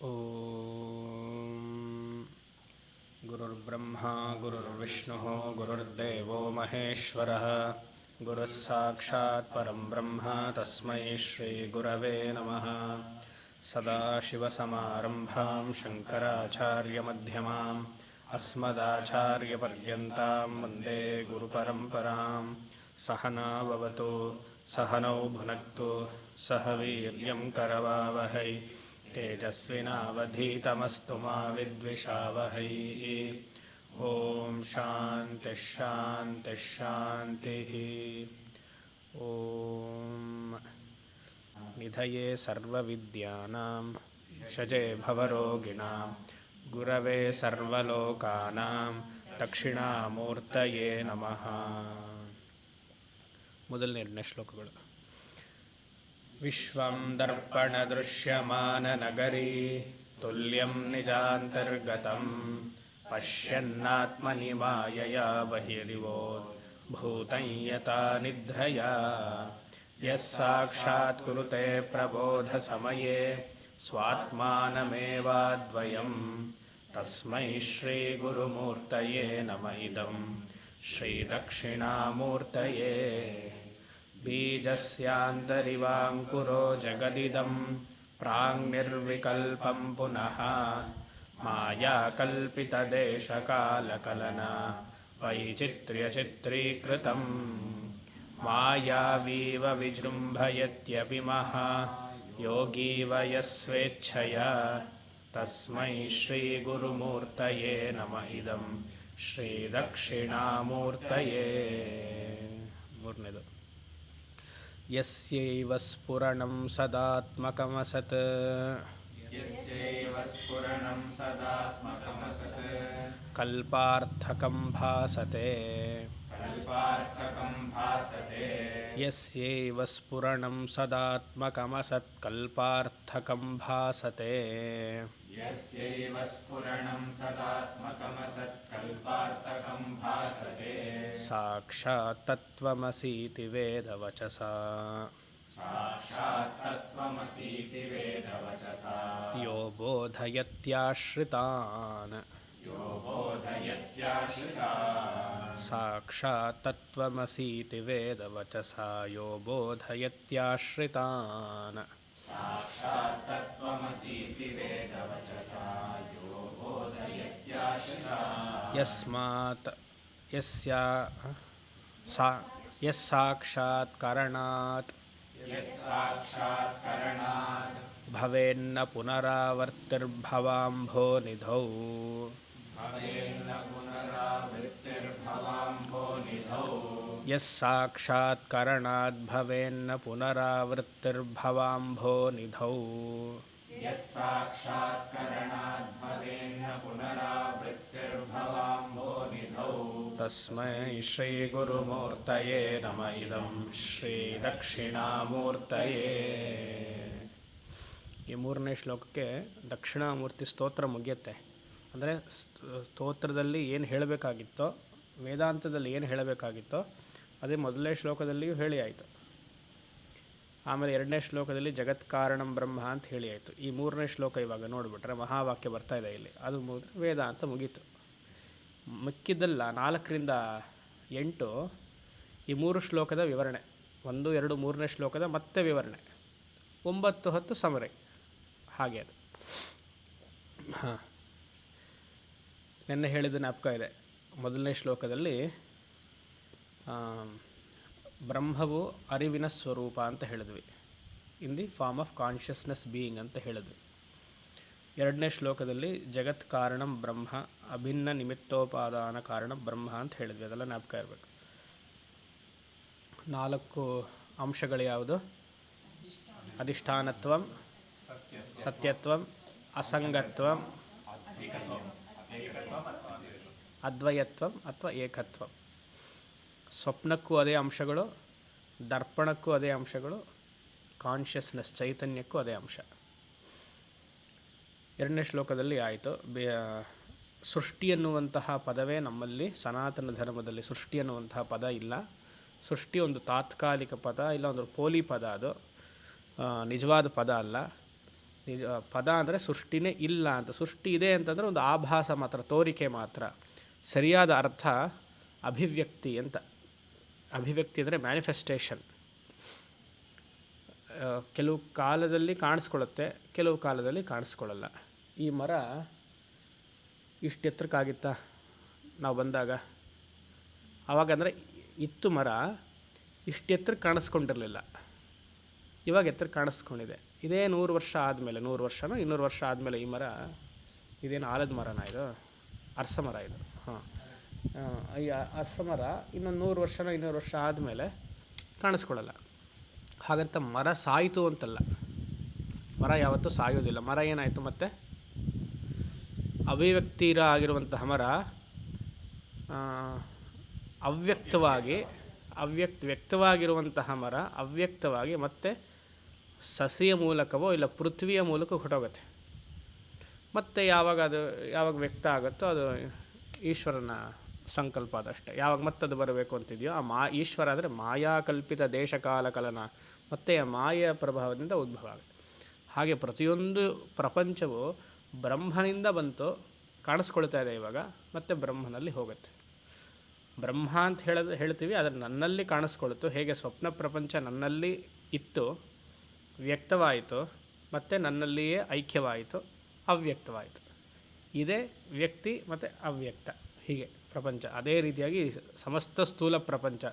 ಓಂ ಗುರುರ್ಬ್ರಹ್ಮ ಗುರುರ್ವಿಷ್ಣುಃ ಗುರುರ್ದೇವೋ ಮಹೇಶ್ವರಃ ಗುರುಃ ಸಾಕ್ಷಾತ್ ಪರಂ ಬ್ರಹ್ಮ ತಸ್ಮೈ ಶ್ರೀ ಗುರವೇ ನಮಃ. ಸದಾಶಿವಸಮಾರಂಭಾಂ ಶಂಕರಾಚಾರ್ಯಮಧ್ಯಮಾಂ ಅಸ್ಮದಾಚಾರ್ಯಪರ್ಯಂತಾಂ ವಂದೇ ಗುರುಪರಂಪರಾಂ. ಸಹನಾ ಭವತು ಸಹನೌ ಭುನಕ್ತು ಸಹ ವೀರ್ಯಂ ಕರವಾವಹೈ ತೇಜಸ್ವಿನಾವಧೀತಮಸ್ತು ಮಾ ವಿದ್ವಿಷಾವಹೈ. ಓಂ ಶಾಂತಿ ಶಾಂತಿ ಶಾಂತಿ. ಓಂ ನಿಧಯೇ ಸರ್ವವಿದ್ಯಾನಾಂ ಷಜೇ ಭವರೋಗಿಣಾಂ ಗುರವೇ ಸರ್ವಲೋಕಾನಾಂ ದಕ್ಷಿಣಾಮೂರ್ತಯೇ ನಮಃ. ಮೊದಲನೇ ಶ್ಲೋಕಗಳು. ವಿಶ್ವಂ ದರ್ಪಣದೃಶ್ಯಮಾನನಗರೀ ತುಲ್ಯಂ ನಿಜಾಂತರ್ಗತಂ ಪಶ್ಯನ್ನಾತ್ಮನಿ ಮಾಯಯಾ ಬಹಿರಿವೋತ್ ಭೂತಂ ಯಥಾ ನಿದ್ರಯಾ ಯಸ್ ಸಾಕ್ಷಾತ್ ಕುರುತೆ ಪ್ರಬೋಧ ಸಮಯೇ ಸ್ವಾತ್ಮಾನಮೇವಾದ್ವಯಂ ತಸ್ಮೈ ಶ್ರೀ ಗುರುಮೂರ್ತಯೇ ನಮಃ. ಇದಂ ಶ್ರೀ ದಕ್ಷಿಣಾಮೂರ್ತಯೇ. ಬೀಜಸ್ಯಾಂತರಿವಾಂಕುರೋ ಜಗದಿದಂ ಪ್ರಾಂಗ್ನಿರ್ವಿಕಲ್ಪಂ ಪುನಃ ಮಾಯಾಕಲ್ಪಿತದೇಶಕಾಲಕಲನಾ ವೈಚಿತ್ರ್ಯಚಿತ್ರೀಕೃತಂ ಮಾಯಾವೀವ ವಿಜೃಂಭಯತ್ಯಪಿ ಮಹಾ ಯೋಗೀವ ಯಸ್ವೇಚ್ಛಯಾ ತಸ್ಮೈ ಶ್ರೀ ಗುರುಮೂರ್ತಯೇ ನಮಃ. ಇದಂ ಶ್ರೀ ದಕ್ಷಿಣಾಮೂರ್ತಯೇ. ಮೂರನೇದು. ಯಸ್ಯೈವ ಸ್ಫುರಣಂ ಸದಾತ್ಮಕಮಸತ್ ಕಲ್ಪಾರ್ಥಕಂ ಭಾಸತೆ. ಯಸ್ಯೈವ ಸ್ಫುರಣಂ ಸದಾತ್ಮಕಮಸತ್ ಕಲ್ಪಾರ್ಥಕಂ ಭಾಸತೆ. ಸಾಕ್ಷಾತ್ ತತ್ವಮಸೀತಿ ವೇದವಚಸಾ. ಯೋ ಬೋಧಯತ್ಯಾಶ್ರಿತಾನ್. ಸಾಕ್ಷಾತ್ ತತ್ವಮಸೀತಿ ವೇದವಚಸಾ ಯೋ ಬೋಧಯತ್ಯಾಶ್ರಿತಾನ್. ಯಸ್ಮಾತ್ ಯಸ್ಸಾಕ್ಷಾತ್ ಕರಣಾತ್ ಭವೇನ್ನ ಪುನರಾವರ್ತಿರ್ಭವಾಂಭೋನಿಧೌ. ಯಸ್ಸಾಕ್ಷಾತ್ ಕರಣಾತ್ ಭವೇನ್ನ ಪುನರಾವೃತ್ತಿರ್ಭವಾಂಭೋನಿಧೌ. ತಸ್ಮೈ ಶ್ರೀ ಗುರುಮೂರ್ತಯೇ ನಮಃ. ಇದಂ ಶ್ರೀ ದಕ್ಷಿಣಾಮೂರ್ತಯೇ. ಈ ಮೂರನೇ ಶ್ಲೋಕಕ್ಕೆ ದಕ್ಷಿಣಾಮೂರ್ತಿ ಸ್ತೋತ್ರ ಮುಗಿಯುತ್ತೆ. ಅಂದರೆ ಸ್ತೋತ್ರದಲ್ಲಿ ಏನು ಹೇಳಬೇಕಾಗಿತ್ತೋ, ವೇದಾಂತದಲ್ಲಿ ಏನು ಹೇಳಬೇಕಾಗಿತ್ತೋ ಅದೇ ಮೊದಲನೇ ಶ್ಲೋಕದಲ್ಲಿಯೂ ಹೇಳಿ ಆಯಿತು. ಆಮೇಲೆ ಎರಡನೇ ಶ್ಲೋಕದಲ್ಲಿ ಜಗತ್ಕಾರಣಂ ಬ್ರಹ್ಮ ಅಂತ ಹೇಳಿ ಆಯಿತು. ಈ ಮೂರನೇ ಶ್ಲೋಕ ಇವಾಗ ನೋಡಿಬಿಟ್ರೆ ಮಹಾವಾಕ್ಯ ಬರ್ತಾ ಇದೆ ಇಲ್ಲಿ. ಅದು ವೇದಾಂತ ಮುಗೀತು. ಮಿಕ್ಕಿದ್ದಲ್ಲ 4ರಿಂದ 8 ಈ 3 ಶ್ಲೋಕದ ವಿವರಣೆ. 1, 2, 3ನೇ ಶ್ಲೋಕದ ಮತ್ತೆ ವಿವರಣೆ. 9, 10 ಸಮರಿ. ಹಾಗೆ ಅದು. ಹಾಂ, ನೆನ್ನೆ ಹೇಳಿದ ಜ್ಞಾಪಕ ಇದೆ. ಮೊದಲನೇ ಶ್ಲೋಕದಲ್ಲಿ ಬ್ರಹ್ಮವು ಅರಿವಿನ ಸ್ವರೂಪ ಅಂತ ಹೇಳಿದ್ವಿ. In the form of consciousness being ಅಂತ ಹೇಳಿದ್ವಿ. ಎರಡನೇ ಶ್ಲೋಕದಲ್ಲಿ ಜಗತ್ ಕಾರಣಂ ಬ್ರಹ್ಮ ಅಭಿನ್ನ ನಿಮಿತ್ತೋಪಾದಾನ ಕಾರಣ ಬ್ರಹ್ಮ ಅಂತ ಹೇಳಿದ್ವಿ. ಅದೆಲ್ಲ ಜ್ಞಾಪಕ ಇರಬೇಕು. 4 ಅಂಶಗಳು ಯಾವುದು? ಅಧಿಷ್ಠಾನತ್ವಂ, ಸತ್ಯತ್ವಂ, ಅಸಂಗತ್ವಂ, ಅದ್ವಯತ್ವಂ ಅಥವಾ ಏಕತ್ವಂ. ಸ್ವಪ್ನಕ್ಕೂ ಅದೇ ಅಂಶಗಳು, ದರ್ಪಣಕ್ಕೂ ಅದೇ ಅಂಶಗಳು, ಕಾನ್ಷಿಯಸ್ನೆಸ್ ಚೈತನ್ಯಕ್ಕೂ ಅದೇ ಅಂಶ. ಎರಡನೇ ಶ್ಲೋಕದಲ್ಲಿ ಆಯಿತು. ಸೃಷ್ಟಿ ಎನ್ನುವಂತಹ ಪದವೇ ನಮ್ಮಲ್ಲಿ ಸನಾತನ ಧರ್ಮದಲ್ಲಿ ಸೃಷ್ಟಿ ಎನ್ನುವಂತಹ ಪದ ಇಲ್ಲ. ಸೃಷ್ಟಿ ಒಂದು ತಾತ್ಕಾಲಿಕ ಪದ, ಇಲ್ಲ ಒಂದು ಪೋಲಿ ಪದ. ಅದು ನಿಜವಾದ ಪದ ಅಲ್ಲ. ನಿಜ ಪದ ಅಂದರೆ ಸೃಷ್ಟಿನೇ ಇಲ್ಲ ಅಂತ. ಸೃಷ್ಟಿ ಇದೆ ಅಂತಂದರೆ ಒಂದು ಆಭಾಸ ಮಾತ್ರ, ತೋರಿಕೆ ಮಾತ್ರ. ಸರಿಯಾದ ಅರ್ಥ ಅಭಿವ್ಯಕ್ತಿ ಅಂತ. ಅಭಿವ್ಯಕ್ತಿ ಅಂದರೆ ಮ್ಯಾನಿಫೆಸ್ಟೇಷನ್. ಕೆಲವು ಕಾಲದಲ್ಲಿ ಕಾಣಿಸ್ಕೊಳ್ಳುತ್ತೆ, ಕೆಲವು ಕಾಲದಲ್ಲಿ ಕಾಣಿಸ್ಕೊಳ್ಳಲ್ಲ. ಈ ಮರ ಇಷ್ಟು ಎತ್ತರಕ್ಕಾಗಿತ್ತಾ ನಾವು ಬಂದಾಗ? ಆವಾಗಂದರೆ ಇತ್ತು ಮರ, ಇಷ್ಟು ಎತ್ತರಕ್ಕೆ ಕಾಣಿಸ್ಕೊಂಡಿರಲಿಲ್ಲ. ಇವಾಗ ಎತ್ತರಕ್ಕೆ ಕಾಣಿಸ್ಕೊಂಡಿದೆ. ಇದೇ 100 ವರ್ಷ ಆದಮೇಲೆ, 100 ವರ್ಷನೋ 200 ವರ್ಷ ಆದಮೇಲೆ ಈ ಮರ, ಇದೇನು ಆಲದ ಮರನ ಇದು? ಅರಸ ಮರ ಇದು. ಹಾಂ, ಈ ಅರಸ ಮರ ಇನ್ನೊಂದು 100 ವರ್ಷನೋ 200 ವರ್ಷ ಆದಮೇಲೆ ಕಾಣಿಸ್ಕೊಳ್ಳಲ್ಲ. ಹಾಗಂತ ಮರ ಸಾಯಿತು ಅಂತಲ್ಲ. ಮರ ಯಾವತ್ತೂ ಸಾಯೋದಿಲ್ಲ. ಮರ ಏನಾಯಿತು ಮತ್ತೆ? ಅಭಿವ್ಯಕ್ತಿರ ಆಗಿರುವಂತಹ ಮರ ವ್ಯಕ್ತವಾಗಿರುವಂತಹ ಮರ ಅವ್ಯಕ್ತವಾಗಿ ಮತ್ತೆ ಸಸಿಯ ಮೂಲಕವೋ ಇಲ್ಲ ಪೃಥ್ವಿಯ ಮೂಲಕ ಹೊರಟೋಗುತ್ತೆ. ಮತ್ತು ಯಾವಾಗ ವ್ಯಕ್ತ ಆಗುತ್ತೋ ಅದು ಈಶ್ವರನ ಸಂಕಲ್ಪ ಅದಷ್ಟೇ. ಯಾವಾಗ ಮತ್ತದು ಬರಬೇಕು ಅಂತಿದೆಯೋ ಈಶ್ವರ ಅಂದರೆ ಮಾಯಾಕಲ್ಪಿತ ದೇಶಕಾಲ ಕಲನ, ಮತ್ತು ಆ ಮಾಯೆಯ ಪ್ರಭಾವದಿಂದ ಉದ್ಭವ ಆಗುತ್ತೆ. ಹಾಗೆ ಪ್ರತಿಯೊಂದು ಪ್ರಪಂಚವು ಬ್ರಹ್ಮನಿಂದ ಬಂತು, ಕಾಣಿಸ್ಕೊಳ್ತಾ ಇದೆ ಇವಾಗ, ಮತ್ತು ಬ್ರಹ್ಮನಲ್ಲಿ ಹೋಗುತ್ತೆ. ಬ್ರಹ್ಮ ಅಂತ ಹೇಳ್ತೀವಿ, ಆದರೆ ನನ್ನಲ್ಲಿ ಕಾಣಿಸ್ಕೊಳ್ತು. ಹೇಗೆ ಸ್ವಪ್ನ ಪ್ರಪಂಚ ನನ್ನಲ್ಲಿ ಇತ್ತು, ವ್ಯಕ್ತವಾಯಿತು, ಮತ್ತು ನನ್ನಲ್ಲಿಯೇ ಐಕ್ಯವಾಯಿತು, ಅವ್ಯಕ್ತವಾಯಿತು. ಇದೇ ವ್ಯಕ್ತಿ ಮತ್ತು ಅವ್ಯಕ್ತ, ಹೀಗೆ ಪ್ರಪಂಚ. ಅದೇ ರೀತಿಯಾಗಿ ಸಮಸ್ತ ಸ್ಥೂಲ ಪ್ರಪಂಚ,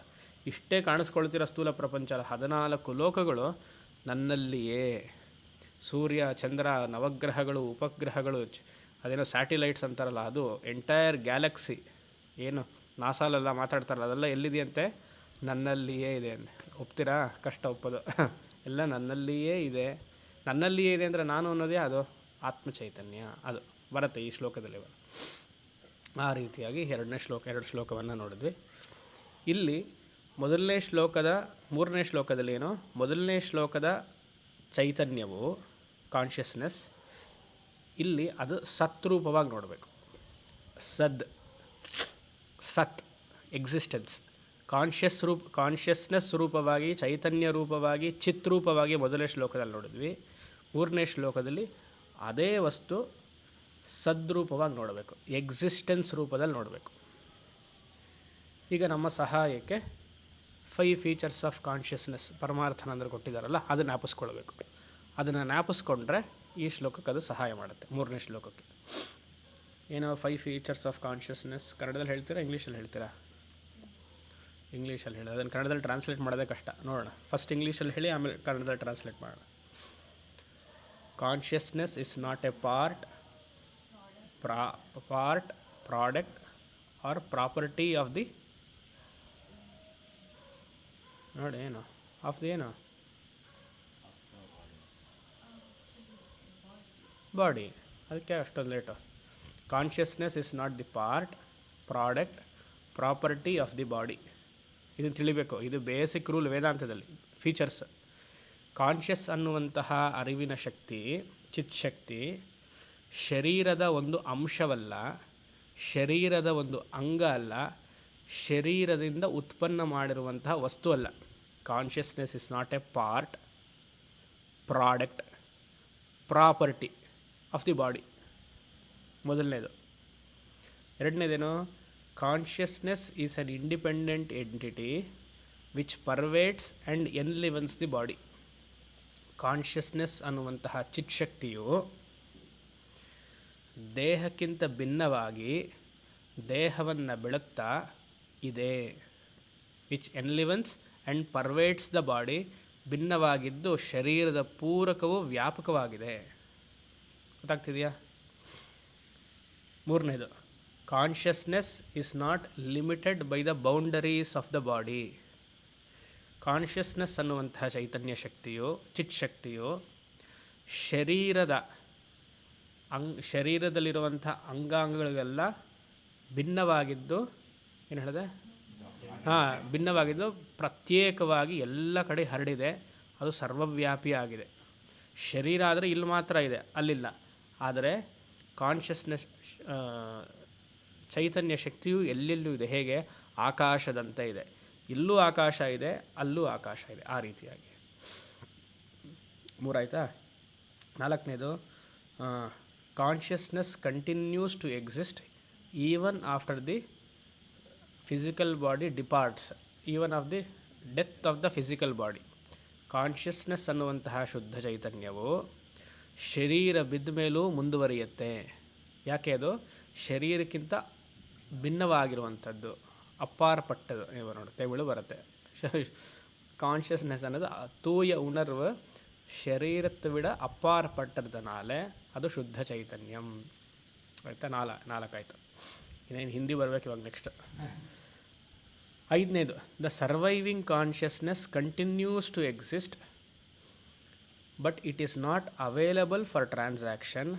ಇಷ್ಟೇ ಕಾಣಿಸ್ಕೊಳ್ತಿರೋ ಸ್ಥೂಲ ಪ್ರಪಂಚ 14 ಲೋಕಗಳು ನನ್ನಲ್ಲಿಯೇ. ಸೂರ್ಯ, ಚಂದ್ರ, ನವಗ್ರಹಗಳು, ಉಪಗ್ರಹಗಳು, ಅದೇನೋ ಸ್ಯಾಟಿಲೈಟ್ಸ್ ಅಂತಾರಲ್ಲ, ಅದು ಎಂಟೈರ್ ಗ್ಯಾಲಕ್ಸಿ ಏನು ನಾಸಾಲೆಲ್ಲ ಮಾತಾಡ್ತಾರಲ್ಲ, ಅದೆಲ್ಲ ಎಲ್ಲಿದೆಯಂತೆ? ನನ್ನಲ್ಲಿಯೇ ಇದೆ ಅಂತ. ಒಪ್ತೀರಾ? ಕಷ್ಟ ಒಪ್ಪೋದು. ಎಲ್ಲ ನನ್ನಲ್ಲಿಯೇ ಇದೆ. ನನ್ನಲ್ಲಿಯೇ ಇದೆ ಅಂದರೆ ನಾನು ಅನ್ನೋದೇ ಅದು ಆತ್ಮಚೈತನ್ಯ. ಅದು ಬರುತ್ತೆ ಈ ಶ್ಲೋಕದಲ್ಲಿ. ಆ ರೀತಿಯಾಗಿ 2 ಶ್ಲೋಕವನ್ನು ನೋಡಿದ್ವಿ. ಇಲ್ಲಿ ಮೊದಲನೇ ಶ್ಲೋಕದ 3ನೇ ಶ್ಲೋಕದಲ್ಲಿ ಏನೋ, ಮೊದಲನೇ ಶ್ಲೋಕದ ಚೈತನ್ಯವು ಕಾನ್ಷಿಯಸ್ನೆಸ್, ಇಲ್ಲಿ ಅದು ಸತ್ರೂಪವಾಗಿ ನೋಡಬೇಕು. ಸತ್ ಎಕ್ಸಿಸ್ಟೆನ್ಸ್, ಕಾನ್ಷಿಯಸ್ನೆಸ್ ರೂಪವಾಗಿ, ಚೈತನ್ಯ ರೂಪವಾಗಿ, ಚಿತ್ರೂಪವಾಗಿ ಮೊದಲನೇ ಶ್ಲೋಕದಲ್ಲಿ ನೋಡಿದ್ವಿ. 3ನೇ ಶ್ಲೋಕದಲ್ಲಿ ಅದೇ ವಸ್ತು ಸದ್ರೂಪವಾಗಿ ನೋಡಬೇಕು, ಎಕ್ಸಿಸ್ಟೆನ್ಸ್ ರೂಪದಲ್ಲಿ ನೋಡಬೇಕು. ಈಗ ನಮ್ಮ ಸಹಾಯಕ್ಕೆ 5 ಫೀಚರ್ಸ್ ಆಫ್ ಕಾನ್ಷಿಯಸ್ನೆಸ್ ಪರಮಾರ್ಥನಂದ್ರೆ ಕೊಟ್ಟಿದ್ದಾರಲ್ಲ, ಅದನ್ನು ಜ್ಞಾಪಿಸ್ಕೊಳ್ಬೇಕು. ಅದನ್ನು ಜ್ಞಾಪಿಸ್ಕೊಂಡ್ರೆ ಈ ಶ್ಲೋಕಕ್ಕೆ ಅದು ಸಹಾಯ ಮಾಡುತ್ತೆ. 3ನೇ ಶ್ಲೋಕಕ್ಕೆ ಏನೋ 5 ಫೀಚರ್ಸ್ ಆಫ್ ಕಾನ್ಷಿಯಸ್ನೆಸ್ ಕನ್ನಡದಲ್ಲಿ ಹೇಳ್ತೀರಾ, ಇಂಗ್ಲೀಷಲ್ಲಿ ಹೇಳ್ತೀರಾ? ಇಂಗ್ಲೀಷಲ್ಲಿ ಹೇಳಿ, ಅದನ್ನು ಕನ್ನಡದಲ್ಲಿ ಟ್ರಾನ್ಸ್ಲೇಟ್ ಮಾಡೋದೇ ಕಷ್ಟ. ನೋಡೋಣ, ಫಸ್ಟ್ ಇಂಗ್ಲೀಷಲ್ಲಿ ಹೇಳಿ, ಆಮೇಲೆ ಕನ್ನಡದಲ್ಲಿ ಟ್ರಾನ್ಸ್ಲೇಟ್ ಮಾಡೋಣ. Consciousness is not a part, product or property of the, ನೋಡಿ ಏನು ಆಫ್ ದಿ ಏನು ಬಾಡಿ. ಅದಕ್ಕೆ ಅಷ್ಟೊಂದು late. Consciousness is not the part, product, property of the body. ಇದನ್ನು ತಿಳಿಬೇಕು. ಇದು ಬೇಸಿಕ್ ರೂಲ್ ವೇದಾಂತದಲ್ಲಿ. ಫೀಚರ್ಸ್. ಕಾನ್ಷಿಯಸ್ ಅನ್ನುವಂತಹ ಅರಿವಿನ ಶಕ್ತಿ, ಚಿತ್ಶಕ್ತಿ, ಶರೀರದ ಒಂದು ಅಂಶವಲ್ಲ, ಶರೀರದ ಒಂದು ಅಂಗ ಅಲ್ಲ, ಶರೀರದಿಂದ ಉತ್ಪನ್ನ ಮಾಡಿರುವಂತಹ ವಸ್ತು ಅಲ್ಲ. Consciousness is not a part, product, property of the body. ಮೊದಲನೇದು. ಎರಡನೇದೇನು? Consciousness is an independent entity which pervades and enlivens the body. Consciousness ಅನ್ನುವಂತಹ ಚಿತ್ಶಕ್ತಿಯು ದೇಹಕ್ಕಿಂತ ಭಿನ್ನವಾಗಿ ದೇಹವನ್ನು ಬೆಳಗ್ತಾ ಇದೆ. Which enlivens and pervades the body, ಭಿನ್ನವಾಗಿದ್ದು ಶರೀರದ ಪೂರಕವೂ ವ್ಯಾಪಕವಾಗಿದೆ. ಗೊತ್ತಾಗ್ತಿದೆಯಾ? 3ನೇದು, consciousness is not limited by the boundaries of the body. Consciousness ಅನ್ನುವಂತಹ ಚೈತನ್ಯ ಶಕ್ತಿಯು, ಚಿತ್ಶಕ್ತಿಯು ಶರೀರದಲ್ಲಿರುವಂಥ ಅಂಗಾಂಗಗಳಿಗೆಲ್ಲ ಭಿನ್ನವಾಗಿದ್ದು, ಏನು ಹೇಳಿದೆ? ಭಿನ್ನವಾಗಿದ್ದು ಪ್ರತ್ಯೇಕವಾಗಿ ಎಲ್ಲ ಕಡೆ ಹರಡಿದೆ. ಅದು ಸರ್ವವ್ಯಾಪಿಯಾಗಿದೆ. ಶರೀರ ಆದರೆ ಇಲ್ಲಿ ಮಾತ್ರ ಇದೆ, ಅಲ್ಲಿಲ್ಲ. ಆದರೆ ಕಾನ್ಷಿಯಸ್ನೆಸ್ ಚೈತನ್ಯ ಶಕ್ತಿಯು ಎಲ್ಲೆಲ್ಲೂ ಇದೆ. ಹೇಗೆ? ಆಕಾಶದಂತೆ ಇದೆ. ಇಲ್ಲೂ ಆಕಾಶ ಇದೆ, ಅಲ್ಲೂ ಆಕಾಶ ಇದೆ. ಆ ರೀತಿಯಾಗಿ. 3 ಆಯಿತಾ? ನಾಲ್ಕನೇದು consciousness continues to exist even after the physical body departs, even of the death of the physical body. Consciousness ಅನ್ನುವಂತಹ ಶುದ್ಧ ಚೈತನ್ಯವು ಶರೀರ ಬಿದ್ದ ಮೇಲೂ ಮುಂದುವರಿಯುತ್ತೆ. ಯಾಕೆ? ಅದು ಶರೀರಕ್ಕಿಂತ ಭಿನ್ನವಾಗಿರುವಂಥದ್ದು, ಅಪಾರಪಟ್ಟದು. ನೀವು ನೋಡಿ ತಮಿಳು ಬರುತ್ತೆ. ಕಾನ್ಷಿಯಸ್ನೆಸ್ ಅನ್ನೋದು ತೂಯ ಉಣರ್ವು ಶರೀರத்தை விட ಅಪಾರಪಟ್ಟದನಾಲೆ ಅದು ಶುದ್ಧ ಚೈತನ್ಯಂ. ಆಯಿತಾ? ನಾಲ್ಕಾಯಿತು. ಇನ್ನೇನು ಹಿಂದಿ ಬರಬೇಕು ಇವಾಗ ನೆಕ್ಸ್ಟ್. ಐದನೇದು, the surviving consciousness continues to exist but it is not available for transaction,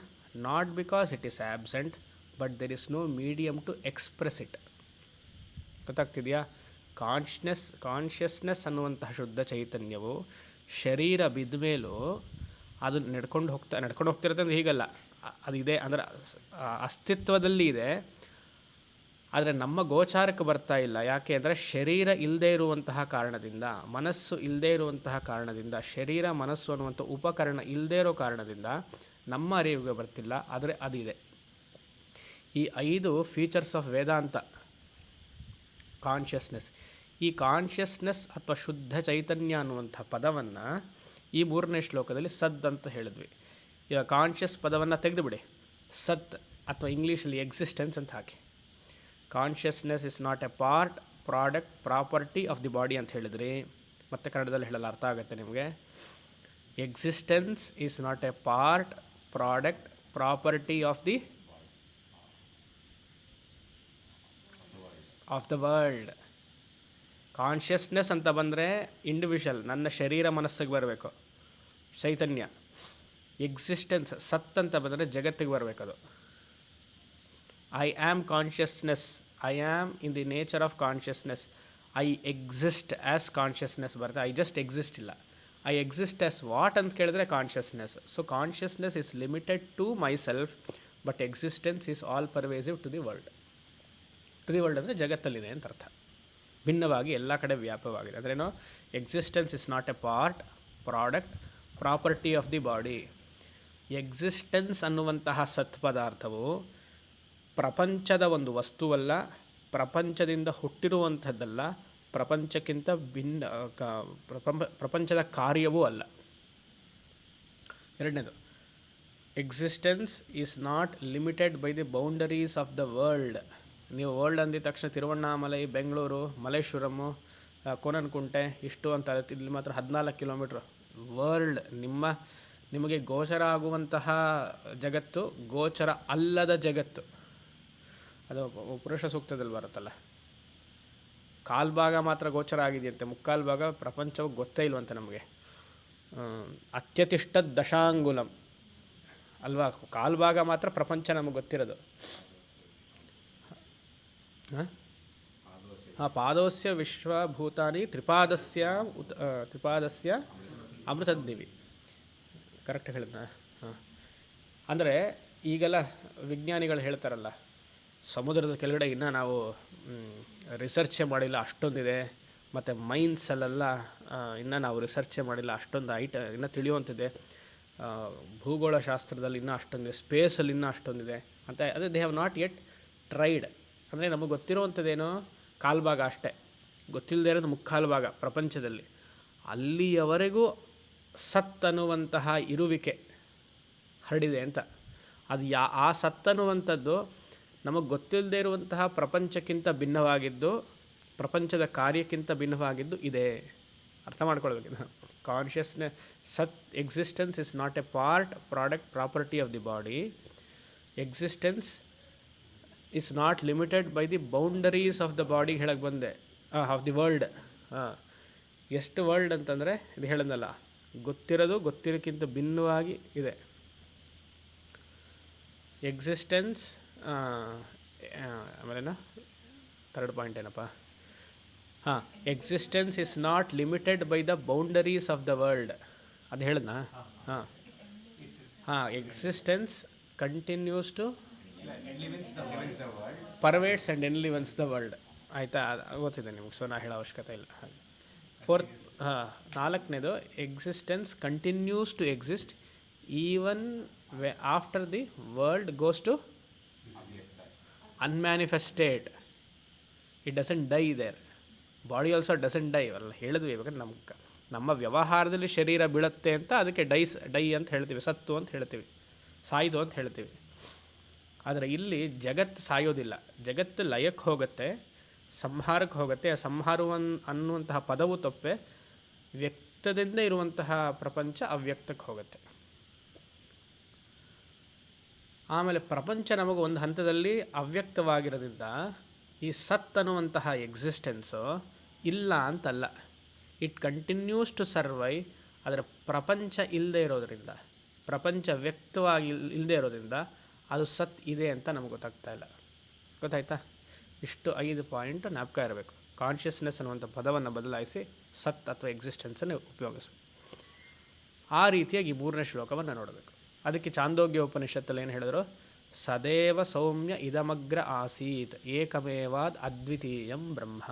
not because it is absent but there is no medium to express it. ಗೊತ್ತಾಗ್ತಿದೆಯಾ? ಕಾನ್ಷಿಯಸ್ನೆಸ್ ಅನ್ನುವಂತಹ ಶುದ್ಧ ಚೈತನ್ಯವು ಶರೀರ ಬಿದ್ದ ಮೇಲೂ ಅದು ನಡ್ಕೊಂಡು ಹೋಗ್ತಿರುತ್ತೆ ಅಂದರೆ ಹೀಗಲ್ಲ, ಅದಿದೆ ಅಂದರೆ ಅಸ್ತಿತ್ವದಲ್ಲಿ ಇದೆ, ಆದರೆ ನಮ್ಮ ಗೋಚಾರಕ್ಕೆ ಬರ್ತಾ ಇಲ್ಲ. ಯಾಕೆ ಅಂದರೆ ಶರೀರ ಇಲ್ಲದೇ ಇರುವಂತಹ ಕಾರಣದಿಂದ, ಮನಸ್ಸು ಇಲ್ಲದೇ ಇರುವಂತಹ ಕಾರಣದಿಂದ, ಶರೀರ ಮನಸ್ಸು ಅನ್ನುವಂಥ ಉಪಕರಣ ಇಲ್ಲದೇ ಇರೋ ಕಾರಣದಿಂದ ನಮ್ಮ ಅರಿವಿಗೆ ಬರ್ತಿಲ್ಲ. ಆದರೆ ಅದಿದೆ. ಈ 5 ಫೀಚರ್ಸ್ ಆಫ್ ವೇದಾಂತ ಕಾನ್ಷಿಯಸ್ನೆಸ್. ಈ ಕಾನ್ಷಿಯಸ್ನೆಸ್ ಅಥವಾ ಶುದ್ಧ ಚೈತನ್ಯ ಅನ್ನುವಂಥ ಪದವನ್ನು ಈ 3ನೇ ಶ್ಲೋಕದಲ್ಲಿ ಸದ್ ಅಂತ ಹೇಳಿದ್ವಿ. ಈಗ ಕಾನ್ಷಿಯಸ್ ಪದವನ್ನು ತೆಗೆದುಬಿಡಿ, ಸತ್ ಅಥವಾ ಇಂಗ್ಲೀಷಲ್ಲಿ ಎಕ್ಸಿಸ್ಟೆನ್ಸ್ ಅಂತ ಹಾಕಿ. Consciousness is not a part, product, property of the body ಅಂತ ಹೇಳಿದ್ರಿ. ಮತ್ತೆ ಕನ್ನಡದಲ್ಲಿ ಹೇಳಲ್ಲ, ಅರ್ಥ ಆಗುತ್ತೆ ನಿಮಗೆ. Existence is not a part, product, property of the world. Consciousness ಅಂತ ಬಂದರೆ ಇಂಡಿವಿಜುವಲ್, ನನ್ನ ಶರೀರ ಮನಸ್ಸಿಗೆ ಬರಬೇಕು ಚೈತನ್ಯ. ಎಕ್ಸಿಸ್ಟೆನ್ಸ್ ಸತ್ ಅಂತ ಬಂದರೆ ಜಗತ್ತಿಗೆ ಬರಬೇಕದು. I am consciousness, I am in the nature of consciousness, I exist as consciousness ಬರುತ್ತೆ. ಐ ಜಸ್ಟ್ ಎಕ್ಸಿಸ್ಟ್ ಇಲ್ಲ, ಐ ಎಕ್ಸಿಸ್ಟ್ ಆ್ಯಸ್ ವಾಟ್ ಅಂತ ಕೇಳಿದ್ರೆ consciousness. So consciousness is limited to my self but existence is all pervasive to the world. To the world ಅಂದರೆ ಜಗತ್ತಲ್ಲಿದೆ ಅಂತ ಅರ್ಥ, ಭಿನ್ನವಾಗಿ ಎಲ್ಲ ಕಡೆ ವ್ಯಾಪಕವಾಗಿದೆ. ಅಂದ್ರೇನು? Existence is not a part, product, property of the body. Existence ಅನ್ನುವಂತಹ ಸತ್ ಪದಾರ್ಥವು ಪ್ರಪಂಚದ ಒಂದು ವಸ್ತುವಲ್ಲ, ಪ್ರಪಂಚದಿಂದ ಹುಟ್ಟಿರುವಂಥದ್ದಲ್ಲ, ಪ್ರಪಂಚಕ್ಕಿಂತ ಭಿನ್ನ ಪ್ರಪಂಚದ ಕಾರ್ಯವೂ ಅಲ್ಲ. ಎರಡನೇದು, existence is not limited by the boundaries of the world. ನೀವು ವರ್ಲ್ಡ್ ಅಂದಿದ ತಕ್ಷಣ ತಿರುವಣ್ಣಾಮಲೈ, ಬೆಂಗಳೂರು, ಮಲ್ಲೇಶ್ವರಮು, ಕೋನನಕುಂಟೆ ಇಷ್ಟು ಅಂತ ಇಲ್ಲಿ ಮಾತ್ರ 14 ಕಿಲೋಮೀಟ್ರ್ ವರ್ಲ್ಡ್. ನಿಮಗೆ ಗೋಚರ ಆಗುವಂತಹ ಜಗತ್ತು, ಗೋಚರ ಅಲ್ಲದ ಜಗತ್ತು. ಅದು ಪುರುಷ ಸೂಕ್ತದಲ್ಲಿ ಬರುತ್ತಲ್ಲ, ಕಾಲ್ಭಾಗ ಮಾತ್ರ ಗೋಚರ ಆಗಿದೆಯಂತೆ, ಮುಕ್ಕಾಲು ಭಾಗ ಪ್ರಪಂಚವು ಗೊತ್ತೇ ಇಲ್ವಂತೆ ನಮಗೆ. ಅತ್ಯತಿಷ್ಠ ದಶಾಂಗುಲಂ ಅಲ್ವಾ? ಕಾಲ್ಭಾಗ ಮಾತ್ರ ಪ್ರಪಂಚ ನಮಗೆ ಗೊತ್ತಿರೋದು. ಪಾದೋಸ್ಯ ವಿಶ್ವಭೂತಾನಿ ತ್ರಿಪಾದಸ್ಯ ಅಮೃತದ್ದಿವಿ. ಕರೆಕ್ಟ್ ಹೇಳಿದ್ನ? ಹಾಂ. ಅಂದರೆ ಈಗೆಲ್ಲ ವಿಜ್ಞಾನಿಗಳು ಹೇಳ್ತಾರಲ್ಲ, ಸಮುದ್ರದ ಕೆಳಗಡೆ ಇನ್ನೂ ನಾವು ರಿಸರ್ಚೇ ಮಾಡಿಲ್ಲ ಅಷ್ಟೊಂದಿದೆ, ಮತ್ತು ಮೈನ್ಸಲ್ಲೆಲ್ಲ ಇನ್ನೂ ನಾವು ರಿಸರ್ಚೇ ಮಾಡಿಲ್ಲ ಅಷ್ಟೊಂದು ಇನ್ನೂ ತಿಳಿಯುವಂತಿದೆ, ಭೂಗೋಳ ಶಾಸ್ತ್ರದಲ್ಲಿ ಇನ್ನೂ ಅಷ್ಟೊಂದಿದೆ, ಸ್ಪೇಸಲ್ಲಿ ಇನ್ನೂ ಅಷ್ಟೊಂದಿದೆ ಅಂತ. ಅದೇ they have not yet tried. ಅಂದರೆ ನಮಗೆ ಗೊತ್ತಿರುವಂಥದ್ದೇನೋ ಕಾಲ್ಭಾಗ ಅಷ್ಟೇ, ಗೊತ್ತಿಲ್ಲದೆ ಇರೋದು ಮುಕ್ಕಾಲು ಭಾಗ ಪ್ರಪಂಚದಲ್ಲಿ. ಅಲ್ಲಿಯವರೆಗೂ ಸತ್ ಅನ್ನುವಂತಹ ಇರುವಿಕೆ ಹರಡಿದೆ ಅಂತ. ಅದು ಆ ಸತ್ತನ್ನುವಂಥದ್ದು ನಮಗೆ ಗೊತ್ತಿಲ್ಲದೆ ಇರುವಂತಹ ಪ್ರಪಂಚಕ್ಕಿಂತ ಭಿನ್ನವಾಗಿದ್ದು, ಪ್ರಪಂಚದ ಕಾರ್ಯಕ್ಕಿಂತ ಭಿನ್ನವಾಗಿದ್ದು ಇದೆ. ಅರ್ಥ ಮಾಡ್ಕೊಳ್ಬೇಕು. ಕಾನ್ಷಿಯಸ್ನೆಸ್ ಸತ್ existence is not a part, product, property of the body. Existence is not limited by the boundaries of the body. ಹೇಳಕ್ಕೆ ಬಂದೆ, ಆಫ್ ದಿ ವರ್ಲ್ಡ್. ಎಷ್ಟು ವರ್ಲ್ಡ್ ಅಂತಂದರೆ ಇದು ಹೇಳಿದ್ನಲ್ಲ, ಗೊತ್ತಿರೋದು ಗೊತ್ತಿರೋಕ್ಕಿಂತ ಭಿನ್ನವಾಗಿ ಇದೆ. ಎಕ್ಸಿಸ್ಟೆನ್ಸ್ ಆಮೇಲೇನ ಥರ್ಡ್ ಪಾಯಿಂಟ್ ಏನಪ್ಪ? Existence is not limited by the boundaries of the world. ಅದು ಹೇಳಿದ್ನಾ? Existence continues to pervades and enlivens the world. ಆಯಿತಾ? ಗೊತ್ತಿದೆ ನಿಮಗೆ, ಸೊ ನಾ ಹೇಳೋ ಅವಶ್ಯಕತೆ ಇಲ್ಲ. ನಾಲ್ಕನೇದು, existence continues to exist even after the world goes to unmanifested, it doesn't die there. Body also doesn't die ಅಲ್ಲ ಹೇಳಿದ್ವಿ. ಇವಾಗ ನಮ್ಮ ವ್ಯವಹಾರದಲ್ಲಿ ಶರೀರ ಬೀಳುತ್ತೆ ಅಂತ ಅದಕ್ಕೆ ಡೈ ಅಂತ ಹೇಳ್ತೀವಿ, ಸತ್ತು ಅಂತ ಹೇಳ್ತೀವಿ, ಸಾಯ್ದು ಅಂತ ಹೇಳ್ತೀವಿ. ಆದರೆ ಇಲ್ಲಿ ಜಗತ್ತು ಸಾಯೋದಿಲ್ಲ, ಜಗತ್ತು ಲಯಕ್ಕೆ ಹೋಗುತ್ತೆ, ಸಂಹಾರಕ್ಕೆ ಹೋಗುತ್ತೆ. ಆ ಅನ್ನುವಂತಹ ಪದವು ತಪ್ಪೆ. ವ್ಯಕ್ತದಿಂದ ಇರುವಂತಹ ಪ್ರಪಂಚ ಅವ್ಯಕ್ತಕ್ಕೆ ಹೋಗುತ್ತೆ. ಆಮೇಲೆ ಪ್ರಪಂಚ ನಮಗೆ ಒಂದು ಹಂತದಲ್ಲಿ ಅವ್ಯಕ್ತವಾಗಿರೋದ್ರಿಂದ ಈ ಸತ್ ಅನ್ನುವಂತಹ ಎಕ್ಸಿಸ್ಟೆನ್ಸು ಇಲ್ಲ ಅಂತಲ್ಲ, ಇಟ್ ಕಂಟಿನ್ಯೂಸ್ ಟು ಸರ್ವೈ. ಅದರ ಪ್ರಪಂಚ ಇಲ್ಲದೆ ಇರೋದರಿಂದ, ಪ್ರಪಂಚ ವ್ಯಕ್ತವಾಗಿ ಇಲ್ಲದೆ ಇರೋದ್ರಿಂದ ಅದು ಸತ್ ಇದೆ ಅಂತ ನಮಗೆ ಗೊತ್ತಾಗ್ತಾ ಇಲ್ಲ. ಗೊತ್ತಾಯ್ತಾ? ಇಷ್ಟು 5 ಪಾಯಿಂಟ್ ಜ್ಞಾಪಕ ಇರಬೇಕು. ಕಾನ್ಷಿಯಸ್ನೆಸ್ ಅನ್ನುವಂಥ ಪದವನ್ನು ಬದಲಾಯಿಸಿ ಸತ್ ಅಥವಾ ಎಕ್ಸಿಸ್ಟೆನ್ಸನ್ನು ಉಪಯೋಗಿಸಬೇಕು. ಆ ರೀತಿಯಾಗಿ 3ನೇ ಶ್ಲೋಕವನ್ನು ನೋಡಬೇಕು. ಅದಕ್ಕೆ ಚಾಂದೋಗ್ಯ ಉಪನಿಷತ್ತಲ್ಲಿ ಏನು ಹೇಳಿದ್ರು? ಸದೇವ ಸೌಮ್ಯ ಇದಮಗ್ರ ಆಸೀತ್ ಏಕಮೇವಾದ್ ಅದ್ವಿತೀಯಂ ಬ್ರಹ್ಮ.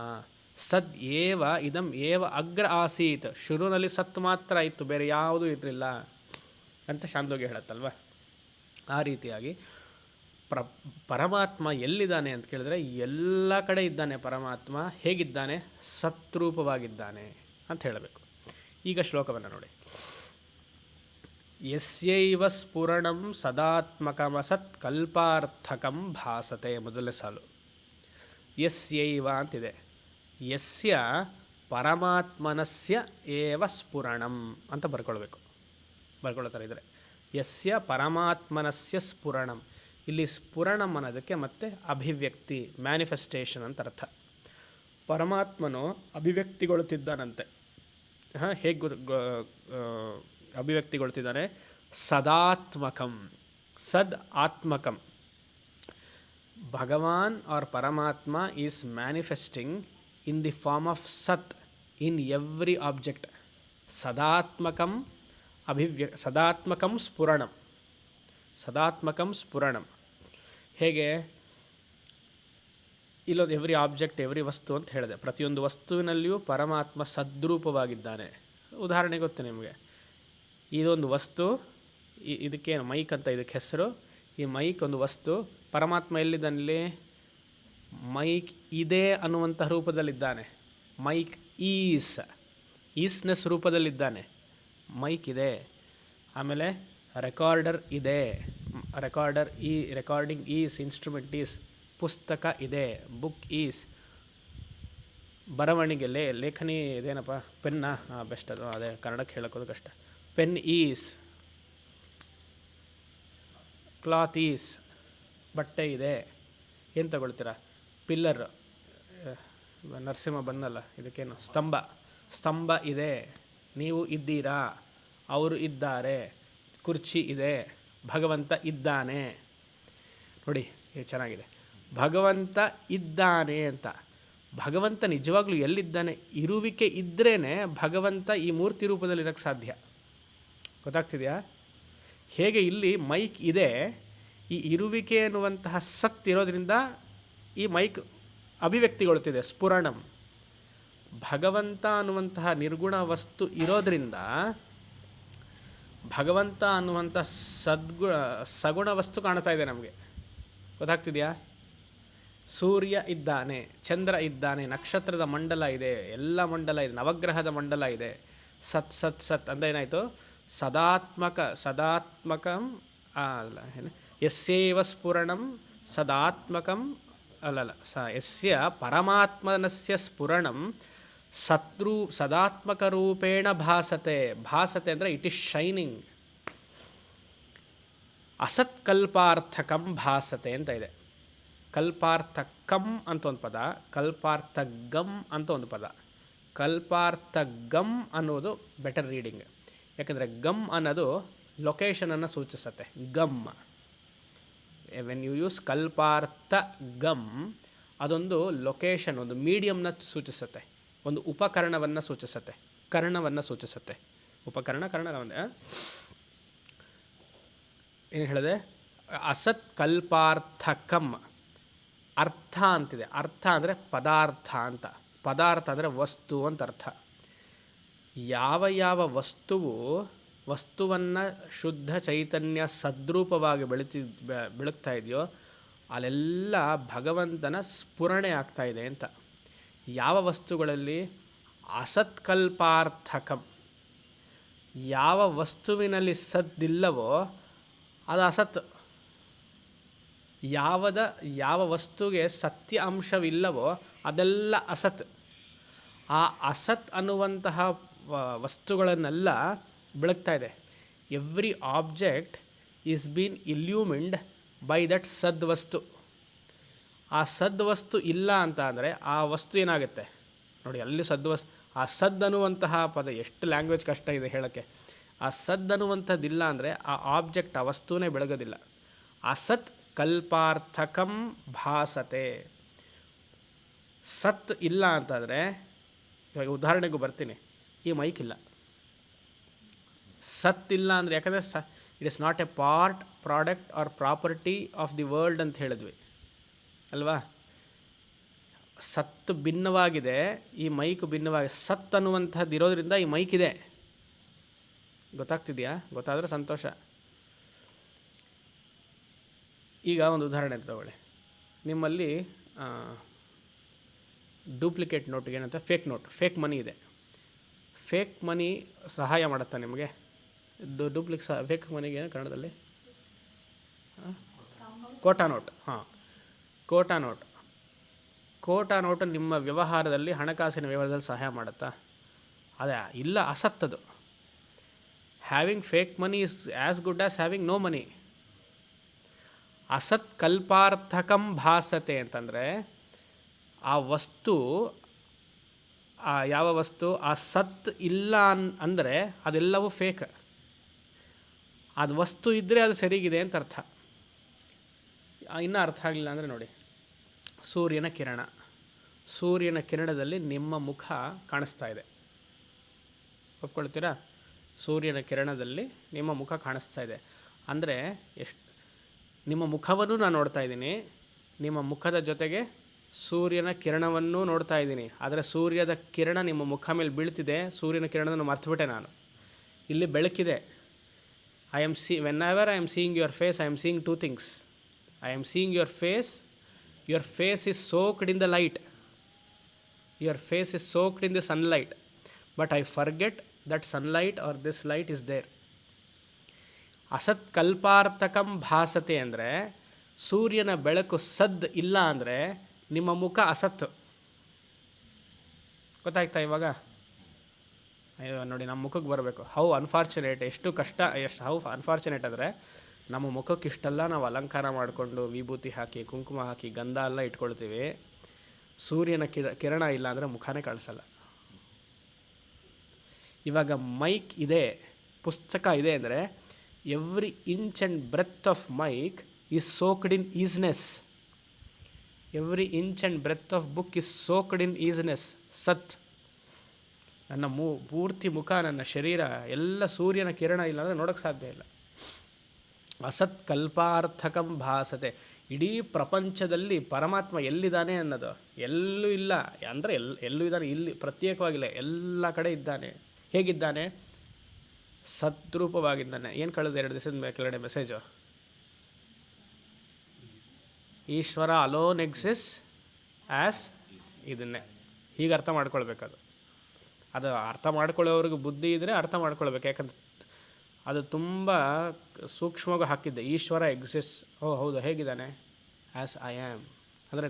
ಸದ್ ಏವ ಇದಂ ಏವ ಅಗ್ರ ಆಸೀತ್. ಶುರುವಿನಲ್ಲಿ ಸತ್ ಮಾತ್ರ ಇತ್ತು, ಬೇರೆ ಯಾವುದೂ ಇರಲಿಲ್ಲ ಅಂತ ಚಾಂದೋಗ್ಯ ಹೇಳುತ್ತಲ್ವ. ಆ ರೀತಿಯಾಗಿ ಪರಮಾತ್ಮ ಎಲ್ಲಿದ್ದಾನೆ ಅಂತ ಕೇಳಿದ್ರೆ ಎಲ್ಲ ಕಡೆ ಇದ್ದಾನೆ. ಪರಮಾತ್ಮ ಹೇಗಿದ್ದಾನೆ? ಸತ್ರೂಪವಾಗಿದ್ದಾನೆ ಅಂತ ಹೇಳಬೇಕು. ಈಗ ಶ್ಲೋಕವನ್ನು ನೋಡಿ. ಯಸ್ಯೈವ ಸ್ಫುರಣಂ ಸದಾತ್ಮಕಮಸತ್ ಕಲ್ಪಾರ್ಥಕಂ ಭಾಸತೆ. ಮೊದಲನೇ ಸಾಲು ಯಸ್ಯೈವ ಅಂತಿದೆ. ಯಸ್ಯ ಪರಮಾತ್ಮನಸ್ಯ ಏವ ಸ್ಫುರಣಂ ಅಂತ ಬರ್ಕೊಳ್ತಾರೆ ಇದ್ರೆ. ಯಸ್ಯ ಪರಮಾತ್ಮನಸ್ಯ ಸ್ಫುರಣಂ. ಇಲ್ಲಿ ಸ್ಫುರಣಂ ಅನ್ನೋದಕ್ಕೆ ಮತ್ತೆ ಅಭಿವ್ಯಕ್ತಿ, ಮ್ಯಾನಿಫೆಸ್ಟೇಷನ್ ಅಂತ ಅರ್ಥ. ಪರಮಾತ್ಮನು ಅಭಿವ್ಯಕ್ತಿಗೊಳ್ಳುತ್ತಿದ್ದಾನಂತೆ. ಹೇಗೆ ಅಭಿವ್ಯಕ್ತಿಗೊಳ್ತಿದ್ದಾನೆ? ಸದಾತ್ಮಕಂ, ಸದ್ ಆತ್ಮಕಂ. ಭಗವಾನ್ ಆರ್ ಪರಮಾತ್ಮ is manifesting in the form of ಸತ್ ಇನ್ ಎವ್ರಿ ಆಬ್ಜೆಕ್ಟ್. ಸದಾತ್ಮಕಂ ಸದಾತ್ಮಕಂ ಸ್ಫುರಣಂ. ಸದಾತ್ಮಕಂ ಸ್ಫುರಣಂ ಹೇಗೆ? ಇಲ್ಲೊಂದು ಎವ್ರಿ ಆಬ್ಜೆಕ್ಟ್, ಎವ್ರಿ ವಸ್ತು ಅಂತ ಹೇಳಿದೆ. ಪ್ರತಿಯೊಂದು ವಸ್ತುವಿನಲ್ಲಿಯೂ ಪರಮಾತ್ಮ ಸದ್ರೂಪವಾಗಿದ್ದಾನೆ. ಉದಾಹರಣೆ ಗೊತ್ತು ನಿಮಗೆ, ಇದೊಂದು ವಸ್ತು, ಇದಕ್ಕೇನು ಮೈಕ್ ಅಂತ ಇದಕ್ಕೆ ಹೆಸರು. ಈ ಮೈಕ್ ಒಂದು ವಸ್ತು. ಪರಮಾತ್ಮ ಎಲ್ಲಿದ್ದಾನಲ್ಲಿ? ಮೈಕ್ ಇದೆ ಅನ್ನುವಂಥ ರೂಪದಲ್ಲಿದ್ದಾನೆ. ಮೈಕ್ ಈಸ್ನೆಸ್ ರೂಪದಲ್ಲಿದ್ದಾನೆ. ಮೈಕ್ ಇದೆ. ಆಮೇಲೆ ರೆಕಾರ್ಡರ್ ಇದೆ. Recording is, instrument is. ಪುಸ್ತಕ ಇದೆ, ಬುಕ್ ಈಸ್. ಬರವಣಿಗೆ ಲೇಖನಿ ಇದೇನಪ್ಪ, ಪೆನ್ನ, ಬೆಸ್ಟ್ ಅದು, ಅದೇ ಕನ್ನಡಕ್ಕೆ ಹೇಳೋದು ಕಷ್ಟ. Pen is. ಕ್ಲಾತ್ ಈಸ್, ಬಟ್ಟೆ ಇದೆ. ಏನು ತಗೊಳ್ತೀರಾ? ಪಿಲ್ಲರ್, ನರಸಿಂಹ ಬಂದಲ್ಲ, ಇದಕ್ಕೇನು ಸ್ತಂಭ ಇದೆ. ನೀವು ಇದ್ದೀರಾ, ಅವರು ಇದ್ದಾರೆ, ಕುರ್ಚಿ ಇದೆ, ಭಗವಂತ ಇದ್ದಾನೆ. ನೋಡಿ ಚೆನ್ನಾಗಿದೆ, ಭಗವಂತ ಇದ್ದಾನೆ ಅಂತ. ಭಗವಂತ ನಿಜವಾಗ್ಲೂ ಎಲ್ಲಿದ್ದಾನೆ? ಇರುವಿಕೆ ಇದ್ರೇ ಭಗವಂತ ಈ ಮೂರ್ತಿ ರೂಪದಲ್ಲಿ ಇರೋಕ್ಕೆ ಸಾಧ್ಯ. ಗೊತ್ತಾಗ್ತಿದೆಯಾ? ಹೇಗೆ ಇಲ್ಲಿ ಮೈಕ್ ಇದೆ, ಈ ಇರುವಿಕೆ ಅನ್ನುವಂತಹ ಸತ್ ಇರೋದ್ರಿಂದ ಈ ಮೈಕ್ ಅಭಿವ್ಯಕ್ತಿಗೊಳ್ತಿದೆ, ಸ್ಫುರಣಂ. ಭಗವಂತ ಅನ್ನುವಂತಹ ನಿರ್ಗುಣ ವಸ್ತು ಇರೋದ್ರಿಂದ ಭಗವಂತ ಅನ್ನುವಂಥ ಸಗುಣ ವಸ್ತು ಕಾಣ್ತಾ ಇದೆ ನಮಗೆ. ಗೊತ್ತಾಗ್ತಿದೆಯಾ? ಸೂರ್ಯ ಇದ್ದಾನೆ, ಚಂದ್ರ ಇದ್ದಾನೆ, ನಕ್ಷತ್ರದ ಮಂಡಲ ಇದೆ, ಎಲ್ಲ ಮಂಡಲ ಇದೆ, ನವಗ್ರಹದ ಮಂಡಲ ಇದೆ. ಸತ್ ಸತ್ ಸತ್ ಅಂದರೆ ಏನಾಯಿತು? ಸದಾತ್ಮಕಂ ಏನು, ಯಸ್ಯೈವ ಸ್ಫುರಣಂ ಸದಾತ್ಮಕಂ ಯಸ್ಯ ಪರಮಾತ್ಮನಸ್ಯ ಸ್ಫುರಣಂ ಸದಾತ್ಮಕರೂಪೇಣ ಭಾಸತೆ. ಭಾಸತೆ ಅಂದರೆ ಇಟ್ ಈಸ್ ಶೈನಿಂಗ್. ಅಸತ್ಕಲ್ಪಾರ್ಥಕಂ ಭಾಸತೆ ಅಂತ ಇದೆ. ಕಲ್ಪಾರ್ಥಕಂ ಅಂತ ಒಂದು ಪದ, ಕಲ್ಪಾರ್ಥಗಂ ಅಂತ ಒಂದು ಪದ. ಕಲ್ಪಾರ್ಥಗಂ ಅನ್ನೋದು ಬೆಟರ್ ರೀಡಿಂಗ್. ಯಾಕಂದರೆ ಗಮ್ ಅನ್ನೋದು ಲೊಕೇಶನನ್ನು ಸೂಚಿಸುತ್ತೆ. ಗಮ್, ವೆನ್ ಯು ಯೂಸ್ ಕಲ್ಪಾರ್ಥ ಗಮ್, ಅದೊಂದು ಲೊಕೇಶನ್, ಒಂದು ಮೀಡಿಯಮ್ನ ಸೂಚಿಸುತ್ತೆ, ಒಂದು ಉಪಕರಣವನ್ನು ಸೂಚಿಸುತ್ತೆ, ಕರ್ಣವನ್ನು ಸೂಚಿಸುತ್ತೆ. ಕರ್ಣ ಒಂದೇ. ಏನು ಹೇಳಿದೆ? ಅಸತ್ ಕಲ್ಪಾರ್ಥಕಂ. ಅರ್ಥ ಅಂತಿದೆ. ಅರ್ಥ ಅಂದರೆ ಪದಾರ್ಥ ಅಂತ. ಪದಾರ್ಥ ಅಂದರೆ ವಸ್ತು ಅಂತ ಅರ್ಥ. ಯಾವ ಯಾವ ವಸ್ತುವು ವಸ್ತುವನ್ನು ಶುದ್ಧ ಚೈತನ್ಯ ಸದ್ರೂಪವಾಗಿ ಬೆಳಗ್ತಾ ಇದೆಯೋ ಅಲ್ಲೆಲ್ಲ ಭಗವಂತನ ಸ್ಫುರಣೆ ಆಗ್ತಾ ಇದೆ ಅಂತ. ಯಾವ ವಸ್ತುಗಳಲ್ಲಿ ಅಸತ್ಕಲ್ಪಾರ್ಥಕಂ, ಯಾವ ವಸ್ತುವಿನಲ್ಲಿ ಸದ್ದಿಲ್ಲವೋ ಅದು ಅಸತ್. ಯಾವ ವಸ್ತುಗೆ ಸತ್ಯ ಅಂಶವಿಲ್ಲವೋ ಅದೆಲ್ಲ ಅಸತ್. ಆ ಅಸತ್ ಅನ್ನುವಂತಹ ವಸ್ತುಗಳನ್ನೆಲ್ಲ ಬೆಳಗ್ತಾ ಇದೆ. Every object is been illuminated by that ಸದ್ವಸ್ತು. ಆ ಸದ್ವಸ್ತು ಇಲ್ಲ ಅಂತ ಅಂದರೆ ಆ ವಸ್ತು ಏನಾಗುತ್ತೆ ನೋಡಿ, ಅಲ್ಲಿ ಆ ಸದ್ ಅನ್ನುವಂತಹ ಪದ, ಎಷ್ಟು ಲ್ಯಾಂಗ್ವೇಜ್ ಕಷ್ಟ ಇದೆ ಹೇಳೋಕ್ಕೆ. ಆ ಸದ್ ಅನ್ನುವಂಥದ್ದಿಲ್ಲ ಅಂದರೆ ಆ ಆಬ್ಜೆಕ್ಟ್, ಆ ವಸ್ತುವೇ ಬೆಳಗೋದಿಲ್ಲ. ಅಸತ್ ಕಲ್ಪಾರ್ಥಕಂ ಭಾಸತೆ. ಸತ್ ಇಲ್ಲ ಅಂತಂದರೆ, ಇವಾಗ ಉದಾಹರಣೆಗೂ ಬರ್ತೀನಿ, ಈ ಮೈಕ್ ಇಲ್ಲ. ಸತ್ ಇಲ್ಲ ಅಂದರೆ, ಯಾಕಂದರೆ it is not a product or property of the world ಅಂತ ಹೇಳಿದ್ವಿ ಅಲ್ವಾ. ಸತ್ತು ಭಿನ್ನವಾಗಿದೆ, ಈ ಮೈಕ್ ಭಿನ್ನವಾಗಿದೆ. ಸತ್ ಅನ್ನುವಂಥದ್ದು ಇರೋದ್ರಿಂದ ಈ ಮೈಕ್ ಇದೆ. ಗೊತ್ತಾಗ್ತಿದೆಯಾ? ಗೊತ್ತಾದರೆ ಸಂತೋಷ. ಈಗ ಒಂದು ಉದಾಹರಣೆ ತಗೊಳ್ಳಿ. ನಿಮ್ಮಲ್ಲಿ ಡೂಪ್ಲಿಕೇಟ್ ನೋಟಿಗೆ ಏನಂತ ಫೇಕ್ ಮನಿ ಇದೆ. ಫೇಕ್ ಮನಿ ಸಹಾಯ ಮಾಡುತ್ತಾ ನಿಮಗೆ? ಫೇಕ್ ಮನಿಗೆ ಏನು ಕನ್ನಡದಲ್ಲಿ? ಕೋಟಾ ನೋಟ್. ಹಾಂ, ಕೋಟಾ ನೋಟು ನಿಮ್ಮ ವ್ಯವಹಾರದಲ್ಲಿ, ಹಣಕಾಸಿನ ವ್ಯವಹಾರದಲ್ಲಿ ಸಹಾಯ ಮಾಡುತ್ತಾ? ಅದೇ ಇಲ್ಲ, ಅಸತ್ತದು. Having fake money is as good as having no money. ಅಸತ್ ಕಲ್ಪಾರ್ಥಕಂ ಭಾಸತೆ ಅಂತಂದರೆ ಆ ವಸ್ತು, ಯಾವ ವಸ್ತು ಆ ಸತ್ ಇಲ್ಲ ಅಂದರೆ ಅದೆಲ್ಲವೂ ಫೇಕ್. ಅದು ವಸ್ತು ಇದ್ದರೆ ಅದು ಸರಿಗಿದೆ ಅಂತ ಅರ್ಥ. ಇನ್ನೂ ಅರ್ಥ ಆಗಲಿಲ್ಲ ಅಂದರೆ ನೋಡಿ, ಸೂರ್ಯನ ಕಿರಣದಲ್ಲಿ ನಿಮ್ಮ ಮುಖ ಕಾಣಿಸ್ತಾ ಇದೆ. ಒಪ್ಕೊಳ್ತೀರಾ? ಸೂರ್ಯನ ಕಿರಣದಲ್ಲಿ ನಿಮ್ಮ ಮುಖ ಕಾಣಿಸ್ತಾ ಇದೆ ಅಂದರೆ ನಿಮ್ಮ ಮುಖವನ್ನು ನಾನು ನೋಡ್ತಾ ಇದ್ದೀನಿ, ನಿಮ್ಮ ಮುಖದ ಜೊತೆಗೆ ಸೂರ್ಯನ ಕಿರಣವನ್ನು ನೋಡ್ತಾ ಇದ್ದೀನಿ. ಆದರೆ ಸೂರ್ಯದ ಕಿರಣ ನಿಮ್ಮ ಮುಖ ಮೇಲೆ ಬೀಳ್ತಿದೆ, ಸೂರ್ಯನ ಕಿರಣವನ್ನು ಮರ್ತುಬಿಟ್ಟೆ ನಾನು. ಇಲ್ಲಿ ಬೆಳಕಿದೆ. Whenever I am seeing your face, I am seeing two things. I am seeing your face is soaked in the light. Your face is soaked in the sunlight. But I forget that sunlight or this light is there. ಅಸತ್ ಕಲ್ಪಾರ್ಥಕಂ ಭಾಸತೆ ಅಂದರೆ ಸೂರ್ಯನ ಬೆಳಕು ಸದ್ ಇಲ್ಲ ಅಂದರೆ ನಿಮ್ಮ ಮುಖ ಅಸತ್. ಗೊತ್ತಾಯ್ತಾ ಇವಾಗ? ಅಯ್ಯೋ ನೋಡಿ, ನಮ್ಮ ಮುಖಕ್ಕೆ ಬರಬೇಕು. ಹೌ ಅನ್ಫಾರ್ಚುನೇಟ್, ಹೌ ಅನ್ಫಾರ್ಚುನೇಟ್ ಅಂದರೆ ನಮ್ಮ ಮುಖಕ್ಕೆ ಇಷ್ಟೆಲ್ಲ ನಾವು ಅಲಂಕಾರ ಮಾಡಿಕೊಂಡು ವಿಭೂತಿ ಹಾಕಿ, ಕುಂಕುಮ ಹಾಕಿ, ಗಂಧ ಎಲ್ಲ ಇಟ್ಕೊಳ್ತೀವಿ. ಸೂರ್ಯನ ಕಿರಣ ಇಲ್ಲ ಅಂದರೆ ಮುಖನೇ ಕಾಣಿಸಲ್ಲ. ಇವಾಗ ಮೈಕ್ ಇದೆ, ಪುಸ್ತಕ ಇದೆ ಅಂದರೆ every inch and breadth of mic is soaked in isness. Every inch and breadth of book is soaked in isness, ಸತ್. ನನ್ನ ಪೂರ್ತಿ ಮುಖ, ನನ್ನ ಶರೀರ ಎಲ್ಲ ಸೂರ್ಯನ ಕಿರಣ ಇಲ್ಲ ಅಂದರೆ ನೋಡೋಕ್ಕೆ ಸಾಧ್ಯ ಇಲ್ಲ. ಅಸತ್ ಕಲ್ಪಾರ್ಥಕಂ ಭಾಸತೆ. ಇಡೀ ಪ್ರಪಂಚದಲ್ಲಿ ಪರಮಾತ್ಮ ಎಲ್ಲಿದ್ದಾನೆ ಅನ್ನೋದು ಎಲ್ಲೂ ಇಲ್ಲ ಅಂದರೆ ಎಲ್ಲೂ ಇದ್ದಾನೆ, ಇಲ್ಲಿ ಪ್ರತ್ಯೇಕವಾಗಿಲ್ಲ, ಎಲ್ಲ ಕಡೆ ಇದ್ದಾನೆ. ಹೇಗಿದ್ದಾನೆ? ಸದ್ರೂಪವಾಗಿದ್ದಾನೆ. ಏನು ಕಳೆದ 2 ದಿವಸದ ಕೆಳಗಡೆ ಮೆಸೇಜು, ಈಶ್ವರ ಅಲೋನ್ ಎಕ್ಸಿಸ್ಟ್ ಆ್ಯಸ್, ಇದನ್ನೇ ಹೀಗೆ ಅರ್ಥ ಮಾಡ್ಕೊಳ್ಬೇಕದು. ಅದು ಅರ್ಥ ಮಾಡ್ಕೊಳ್ಳೋವ್ರಿಗೆ ಬುದ್ಧಿ ಇದ್ದರೆ ಅರ್ಥ ಮಾಡ್ಕೊಳ್ಬೇಕು. ಯಾಕಂದ್ರೆ ಅದು ತುಂಬ ಸೂಕ್ಷ್ಮವಾಗಿ ಹಾಕಿದ್ದೆ. ಈಶ್ವರ ಎಕ್ಸಿಸ್ಟ್, ಹೌದು, ಹೇಗಿದ್ದಾನೆ? ಆ್ಯಸ್ ಐ ಆ್ಯಮ್ ಅಂದರೆ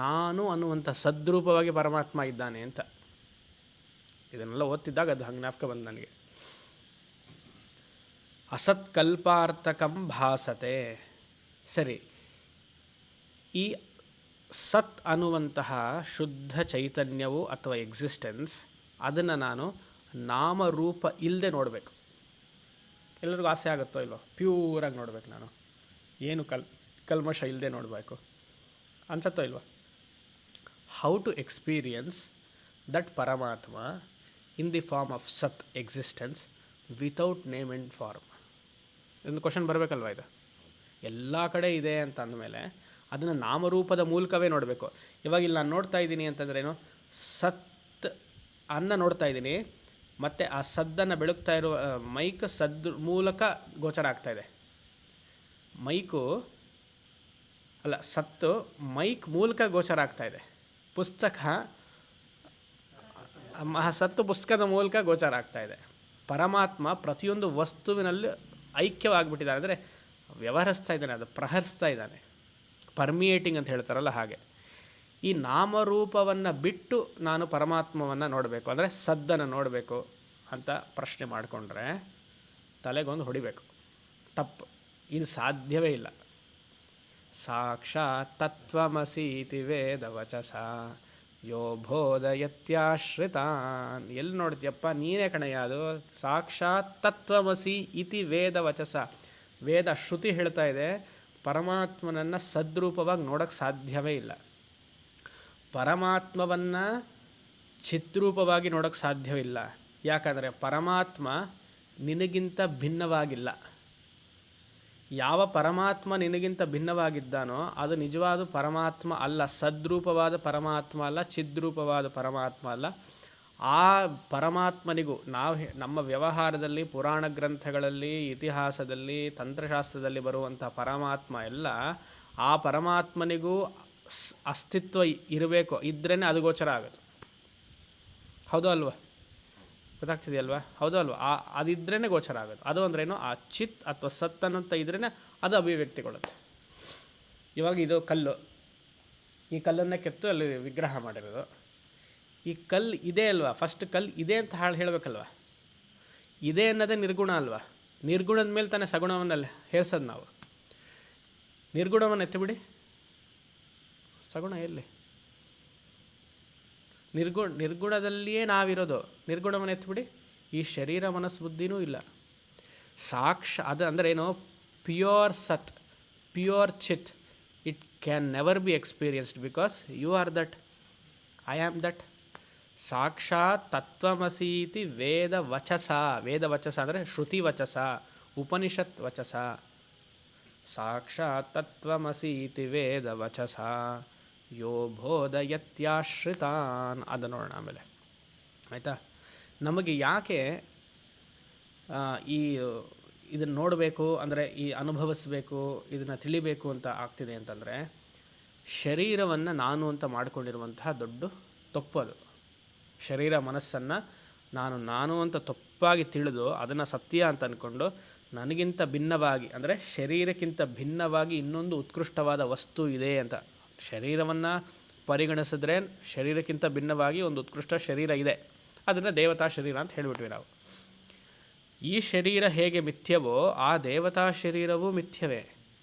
ನಾನು ಅನ್ನುವಂಥ ಸದ್ರೂಪವಾಗಿ ಪರಮಾತ್ಮ ಇದ್ದಾನೆ ಅಂತ. ಇದನ್ನೆಲ್ಲ ಓದ್ತಿದ್ದಾಗ ಅದು ಹಂಗೆ ಜ್ಞಾಪಕ ಬಂದು ನನಗೆ. ಅಸತ್ ಕಲ್ಪಾರ್ಥಕಂ ಭಾಸತೆ. ಸರಿ, ಈ ಸತ್ ಅನ್ನುವಂತಹ ಶುದ್ಧ ಚೈತನ್ಯವು ಅಥವಾ ಎಕ್ಸಿಸ್ಟೆನ್ಸ್, ಅದನ್ನು ನಾನು ನಾಮರೂಪ ಇಲ್ಲದೆ ನೋಡಬೇಕು. ಎಲ್ಲರಿಗೂ ಆಸೆ ಆಗುತ್ತೋ ಇಲ್ಲೋ? ಪ್ಯೂರಾಗಿ ನೋಡ್ಬೇಕು ನಾನು, ಏನು ಕಲ್ಮಶ ಇಲ್ಲದೆ ನೋಡಬೇಕು ಅನ್ಸತ್ತೋ ಇಲ್ವ? ಹೌ ಟು ಎಕ್ಸ್ಪೀರಿಯನ್ಸ್ ದಟ್ ಪರಮಾತ್ಮ ಇನ್ ದಿ ಫಾರ್ಮ್ ಆಫ್ ಸತ್ existence without name and form? ಒಂದು ಕ್ವಶನ್ ಬರಬೇಕಲ್ವ ಇದು. ಎಲ್ಲ ಕಡೆ ಇದೆ ಅಂತ ಅಂದಮೇಲೆ ಅದನ್ನು ನಾಮರೂಪದ ಮೂಲಕವೇ ನೋಡಬೇಕು. ಇವಾಗ ಇಲ್ಲಿ ನಾನು ನೋಡ್ತಾ ಇದ್ದೀನಿ ಅಂತಂದ್ರೇನು? ಸತ್ ಅನ್ನ ನೋಡ್ತಾ ಇದ್ದೀನಿ, ಮತ್ತು ಆ ಸದ್ದನ್ನು ಬೆಳಗ್ತಾ ಇರುವ ಮೈಕ್ ಸದ್ದು ಮೂಲಕ ಗೋಚರ ಆಗ್ತಾಯಿದೆ. ಮೈಕು ಅಲ್ಲ, ಸತ್ತು ಮೈಕ್ ಮೂಲಕ ಗೋಚರ ಆಗ್ತಾಯಿದೆ. ಪುಸ್ತಕ ಸತ್ತು ಪುಸ್ತಕದ ಮೂಲಕ ಗೋಚರ ಆಗ್ತಾಯಿದೆ. ಪರಮಾತ್ಮ ಪ್ರತಿಯೊಂದು ವಸ್ತುವಿನಲ್ಲಿ ಐಕ್ಯವಾಗಿಬಿಟ್ಟಿದ್ದಾನೆ, ಅಂದರೆ ವ್ಯವಹರಿಸ್ತಾ ಇದ್ದಾನೆ, ಅದು ಪ್ರಹರಿಸ್ತಾ ಇದ್ದಾನೆ, ಪರ್ಮಿಯೇಟಿಂಗ್ ಅಂತ ಹೇಳ್ತಾರಲ್ಲ ಹಾಗೆ. ಈ ನಾಮರೂಪವನ್ನು ಬಿಟ್ಟು ನಾನು ಪರಮಾತ್ಮವನ್ನು ನೋಡಬೇಕು, ಅಂದರೆ ಸದ್ದನ್ನು ನೋಡಬೇಕು ಅಂತ ಪ್ರಶ್ನೆ ಮಾಡಿಕೊಂಡ್ರೆ ತಲೆಗೊಂದು ಹೊಡಿಬೇಕು, ಟಪ್. ಇದು ಸಾಧ್ಯವೇ ಇಲ್ಲ. ಸಾಕ್ಷಾತ್ ತತ್ವಮಸೀತಿ ವೇದವಚಸ ಯೋ ಬೋಧಯತ್ಯಾಶ್ರಿತಾನ್. ಎಲ್ಲಿ ನೋಡ್ತೀಯಪ್ಪ, ನೀನೇ ಕಣಯ್ಯ ಅದು. ಸಾಕ್ಷಾತ್ ತತ್ವಮಸಿ ಇತಿ ವೇದವಚಸ. ವೇದ ಶ್ರುತಿ ಹೇಳ್ತಾ ಇದೆ, ಪರಮಾತ್ಮನನ್ನು ಸದ್ರೂಪವಾಗಿ ನೋಡೋಕ್ಕೆ ಸಾಧ್ಯವೇ ಇಲ್ಲ. ಪರಮಾತ್ಮವನ್ನು ಚಿತ್ರೂಪವಾಗಿ ನೋಡೋಕ್ಕೆ ಸಾಧ್ಯವಿಲ್ಲ. ಯಾಕಂದರೆ ಪರಮಾತ್ಮ ನಿನಗಿಂತ ಭಿನ್ನವಾಗಿಲ್ಲ. ಯಾವ ಪರಮಾತ್ಮ ನಿನಗಿಂತ ಭಿನ್ನವಾಗಿದ್ದಾನೋ ಅದು ನಿಜವಾದ ಪರಮಾತ್ಮ ಅಲ್ಲ, ಸದ್ರೂಪವಾದ ಪರಮಾತ್ಮ ಅಲ್ಲ, ಚಿದ್ರೂಪವಾದ ಪರಮಾತ್ಮ ಅಲ್ಲ. ಆ ಪರಮಾತ್ಮನಿಗೂ ನಮ್ಮ ವ್ಯವಹಾರದಲ್ಲಿ, ಪುರಾಣ ಗ್ರಂಥಗಳಲ್ಲಿ, ಇತಿಹಾಸದಲ್ಲಿ, ತಂತ್ರಶಾಸ್ತ್ರದಲ್ಲಿ ಬರುವಂಥ ಪರಮಾತ್ಮ ಎಲ್ಲ ಆ ಪರಮಾತ್ಮನಿಗೂ ಅಸ್ತಿತ್ವ ಇರಬೇಕು, ಇದ್ರೇ ಅದು ಗೋಚರ ಆಗೋದು. ಹೌದೋ ಅಲ್ವಾ? ಗೊತ್ತಾಗ್ತಿದೆಯಲ್ವಾ? ಹೌದೋ ಅಲ್ವಾ? ಅದಿದ್ರೇ ಗೋಚರ ಆಗೋದು. ಅದು ಅಂದ್ರೇನು, ಆ ಚಿತ್ ಅಥವಾ ಸತ್ ಅನ್ನೋಂಥ ಇದ್ರೇ ಅದು ಅಭಿವ್ಯಕ್ತಿಗೊಳ್ಳುತ್ತೆ. ಇವಾಗ ಇದು ಕಲ್ಲು, ಈ ಕಲ್ಲನ್ನು ಕೆತ್ತು ಅಲ್ಲಿ ವಿಗ್ರಹ ಮಾಡಿರೋದು. ಈ ಕಲ್ಲು ಇದೆ ಅಲ್ವಾ, ಫಸ್ಟ್ ಕಲ್ಲು ಇದೆ ಅಂತ ಹೇಳಬೇಕಲ್ವ. ಇದೆ ಅನ್ನೋದೇ ನಿರ್ಗುಣ ಅಲ್ವಾ. ನಿರ್ಗುಣದ ಮೇಲೆ ತಾನೇ ಸಗುಣವನ್ನಲ್ಲಿ ಹೇರ್ಸೋದು ನಾವು. ನಿರ್ಗುಣವನ್ನು ಎತ್ತಿಬಿಡಿ, ಸಗುಣ ಎಲ್ಲಿ? ನಿರ್ಗುಣದಲ್ಲಿಯೇ ನಾವಿರೋದು. ನಿರ್ಗುಣವನ್ನು ಎತ್ತಿಬಿಡಿ, ಈ ಶರೀರ ಮನಸ್ಸು ಬುದ್ಧಿನೂ ಇಲ್ಲ. ಅದು ಅಂದರೆ ಏನು? ಪ್ಯೂರ್ ಸತ್, ಪ್ಯೂರ್ ಚಿತ್. It can never be experienced because you are that, I am that. ಸಾಕ್ಷಾತ್ ತತ್ವಮಸೀತಿ ವೇದವಚಸ. ವೇದವಚಸ ಅಂದರೆ ಶ್ರುತಿ ವಚಸ, ಉಪನಿಷತ್ ವಚಸ. ಸಾಕ್ಷಾತ್ ತತ್ವಮಸೀತಿ ವೇದವಚಸ ಯೋ ಬೋಧಯತ್ಯಾಶ್ರಿತಾನ್. ಅದು ನೋಡೋಣ ಆಮೇಲೆ, ಆಯಿತಾ? ನಮಗೆ ಯಾಕೆ ಇದನ್ನು ನೋಡಬೇಕು ಅಂದರೆ, ಈ ಅನುಭವಿಸಬೇಕು, ಇದನ್ನು ತಿಳಿಬೇಕು ಅಂತ ಆಗ್ತಿದೆ ಅಂತಂದರೆ, ಶರೀರವನ್ನು ನಾನು ಅಂತ ಮಾಡಿಕೊಂಡಿರುವಂತಹ ದೊಡ್ಡ ತಪ್ಪು ಅದು. ಶರೀರ ಮನಸ್ಸನ್ನು ನಾನು ಅಂತ ತಪ್ಪಾಗಿ ತಿಳಿದು ಅದನ್ನು ಸತ್ಯ ಅಂತ ಅಂದ್ಕೊಂಡು ನನಗಿಂತ ಭಿನ್ನವಾಗಿ, ಅಂದರೆ ಶರೀರಕ್ಕಿಂತ ಭಿನ್ನವಾಗಿ ಇನ್ನೊಂದು ಉತ್ಕೃಷ್ಟವಾದ ವಸ್ತು ಇದೆ ಅಂತ ಶರೀರವನ್ನು ಪರಿಗಣಿಸಿದ್ರೆ, ಶರೀರಕ್ಕಿಂತ ಭಿನ್ನವಾಗಿ ಒಂದು ಉತ್ಕೃಷ್ಟ ಶರೀರ ಇದೆ, ಅದನ್ನು ದೇವತಾ ಶರೀರ ಅಂತ ಹೇಳಿಬಿಟ್ವಿ ನಾವು. ಈ ಶರೀರ ಹೇಗೆ ಮಿಥ್ಯವೋ ಆ ದೇವತಾ ಶರೀರವೂ ಮಿಥ್ಯವೇ.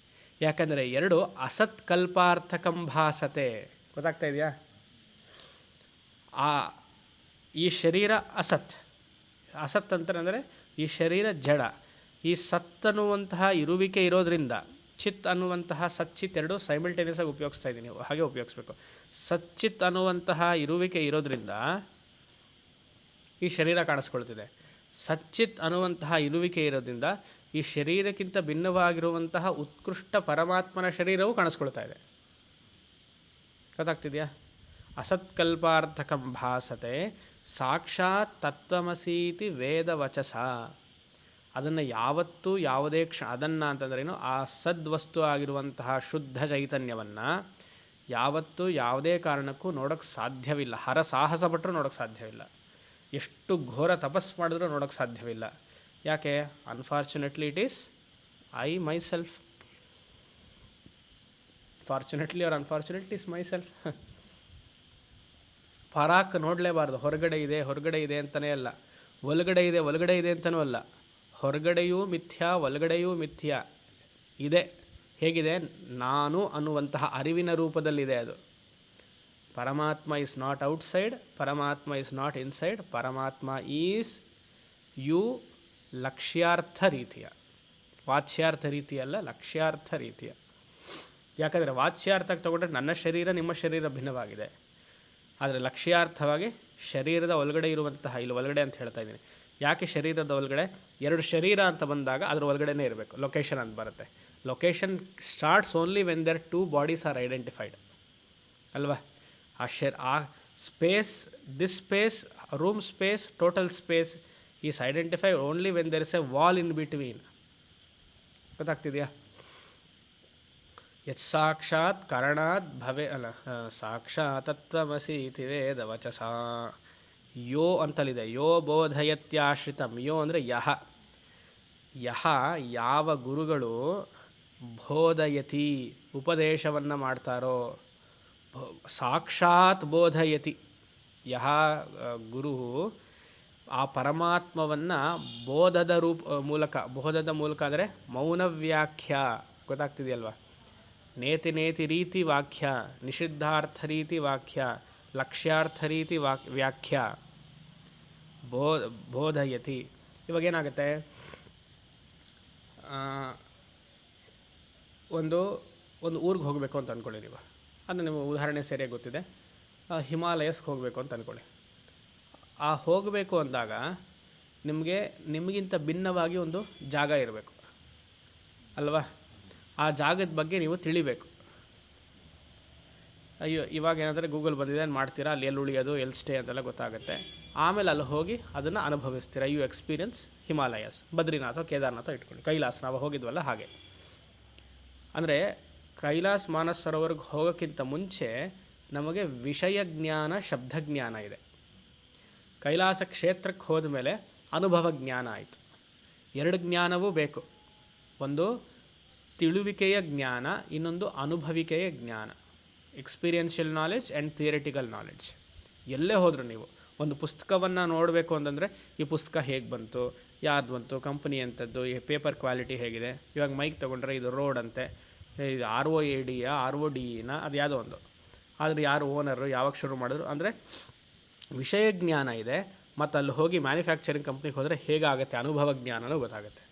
ಯಾಕಂದರೆ ಎರಡು ಅಸತ್ಕಲ್ಪಾರ್ಥಕಂ ಭಾಸತೆ. ಗೊತ್ತಾಗ್ತಾ ಇದೆಯಾ? ಈ ಶರೀರ ಅಸತ್. ಅಸತ್ ಅಂತಂದರೆ ಈ ಶರೀರ ಜಡ. ಈ ಸತ್ ಅನ್ನುವಂತಹ ಇರುವಿಕೆ ಇರೋದ್ರಿಂದ, ಚಿತ್ ಅನ್ನುವಂತಹ ಸಚ್ಚಿತ್ ಎರಡು ಸೈಮಲ್ಟೇನಿಯಸ್ ಆಗಿ ಉಪಯೋಗಿಸ್ತಾ ಇದ್ದೀನಿ, ಹಾಗೆ ಉಪಯೋಗಿಸ್ಬೇಕು. ಸಚ್ಚಿತ್ ಅನ್ನುವಂತಹ ಇರುವಿಕೆ ಇರೋದ್ರಿಂದ ಈ ಶರೀರ ಕಾಣಿಸ್ಕೊಳ್ತಿದೆ. ಸಚ್ಚಿತ್ ಅನ್ನುವಂತಹ ಇರುವಿಕೆ ಇರೋದ್ರಿಂದ ಈ ಶರೀರಕ್ಕಿಂತ ಭಿನ್ನವಾಗಿರುವಂತಹ ಉತ್ಕೃಷ್ಟ ಪರಮಾತ್ಮನ ಶರೀರವು ಕಾಣಿಸ್ಕೊಳ್ತಾ ಇದೆ. ಗೊತ್ತಾಗ್ತಿದೆಯಾ? ಅಸತ್ಕಲ್ಪಾರ್ಥಕಂ ಭಾಸತೆ ಸಾಕ್ಷಾತ್ ತತ್ವಮಸೀತಿ ವೇದವಚಸ. ಅದನ್ನು ಯಾವತ್ತೂ ಯಾವುದೇ ಅದನ್ನು ಅಂತಂದ್ರೇನು, ಆ ಸದ್ವಸ್ತು ಆಗಿರುವಂತಹ ಶುದ್ಧ ಚೈತನ್ಯವನ್ನು ಯಾವತ್ತೂ ಯಾವುದೇ ಕಾರಣಕ್ಕೂ ನೋಡೋಕ್ಕೆ ಸಾಧ್ಯವಿಲ್ಲ. ಹರಸಾಹಸ ಪಟ್ಟರೂ ನೋಡೋಕ್ಕೆ ಸಾಧ್ಯವಿಲ್ಲ. ಎಷ್ಟು ಘೋರ ತಪಸ್ಸು ಮಾಡಿದ್ರೂ ನೋಡೋಕ್ಕೆ ಸಾಧ್ಯವಿಲ್ಲ. ಯಾಕೆ? Unfortunately it is I myself. Fortunately or unfortunately is myself. ಪರಾಕ್ ನೋಡಲೇಬಾರ್ದು. ಹೊರಗಡೆ ಇದೆ ಅಂತಲೇ ಅಲ್ಲ, ಒಳಗಡೆ ಇದೆ ಅಂತಲೂ ಅಲ್ಲ. ಹೊರಗಡೆಯೂ ಮಿಥ್ಯಾ, ಒಳಗಡೆಯೂ ಮಿಥ್ಯಾ ಇದೆ. ಹೇಗಿದೆ? ನಾನು ಅನ್ನುವಂತಹ ಅರಿವಿನ ರೂಪದಲ್ಲಿದೆ ಅದು. ಪರಮಾತ್ಮ ಈಸ್ ನಾಟ್ ಔಟ್ಸೈಡ್, ಪರಮಾತ್ಮ ಈಸ್ ನಾಟ್ ಇನ್ಸೈಡ್. ಪರಮಾತ್ಮ ಈಸ್ ಯು ಲಕ್ಷ್ಯಾರ್ಥ ರೀತಿಯ, ವಾಚ್ಯಾರ್ಥ ರೀತಿಯಲ್ಲ, ಲಕ್ಷ್ಯಾರ್ಥ ರೀತಿಯ. ಯಾಕಂದರೆ ವಾಚ್ಯಾರ್ಥಕ್ಕೆ ತಗೊಂಡ್ರೆ ನನ್ನ ಶರೀರ ನಿಮ್ಮ ಶರೀರ ಭಿನ್ನವಾಗಿದೆ. ಆದರೆ ಲಕ್ಷ್ಯಾರ್ಥವಾಗಿ ಶರೀರದ ಒಳಗಡೆ ಇರುವಂತಹ, ಇಲ್ಲಿ ಒಳಗಡೆ ಅಂತ ಹೇಳ್ತಾ ಇದ್ದೀನಿ. ಯಾಕೆ ಶರೀರದ ಒಳಗಡೆ? ಎರಡು ಶರೀರ ಅಂತ ಬಂದಾಗ ಅದರ ಒಳಗಡೆನೇ ಇರಬೇಕು. ಲೊಕೇಶನ್ ಅಂತ ಬರುತ್ತೆ. Location starts only when there two bodies are identified ಅಲ್ವಾ? ಆ space, this space room space, total space is identify only when there is a wall in between. ಗೊತ್ತಾಗ್ತಿದೆಯಾ? ಯತ್ ಸಾಕ್ಷಾತ್ ಕರಣಾತ್ ಭವೆ ಅಲ್ಲ ಸಾಕ್ಷಾತತ್ವಮಸಿ ಇತಿ ವೇದ ವಚಸ ಯೋ ಅಂತಲಿದೆ. ಯೋ ಬೋಧಯತ್ಯಾಶ್ರಿತಂ. ಯೋ ಅಂದರೆ ಯಹ. ಯಹ ಯಾವ ಗುರುಗಳು ಬೋಧಯತಿ ಉಪದೇಶವನ್ನು ಮಾಡ್ತಾರೋ, ಸಾಕ್ಷಾತ್ ಬೋಧಯತಿ ಯಹ ಗುರು ಆ ಪರಮಾತ್ಮವನ್ನು ಬೋಧದ ಮೂಲಕ ಅಂದರೆ ಮೌನವ್ಯಾಖ್ಯ. ಗೊತ್ತಾಗ್ತಿದೆಯಲ್ವ? ನೇತಿ ನೇತಿ ರೀತಿ ವಾಕ್ಯ, ನಿಷಿದ್ಧಾರ್ಥ ರೀತಿ ವಾಕ್ಯ, ಲಕ್ಷ್ಯಾರ್ಥ ರೀತಿ ವ್ಯಾಖ್ಯ ಬೋಧಯತಿ. ಇವಾಗೇನಾಗುತ್ತೆ, ಒಂದು ಊರಿಗೆ ಹೋಗಬೇಕು ಅಂತ ಅಂದ್ಕೊಳ್ಳಿ ನೀವು. ಅದು ನಿಮಗೆ ಉದಾಹರಣೆ ಸರಿಯಾಗಿ ಗೊತ್ತಿದೆ. ಹಿಮಾಲಯಸ್ಗೆ ಹೋಗಬೇಕು ಅಂತ ಅಂದ್ಕೊಳ್ಳಿ. ಆ ಹೋಗಬೇಕು ಅಂದಾಗ ನಿಮಗಿಂತ ಭಿನ್ನವಾಗಿ ಒಂದು ಜಾಗ ಇರಬೇಕು ಅಲ್ವಾ? ಆ ಜಾಗದ ಬಗ್ಗೆ ನೀವು ತಿಳಿಬೇಕು. ಅಯ್ಯೋ ಇವಾಗ ಏನಾದರೆ ಗೂಗಲ್ ಬಂದಿದೆ ಏನು ಮಾಡ್ತೀರಾ, ಅಲ್ಲಿ ಎಲ್ಲಿ ಉಳಿಯೋದು, ಎಲ್ಲಿ ಸ್ಟೇ ಅಂತೆಲ್ಲ ಗೊತ್ತಾಗುತ್ತೆ. ಆಮೇಲೆ ಅಲ್ಲಿ ಹೋಗಿ ಅದನ್ನು ಅನುಭವಿಸ್ತೀರಾ. You experience Himalayas. ಬದ್ರಿನಾಥೋ ಕೇದಾರನಾಥೋ ಇಟ್ಕೊಳ್ಳಿ, ಕೈಲಾಸ ನಾವು ಹೋಗಿದ್ವಲ್ಲ ಹಾಗೆ. ಅಂದರೆ ಕೈಲಾಸ ಮಾನಸ ಸರೋವರ್ಗೆ ಹೋಗೋಕ್ಕಿಂತ ಮುಂಚೆ ನಮಗೆ ವಿಷಯ ಜ್ಞಾನ, ಶಬ್ದಜ್ಞಾನ ಇದೆ. ಕೈಲಾಸ ಕ್ಷೇತ್ರಕ್ಕೆ ಹೋದ ಮೇಲೆ ಅನುಭವ ಜ್ಞಾನ ಆಯಿತು. ಎರಡು ಜ್ಞಾನವೂ ಬೇಕು. ಒಂದು ತಿಳುವಿಕೆಯ ಜ್ಞಾನ, ಇನ್ನೊಂದು ಅನುಭವಿಕೆಯ ಜ್ಞಾನ. Experiential knowledge and theoretical knowledge. ಎಲ್ಲೇ ಹೋದರೂ ನೀವು ಒಂದು ಪುಸ್ತಕವನ್ನು ನೋಡಬೇಕು ಅಂತಂದರೆ ಈ ಪುಸ್ತಕ ಹೇಗೆ ಬಂತು, ಯಾರ್ದು ಬಂತು, ಕಂಪ್ನಿ ಅಂಥದ್ದು, ಈ ಪೇಪರ್ ಕ್ವಾಲಿಟಿ ಹೇಗಿದೆ. ಇವಾಗ ಮೈಕ್ ತೊಗೊಂಡ್ರೆ ಇದು ರೋಡ್ ಅಂತೆ, ಇದು ROAD RODEನ ಅದು ಯಾವುದೋ ಒಂದು, ಆದರೆ ಯಾರು ಓನರು, ಯಾವಾಗ ಶುರು ಮಾಡಿದ್ರು, ಅಂದರೆ ವಿಷಯ ಜ್ಞಾನ ಇದೆ. ಮತ್ತು ಅಲ್ಲಿ ಹೋಗಿ ಮ್ಯಾನುಫ್ಯಾಕ್ಚರಿಂಗ್ ಕಂಪ್ನಿಗೆ ಹೋದರೆ ಹೇಗಾಗುತ್ತೆ ಅನುಭವ ಜ್ಞಾನನೂ ಗೊತ್ತಾಗುತ್ತೆ.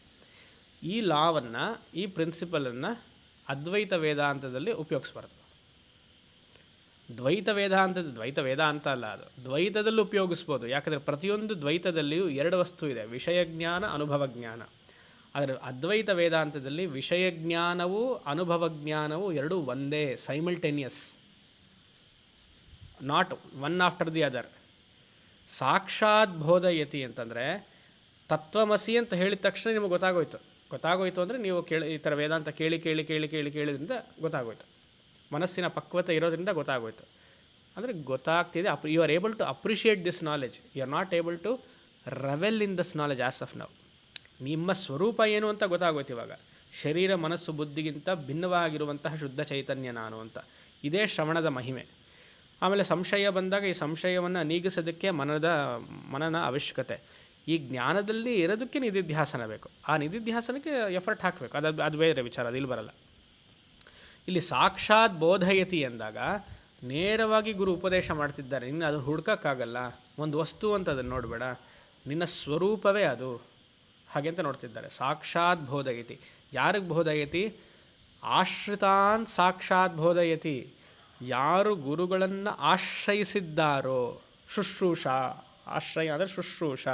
ಈ ಲಾವನ್ನು, ಈ ಪ್ರಿನ್ಸಿಪಲನ್ನು ಅದ್ವೈತ ವೇದಾಂತದಲ್ಲಿ ಉಪಯೋಗಿಸ್ಬಾರ್ದು. ದ್ವೈತ ವೇದಾಂತ ಅಲ್ಲ, ಅದು ದ್ವೈತದಲ್ಲಿ ಉಪಯೋಗಿಸ್ಬೋದು. ಯಾಕಂದರೆ ಪ್ರತಿಯೊಂದು ದ್ವೈತದಲ್ಲಿಯೂ ಎರಡು ವಸ್ತು ಇದೆ, ವಿಷಯ ಜ್ಞಾನ, ಅನುಭವ ಜ್ಞಾನ. ಆದರೆ ಅದ್ವೈತ ವೇದಾಂತದಲ್ಲಿ ವಿಷಯ ಜ್ಞಾನವೂ ಅನುಭವ ಜ್ಞಾನವೂ ಎರಡೂ ಒಂದೇ, simultaneous, not one after the other. ಸಾಕ್ಷಾತ್ ಬೋಧಯತಿ ಅಂತಂದರೆ ತತ್ವಮಸಿ ಅಂತ ಹೇಳಿದ ತಕ್ಷಣ ನಿಮಗೆ ಗೊತ್ತಾಗೋಯ್ತು ಅಂದರೆ ನೀವು ಈ ಥರ ವೇದಾಂತ ಕೇಳಿದ್ರಿಂದ ಗೊತ್ತಾಗೋಯ್ತು. ಮನಸ್ಸಿನ ಪಕ್ವತೆ ಇರೋದ್ರಿಂದ ಗೊತ್ತಾಗೋಯ್ತು. ಅಂದರೆ ಗೊತ್ತಾಗ್ತಿದೆ. You are able to appreciate this knowledge. You are not able to revel in this knowledge as of now. ನಿಮ್ಮ ಸ್ವರೂಪ ಏನು ಅಂತ ಗೊತ್ತಾಗೋಯ್ತು ಇವಾಗ. ಶರೀರ, ಮನಸ್ಸು, ಬುದ್ಧಿಗಿಂತ ಭಿನ್ನವಾಗಿರುವಂತಹ ಶುದ್ಧ ಚೈತನ್ಯ ನಾನು ಅಂತ. ಇದೇ ಶ್ರವಣದ ಮಹಿಮೆ. ಆಮೇಲೆ ಸಂಶಯ ಬಂದಾಗ ಈ ಸಂಶಯವನ್ನು ನೀಗಿಸೋದಕ್ಕೆ ಮನನ ಅವಶ್ಯಕತೆ. ಈ ಜ್ಞಾನದಲ್ಲಿ ಇರೋದಕ್ಕೆ ನಿಧಿಧ್ಯಾಸನ ಬೇಕು. ಆ ನಿಧಿಧ್ಯಾಸನಕ್ಕೆ ಎಫರ್ಟ್ ಹಾಕಬೇಕು. ಅದು ಬೇರೆ ವಿಚಾರ, ಅದು ಇಲ್ಲಿ ಬರಲ್ಲ. ಇಲ್ಲಿ ಸಾಕ್ಷಾತ್ ಬೋಧಯತಿ ಅಂದಾಗ ನೇರವಾಗಿ ಗುರು ಉಪದೇಶ ಮಾಡ್ತಿದ್ದಾರೆ. ನಿನ್ನ ಅದನ್ನು ಹುಡ್ಕೋಕ್ಕಾಗಲ್ಲ. ಒಂದು ವಸ್ತು ಅಂತ ಅದನ್ನು ನೋಡಬೇಡ, ನಿನ್ನ ಸ್ವರೂಪವೇ ಅದು, ಹಾಗೆ ಅಂತ ನೋಡ್ತಿದ್ದಾರೆ. ಸಾಕ್ಷಾತ್ ಬೋಧಯತಿ. ಯಾರಿಗೆ ಬೋಧಯತಿ? ಆಶ್ರಿತಾನ್ ಸಾಕ್ಷಾತ್ ಬೋಧಯತಿ. ಯಾರು ಗುರುಗಳನ್ನು ಆಶ್ರಯಿಸಿದ್ದಾರೋ. ಶುಶ್ರೂಷ, ಆಶ್ರಯ ಅಂದರೆ ಶುಶ್ರೂಷ.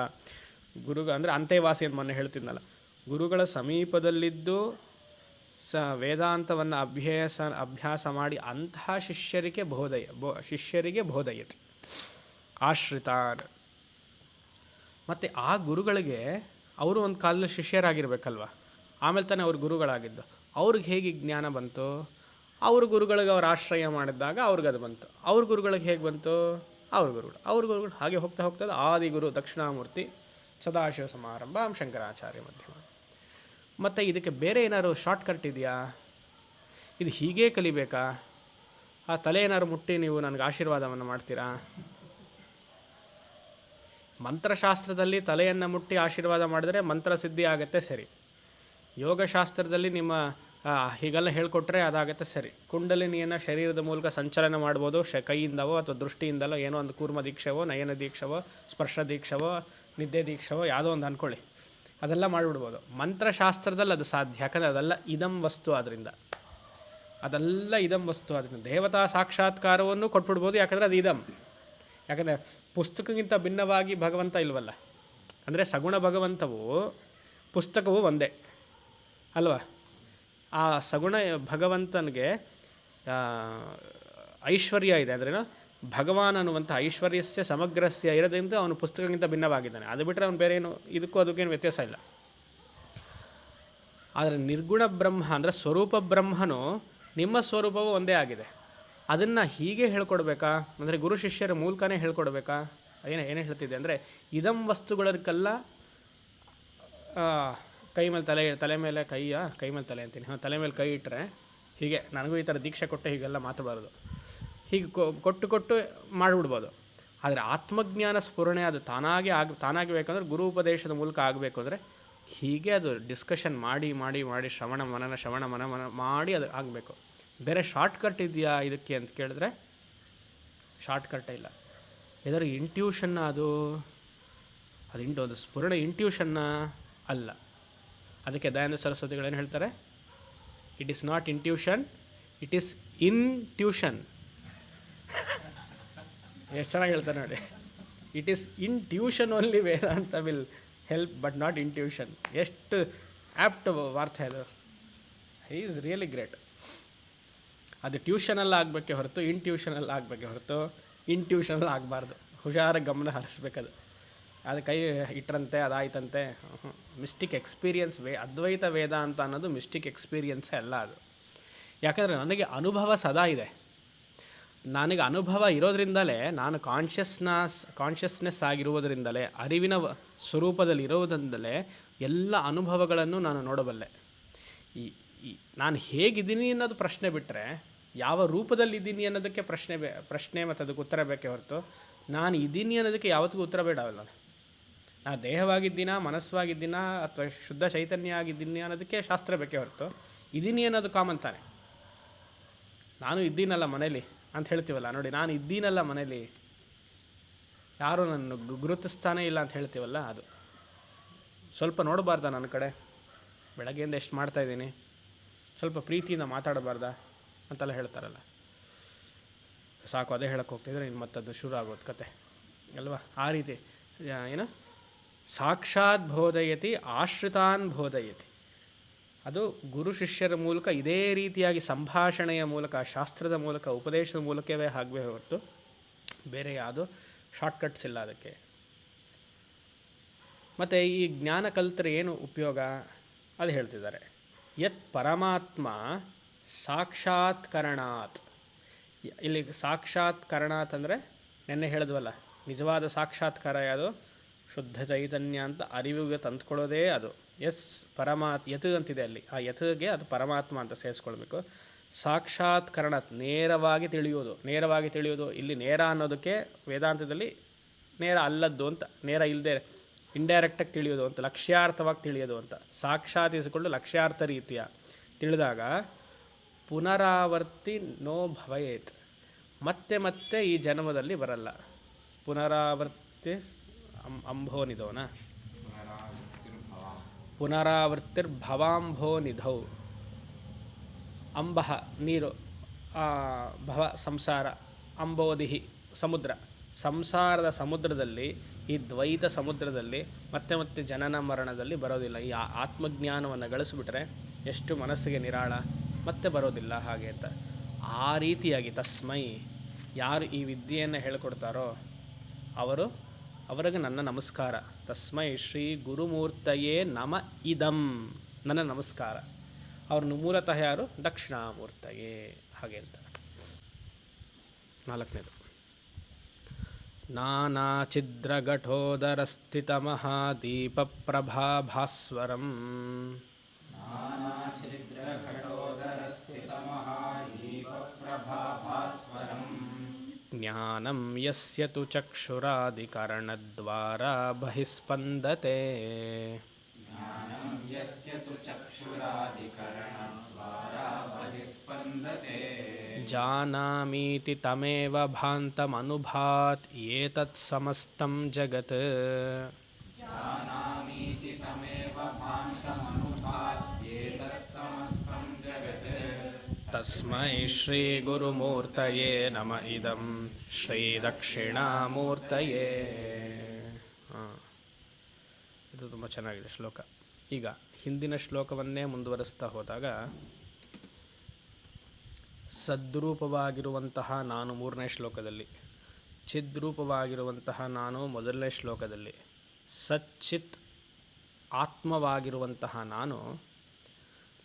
ಅಂದರೆ ಅಂತೆವಾಸಿ ಅಂತ ಮೊನ್ನೆ ಹೇಳ್ತಿದ್ನಲ್ಲ, ಗುರುಗಳ ಸಮೀಪದಲ್ಲಿದ್ದು ವೇದಾಂತವನ್ನು ಅಭ್ಯಾಸ ಮಾಡಿ ಅಂತಹ ಶಿಷ್ಯರಿಗೆ ಬೋಧಯತಿ ಆಶ್ರಿತಾನ್. ಮತ್ತು ಆ ಗುರುಗಳಿಗೆ ಅವರು ಒಂದು ಕಾಲದಲ್ಲಿ ಶಿಷ್ಯರಾಗಿರ್ಬೇಕಲ್ವ, ಆಮೇಲೆ ತಾನೇ ಅವ್ರ ಗುರುಗಳಾಗಿದ್ದು. ಅವ್ರಿಗೆ ಹೇಗೆ ಜ್ಞಾನ ಬಂತು? ಅವ್ರ ಗುರುಗಳಿಗೆ ಅವ್ರು ಆಶ್ರಯ ಮಾಡಿದಾಗ ಅವ್ರಿಗದು ಬಂತು. ಅವ್ರ ಗುರುಗಳಿಗೆ ಹೇಗೆ ಬಂತು? ಅವ್ರ ಗುರುಗಳು ಹಾಗೆ ಹೋಗ್ತದೆ. ಆದಿಗುರು ದಕ್ಷಿಣಾಮೂರ್ತಿ, ಸದಾಶಿವ ಸಮಾರಂಭ, ಶಂಕರಾಚಾರ್ಯ ಮಧ್ಯಮ. ಮತ್ತು ಇದಕ್ಕೆ ಬೇರೆ ಏನಾದ್ರು ಶಾರ್ಟ್ಕಟ್ ಇದೆಯಾ? ಇದು ಹೀಗೇ ಕಲಿಬೇಕಾ? ಆ ತಲೆ ಏನಾದ್ರು ಮುಟ್ಟಿ ನೀವು ನನಗೆ ಆಶೀರ್ವಾದವನ್ನು ಮಾಡ್ತೀರಾ? ಮಂತ್ರಶಾಸ್ತ್ರದಲ್ಲಿ ತಲೆಯನ್ನು ಮುಟ್ಟಿ ಆಶೀರ್ವಾದ ಮಾಡಿದ್ರೆ ಮಂತ್ರ ಸಿದ್ಧಿ ಆಗುತ್ತೆ, ಸರಿ. ಯೋಗಶಾಸ್ತ್ರದಲ್ಲಿ ನಿಮ್ಮ ಹೀಗೆಲ್ಲ ಹೇಳ್ಕೊಟ್ರೆ ಅದಾಗುತ್ತೆ, ಸರಿ. ಕುಂಡಲಿನಿಯನ್ನು ಶರೀರದ ಮೂಲಕ ಸಂಚಲನ ಮಾಡ್ಬೋದು, ಕೈಯಿಂದವೋ ಅಥವಾ ದೃಷ್ಟಿಯಿಂದಲೋ, ಏನೋ ಒಂದು ಕೂರ್ಮ ದೀಕ್ಷವೋ, ನಯನ ದೀಕ್ಷವೋ, ಸ್ಪರ್ಶ ದೀಕ್ಷವೋ, ನಿದ್ದೆ ದೀಕ್ಷವೋ, ಯಾವುದೋ ಒಂದು ಅಂದ್ಕೊಳ್ಳಿ, ಅದೆಲ್ಲ ಮಾಡಿಬಿಡ್ಬೋದು. ಮಂತ್ರಶಾಸ್ತ್ರದಲ್ಲಿ ಅದು ಸಾಧ್ಯ. ಯಾಕಂದರೆ ಅದೆಲ್ಲ ಇದಂ ವಸ್ತು, ಅದರಿಂದ ದೇವತಾ ಸಾಕ್ಷಾತ್ಕಾರವನ್ನು ಕೊಟ್ಬಿಡ್ಬೋದು. ಯಾಕಂದರೆ ಅದು ಇದಂ. ಯಾಕಂದರೆ ಪುಸ್ತಕಕ್ಕಿಂತ ಭಿನ್ನವಾಗಿ ಭಗವಂತ ಇಲ್ವಲ್ಲ. ಅಂದರೆ ಸಗುಣ ಭಗವಂತವು ಪುಸ್ತಕವು ಒಂದೇ ಅಲ್ವಾ? ಆ ಸಗುಣ ಭಗವಂತನಿಗೆ ಐಶ್ವರ್ಯ ಇದೆ. ಅಂದ್ರೇನು? ಭಗವಾನ್ ಅನ್ನುವಂಥ ಐಶ್ವರ್ಯಸ್ಯ ಸಮಗ್ರಸ್ಯ ಇರೋದ್ರಿಂದ ಅವನು ಪುಸ್ತಕಕ್ಕಿಂತ ಭಿನ್ನವಾಗಿದ್ದಾನೆ. ಅದು ಬಿಟ್ಟರೆ ಅವನು ಬೇರೆ ಏನು ಇದಕ್ಕೂ ಅದಕ್ಕೇನು ವ್ಯತ್ಯಾಸ ಇಲ್ಲ. ಆದರೆ ನಿರ್ಗುಣ ಬ್ರಹ್ಮ ಅಂದರೆ ಸ್ವರೂಪ ಬ್ರಹ್ಮನು ನಿಮ್ಮ ಸ್ವರೂಪವೂ ಒಂದೇ ಆಗಿದೆ. ಅದನ್ನು ಹೀಗೆ ಹೇಳ್ಕೊಡ್ಬೇಕಾ ಅಂದರೆ ಗುರು ಶಿಷ್ಯರ ಮೂಲಕನೇ ಹೇಳ್ಕೊಡ್ಬೇಕಾ? ಏನೇ ಹೇಳ್ತಿದ್ದೆ ಅಂದರೆ ಇದಂ ವಸ್ತುಗಳಕ್ಕೆಲ್ಲ ಕೈ ಮೇಲೆ ತಲೆ ಮೇಲೆ ಕೈ ಮೇಲೆ ತಲೆ ಅಂತೀನಿ, ತಲೆ ಮೇಲೆ ಕೈ ಇಟ್ಟರೆ ಹೀಗೆ ನನಗೂ ಈ ಥರ ದೀಕ್ಷೆ ಕೊಟ್ಟು ಹೀಗೆಲ್ಲ ಮಾತಾಡಬಾರ್ದು. ಹೀಗೆ ಕೊಟ್ಟು ಮಾಡಿಬಿಡ್ಬೋದು. ಆದರೆ ಆತ್ಮಜ್ಞಾನ ಸ್ಫುರಣೆ ಅದು ತಾನಾಗಿ ಬೇಕಂದ್ರೆ ಗುರು ಉಪದೇಶದ ಮೂಲಕ ಆಗಬೇಕು ಅಂದರೆ ಹೀಗೆ ಅದು ಡಿಸ್ಕಷನ್ ಮಾಡಿ ಶ್ರವಣ ಮನನ ಮಾಡಿ ಅದು ಆಗಬೇಕು. ಬೇರೆ ಶಾರ್ಟ್ಕಟ್ ಇದೆಯಾ ಇದಕ್ಕೆ ಅಂತ ಕೇಳಿದ್ರೆ ಶಾರ್ಟ್ಕಟ್ಟೇ ಇಲ್ಲ. ಏನಾದ್ರು ಇಂಟ್ಯೂಷನ್ನ ಅದು ಸ್ಫುರಣ ಇಂಟ್ಯೂಷನ್ನ ಅಲ್ಲ. ಅದಕ್ಕೆ ದಯಾನಂದ ಸರಸ್ವತಿಗಳೇನು ಹೇಳ್ತಾರೆ? It is not intuition, it is intuition. ಎಷ್ಟು ಚೆನ್ನಾಗಿ ಹೇಳ್ತಾರೆ ನೋಡಿ. It is intuition only Vedanta will help but not intuition. ಎಷ್ಟು ಆ್ಯಪ್ಟ್ ವಾರ್ತೆ ಅದು. He is really great. ಅದು ಟ್ಯೂಷನಲ್ಲಿ ಆಗಬೇಕೆ ಹೊರತು ಇಂಟ್ಯೂಷನಲ್ಲಿ ಆಗಬೇಕೆ ಹೊರತು ಇಂಟ್ಯೂಷನಲ್ಲಿ ಆಗಬಾರ್ದು. ಹುಷಾರಾಗಿ ಗಮನ ಹರಿಸ್ಬೇಕದು. ಅದು ಕೈ ಇಟ್ಟರಂತೆ ಅದಾಯ್ತಂತೆ. Mistake experience. ಅದ್ವೈತ ವೇದಾಂತ ಅನ್ನೋದು ಮಿಸ್ಟಿಕ್ ಎಕ್ಸ್ಪೀರಿಯನ್ಸೇ ಅಲ್ಲ ಅದು. ಯಾಕಂದರೆ ನನಗೆ ಅನುಭವ ಸದಾ ಇದೆ. ನನಗೆ ಅನುಭವ ಇರೋದ್ರಿಂದಲೇ ನಾನು ಕಾನ್ಷಿಯಸ್ನೆಸ್ ಆಗಿರುವುದರಿಂದಲೇ ಅರಿವಿನ ಸ್ವರೂಪದಲ್ಲಿ ಇರೋದ್ರಿಂದಲೇ ಎಲ್ಲ ಅನುಭವಗಳನ್ನು ನಾನು ನೋಡಬಲ್ಲೆ. ನಾನು ಹೇಗಿದ್ದೀನಿ ಅನ್ನೋದು ಪ್ರಶ್ನೆ ಬಿಟ್ಟರೆ ಯಾವ ರೂಪದಲ್ಲಿದ್ದೀನಿ ಅನ್ನೋದಕ್ಕೆ ಪ್ರಶ್ನೆ ಮತ್ತು ಅದಕ್ಕೆ ಉತ್ತರ ಬೇಕೇ ಹೊರತು ನಾನು ಇದ್ದೀನಿ ಅನ್ನೋದಕ್ಕೆ ಯಾವತ್ತಿಗೂ ಉತ್ತರ ಬೇಡವಲ್ಲ. ನಾನು ದೇಹವಾಗಿದ್ದೀನಾ, ಮನಸ್ಸಾಗಿದ್ದೀನಾ ಅಥವಾ ಶುದ್ಧ ಚೈತನ್ಯ ಆಗಿದ್ದೀನಿ ಅನ್ನೋದಕ್ಕೆ ಶಾಸ್ತ್ರ ಬೇಕೇ ಹೊರತು ಇದ್ದೀನಿ ಅನ್ನೋದು ಕಾಮನ್ ತಾನೆ. ನಾನು ಇದ್ದೀನಲ್ಲ ಮನೇಲಿ ಅಂತ ಹೇಳ್ತೀವಲ್ಲ ನೋಡಿ, ನಾನು ಇದ್ದೀನಲ್ಲ ಮನೇಲಿ, ಯಾರು ನನ್ನ ಗುರುತಿಸ್ತಾನೇ ಇಲ್ಲ ಅಂತ ಹೇಳ್ತೀವಲ್ಲ, ಅದು ಸ್ವಲ್ಪ ನೋಡಬಾರ್ದ ನನ್ನ ಕಡೆ? ಬೆಳಗ್ಗೆಯಿಂದ ಎಷ್ಟು ಮಾಡ್ತಾಯಿದ್ದೀನಿ, ಸ್ವಲ್ಪ ಪ್ರೀತಿಯಿಂದ ಮಾತಾಡಬಾರ್ದಾ ಅಂತೆಲ್ಲ ಹೇಳ್ತಾರಲ್ಲ. ಸಾಕು ಅದೇ ಹೇಳಕ್ಕೆ ಹೋಗ್ತಿದ್ರೆ ಇನ್ನು ಮತ್ತದು ಶುರು ಆಗೋದು ಕತೆ ಅಲ್ವಾ? ಆ ರೀತಿ ಏನು ಸಾಕ್ಷಾತ್ ಬೋಧಯತಿ ಆಶ್ರಿತಾನ್ ಬೋಧಯತಿ. ಅದು ಗುರು ಶಿಷ್ಯರ ಮೂಲಕ ಇದೇ ರೀತಿಯಾಗಿ ಸಂಭಾಷಣೆಯ ಮೂಲಕ, ಶಾಸ್ತ್ರದ ಮೂಲಕ, ಉಪದೇಶದ ಮೂಲಕವೇ ಆಗಬೇ ಹೊರತು ಬೇರೆ ಯಾವುದು ಶಾರ್ಟ್ಕಟ್ಸ್ ಇಲ್ಲ ಅದಕ್ಕೆ. ಮತ್ತು ಈ ಜ್ಞಾನ ಕಲ್ತರೆ ಏನು ಉಪಯೋಗ ಅದು ಹೇಳ್ತಿದ್ದಾರೆ. ಯತ್ ಪರಮಾತ್ಮ ಸಾಕ್ಷಾತ್ಕರಣಾತ್. ಇಲ್ಲಿ ಸಾಕ್ಷಾತ್ಕರಣಾತ್ ಅಂದರೆ ನೆನ್ನೆ ಹೇಳಿದ್ವಲ್ಲ, ನಿಜವಾದ ಸಾಕ್ಷಾತ್ಕಾರ ಯಾವುದು? ಶುದ್ಧ ಚೈತನ್ಯ ಅಂತ ಅರಿವಿಗೆ ತಂದುಕೊಳ್ಳೋದೇ ಅದು. ಯತ್ ಅಂತಿದೆ ಅಲ್ಲಿ, ಆ ಯತ್ಗೆ ಅದು ಪರಮಾತ್ಮ ಅಂತ ಸೇರಿಸ್ಕೊಳ್ಬೇಕು. ಸಾಕ್ಷಾತ್ಕರಣಾತ್ ನೇರವಾಗಿ ತಿಳಿಯೋದು. ಇಲ್ಲಿ ನೇರ ಅನ್ನೋದಕ್ಕೆ ವೇದಾಂತದಲ್ಲಿ ನೇರ ಅಲ್ಲದ್ದು ಅಂತ, ನೇರ ಇಲ್ಲದೆ ಇಂಡೈರೆಕ್ಟಾಗಿ ತಿಳಿಯೋದು ಅಂತ, ಲಕ್ಷ್ಯಾರ್ಥವಾಗಿ ತಿಳಿಯೋದು ಅಂತ. ಸಾಕ್ಷಾತಿಸಿಕೊಂಡು ಲಕ್ಷ್ಯಾರ್ಥ ರೀತಿಯ ತಿಳಿದಾಗ ಪುನರಾವರ್ತಿ ನೋ ಭವೇತ್. ಮತ್ತೆ ಈ ಜನ್ಮದಲ್ಲಿ ಬರಲ್ಲ. ಪುನರಾವರ್ತಿ ಅಂಭೋನಿಧೌನ ಪುನರಾವರ್ತಿರ್ಭವಾಂಭೋನಿಧೌ. ಅಂಬಃ ನೀರು, ಭವ ಸಂಸಾರ, ಅಂಬೋದಿಹಿ ಸಮುದ್ರ. ಸಂಸಾರದ ಸಮುದ್ರದಲ್ಲಿ, ಈ ದ್ವೈತ ಸಮುದ್ರದಲ್ಲಿ ಮತ್ತೆ ಜನನ ಮರಣದಲ್ಲಿ ಬರೋದಿಲ್ಲ. ಈ ಆತ್ಮಜ್ಞಾನವನ್ನು ಗಳಿಸ್ಬಿಟ್ರೆ ಎಷ್ಟು ಮನಸ್ಸಿಗೆ ನಿರಾಳ, ಮತ್ತೆ ಬರೋದಿಲ್ಲ ಹಾಗೆ ಅಂತ. ಆ ರೀತಿಯಾಗಿ ತಸ್ಮೈ, ಯಾರು ಈ ವಿದ್ಯೆಯನ್ನು ಹೇಳಿಕೊಡ್ತಾರೋ ಅವರಿಗೆ ನನ್ನ ನಮಸ್ಕಾರ. ತಸ್ಮೈ ಶ್ರೀ ಗುರುಮೂರ್ತಯೇ ನಮ ಇದಂ, ನನ್ನ ನಮಸ್ಕಾರ. ಅವ್ರನ್ನು ಮೂಲತಃ ಯಾರು? ದಕ್ಷಿಣಾಮೂರ್ತಯೇ ಹಾಗೆ ಅಂತ. 4ನೇದು ನಾನಾಛಿದ್ರಘಟೋದರಸ್ಥಿತಮಹಾದೀಪಪ್ರಭಾಭಾಸ್ವರಂ ಜ್ಞಾನಂ ಯಸ್ಯ ತು ಚಕ್ಷುರಾದಿಕರಣದ್ವಾರಾ ಬಹಿಸ್ಪಂದತೆ. ಜಾನಾಮೀತಿ ತಮೇವ ಭಾಂತಮನುಭಾತ್ ಏತತ್ ಸಮಸ್ತ ಜಗತ್. ತಸ್ಮೈ ಶ್ರೀ ಗುರುಮೂರ್ತಯೇ ನಮ ಇದಂ ಶ್ರೀ ದಕ್ಷಿಣಾಮೂರ್ತಯೇ. ಇದು ತುಂಬ ಚೆನ್ನಾಗಿದೆ ಶ್ಲೋಕ. ಈಗ ಹಿಂದಿನ ಶ್ಲೋಕವನ್ನೇ ಮುಂದುವರಿಸ್ತಾ ಹೋದಾಗ ಸದ್ರೂಪವಾಗಿರುವಂತಹ ನಾನು 3ನೇ ಶ್ಲೋಕದಲ್ಲಿ ಚಿದ್ರೂಪವಾಗಿರುವಂತಹ ನಾನು ಮೊದಲನೇ ಶ್ಲೋಕದಲ್ಲಿ, ಸಚ್ಚಿತ್ ಆತ್ಮವಾಗಿರುವಂತಹ ನಾನು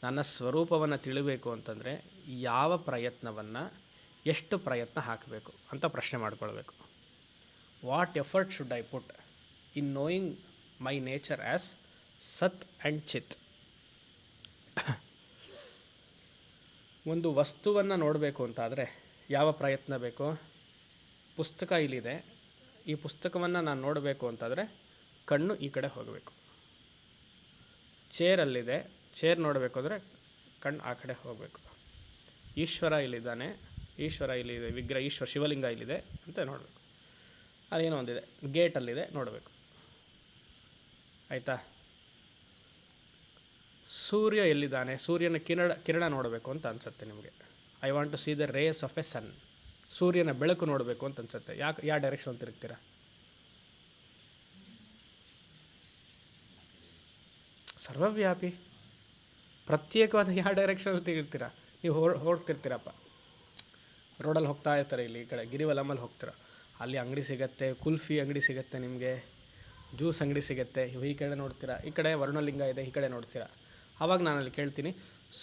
ನನ್ನ ಸ್ವರೂಪವನ್ನು ತಿಳಿಬೇಕು ಅಂತಂದರೆ ಯಾವ ಪ್ರಯತ್ನವನ್ನು, ಎಷ್ಟು ಪ್ರಯತ್ನ ಹಾಕಬೇಕು ಅಂತ ಪ್ರಶ್ನೆ ಮಾಡಿಕೊಳ್ಬೇಕು. What effort should I put in knowing my nature as ಸತ್ ಆ್ಯಂಡ್ ಚಿತ್. ಒಂದು ವಸ್ತುವನ್ನು ನೋಡಬೇಕು ಅಂತಾದರೆ ಯಾವ ಪ್ರಯತ್ನ ಬೇಕು? ಪುಸ್ತಕ ಇಲ್ಲಿದೆ, ಈ ಪುಸ್ತಕವನ್ನು ನಾನು ನೋಡಬೇಕು ಅಂತಾದರೆ ಕಣ್ಣು ಈ ಕಡೆ ಹೋಗಬೇಕು. ಚೇರಲ್ಲಿದೆ, ಚೇರ್ ನೋಡಬೇಕು ಅಂದರೆ ಕಣ್ಣು ಆ ಕಡೆ ಹೋಗಬೇಕು. ಈಶ್ವರ ಇಲ್ಲಿದ್ದಾನೆ, ಈಶ್ವರ ಇಲ್ಲಿದೆ, ವಿಗ್ರಹ ಈಶ್ವರ ಶಿವಲಿಂಗ ಇಲ್ಲಿದೆ ಅಂತ ನೋಡಬೇಕು. ಅದೇನೋ ಒಂದಿದೆ, ಗೇಟಲ್ಲಿದೆ ನೋಡಬೇಕು. ಆಯಿತಾ? ಸೂರ್ಯ ಎಲ್ಲಿದ್ದಾನೆ, ಸೂರ್ಯನ ಕಿರಣ ನೋಡಬೇಕು ಅಂತ ಅನಿಸುತ್ತೆ ನಿಮಗೆ. I want to see the rays of a sun. ಸೂರ್ಯನ ಬೆಳಕು ನೋಡಬೇಕು ಅಂತ ಅನಿಸುತ್ತೆ. ಯಾವ ಡೈರೆಕ್ಷನ್ ತಿರುಗ್ತೀರಾ? ಸರ್ವವ್ಯಾಪಿ, ಪ್ರತ್ಯೇಕವಾದ ಯಾವ ಡೈರೆಕ್ಷನಲ್ಲಿ ತಿರುಗ್ತೀರಾ? ನೀವು ಹೋಗ್ತಿರ್ತೀರಪ್ಪ, ರೋಡಲ್ಲಿ ಹೋಗ್ತಾ ಇರ್ತಾರೆ, ಇಲ್ಲಿ ಈ ಕಡೆ ಗಿರಿವಲಮಲ್ಲಿ ಹೋಗ್ತೀರ, ಅಲ್ಲಿ ಅಂಗಡಿ ಸಿಗುತ್ತೆ, ಕುಲ್ಫಿ ಅಂಗಡಿ ಸಿಗುತ್ತೆ, ನಿಮಗೆ ಜ್ಯೂಸ್ ಅಂಗಡಿ ಸಿಗುತ್ತೆ, ಈ ಕಡೆ ನೋಡ್ತೀರಾ, ಈ ಕಡೆ ವರ್ಣಲಿಂಗ ಇದೆ, ಈ ಕಡೆ ನೋಡ್ತೀರಾ. ಆವಾಗ ನಾನು ಅಲ್ಲಿ ಕೇಳ್ತೀನಿ,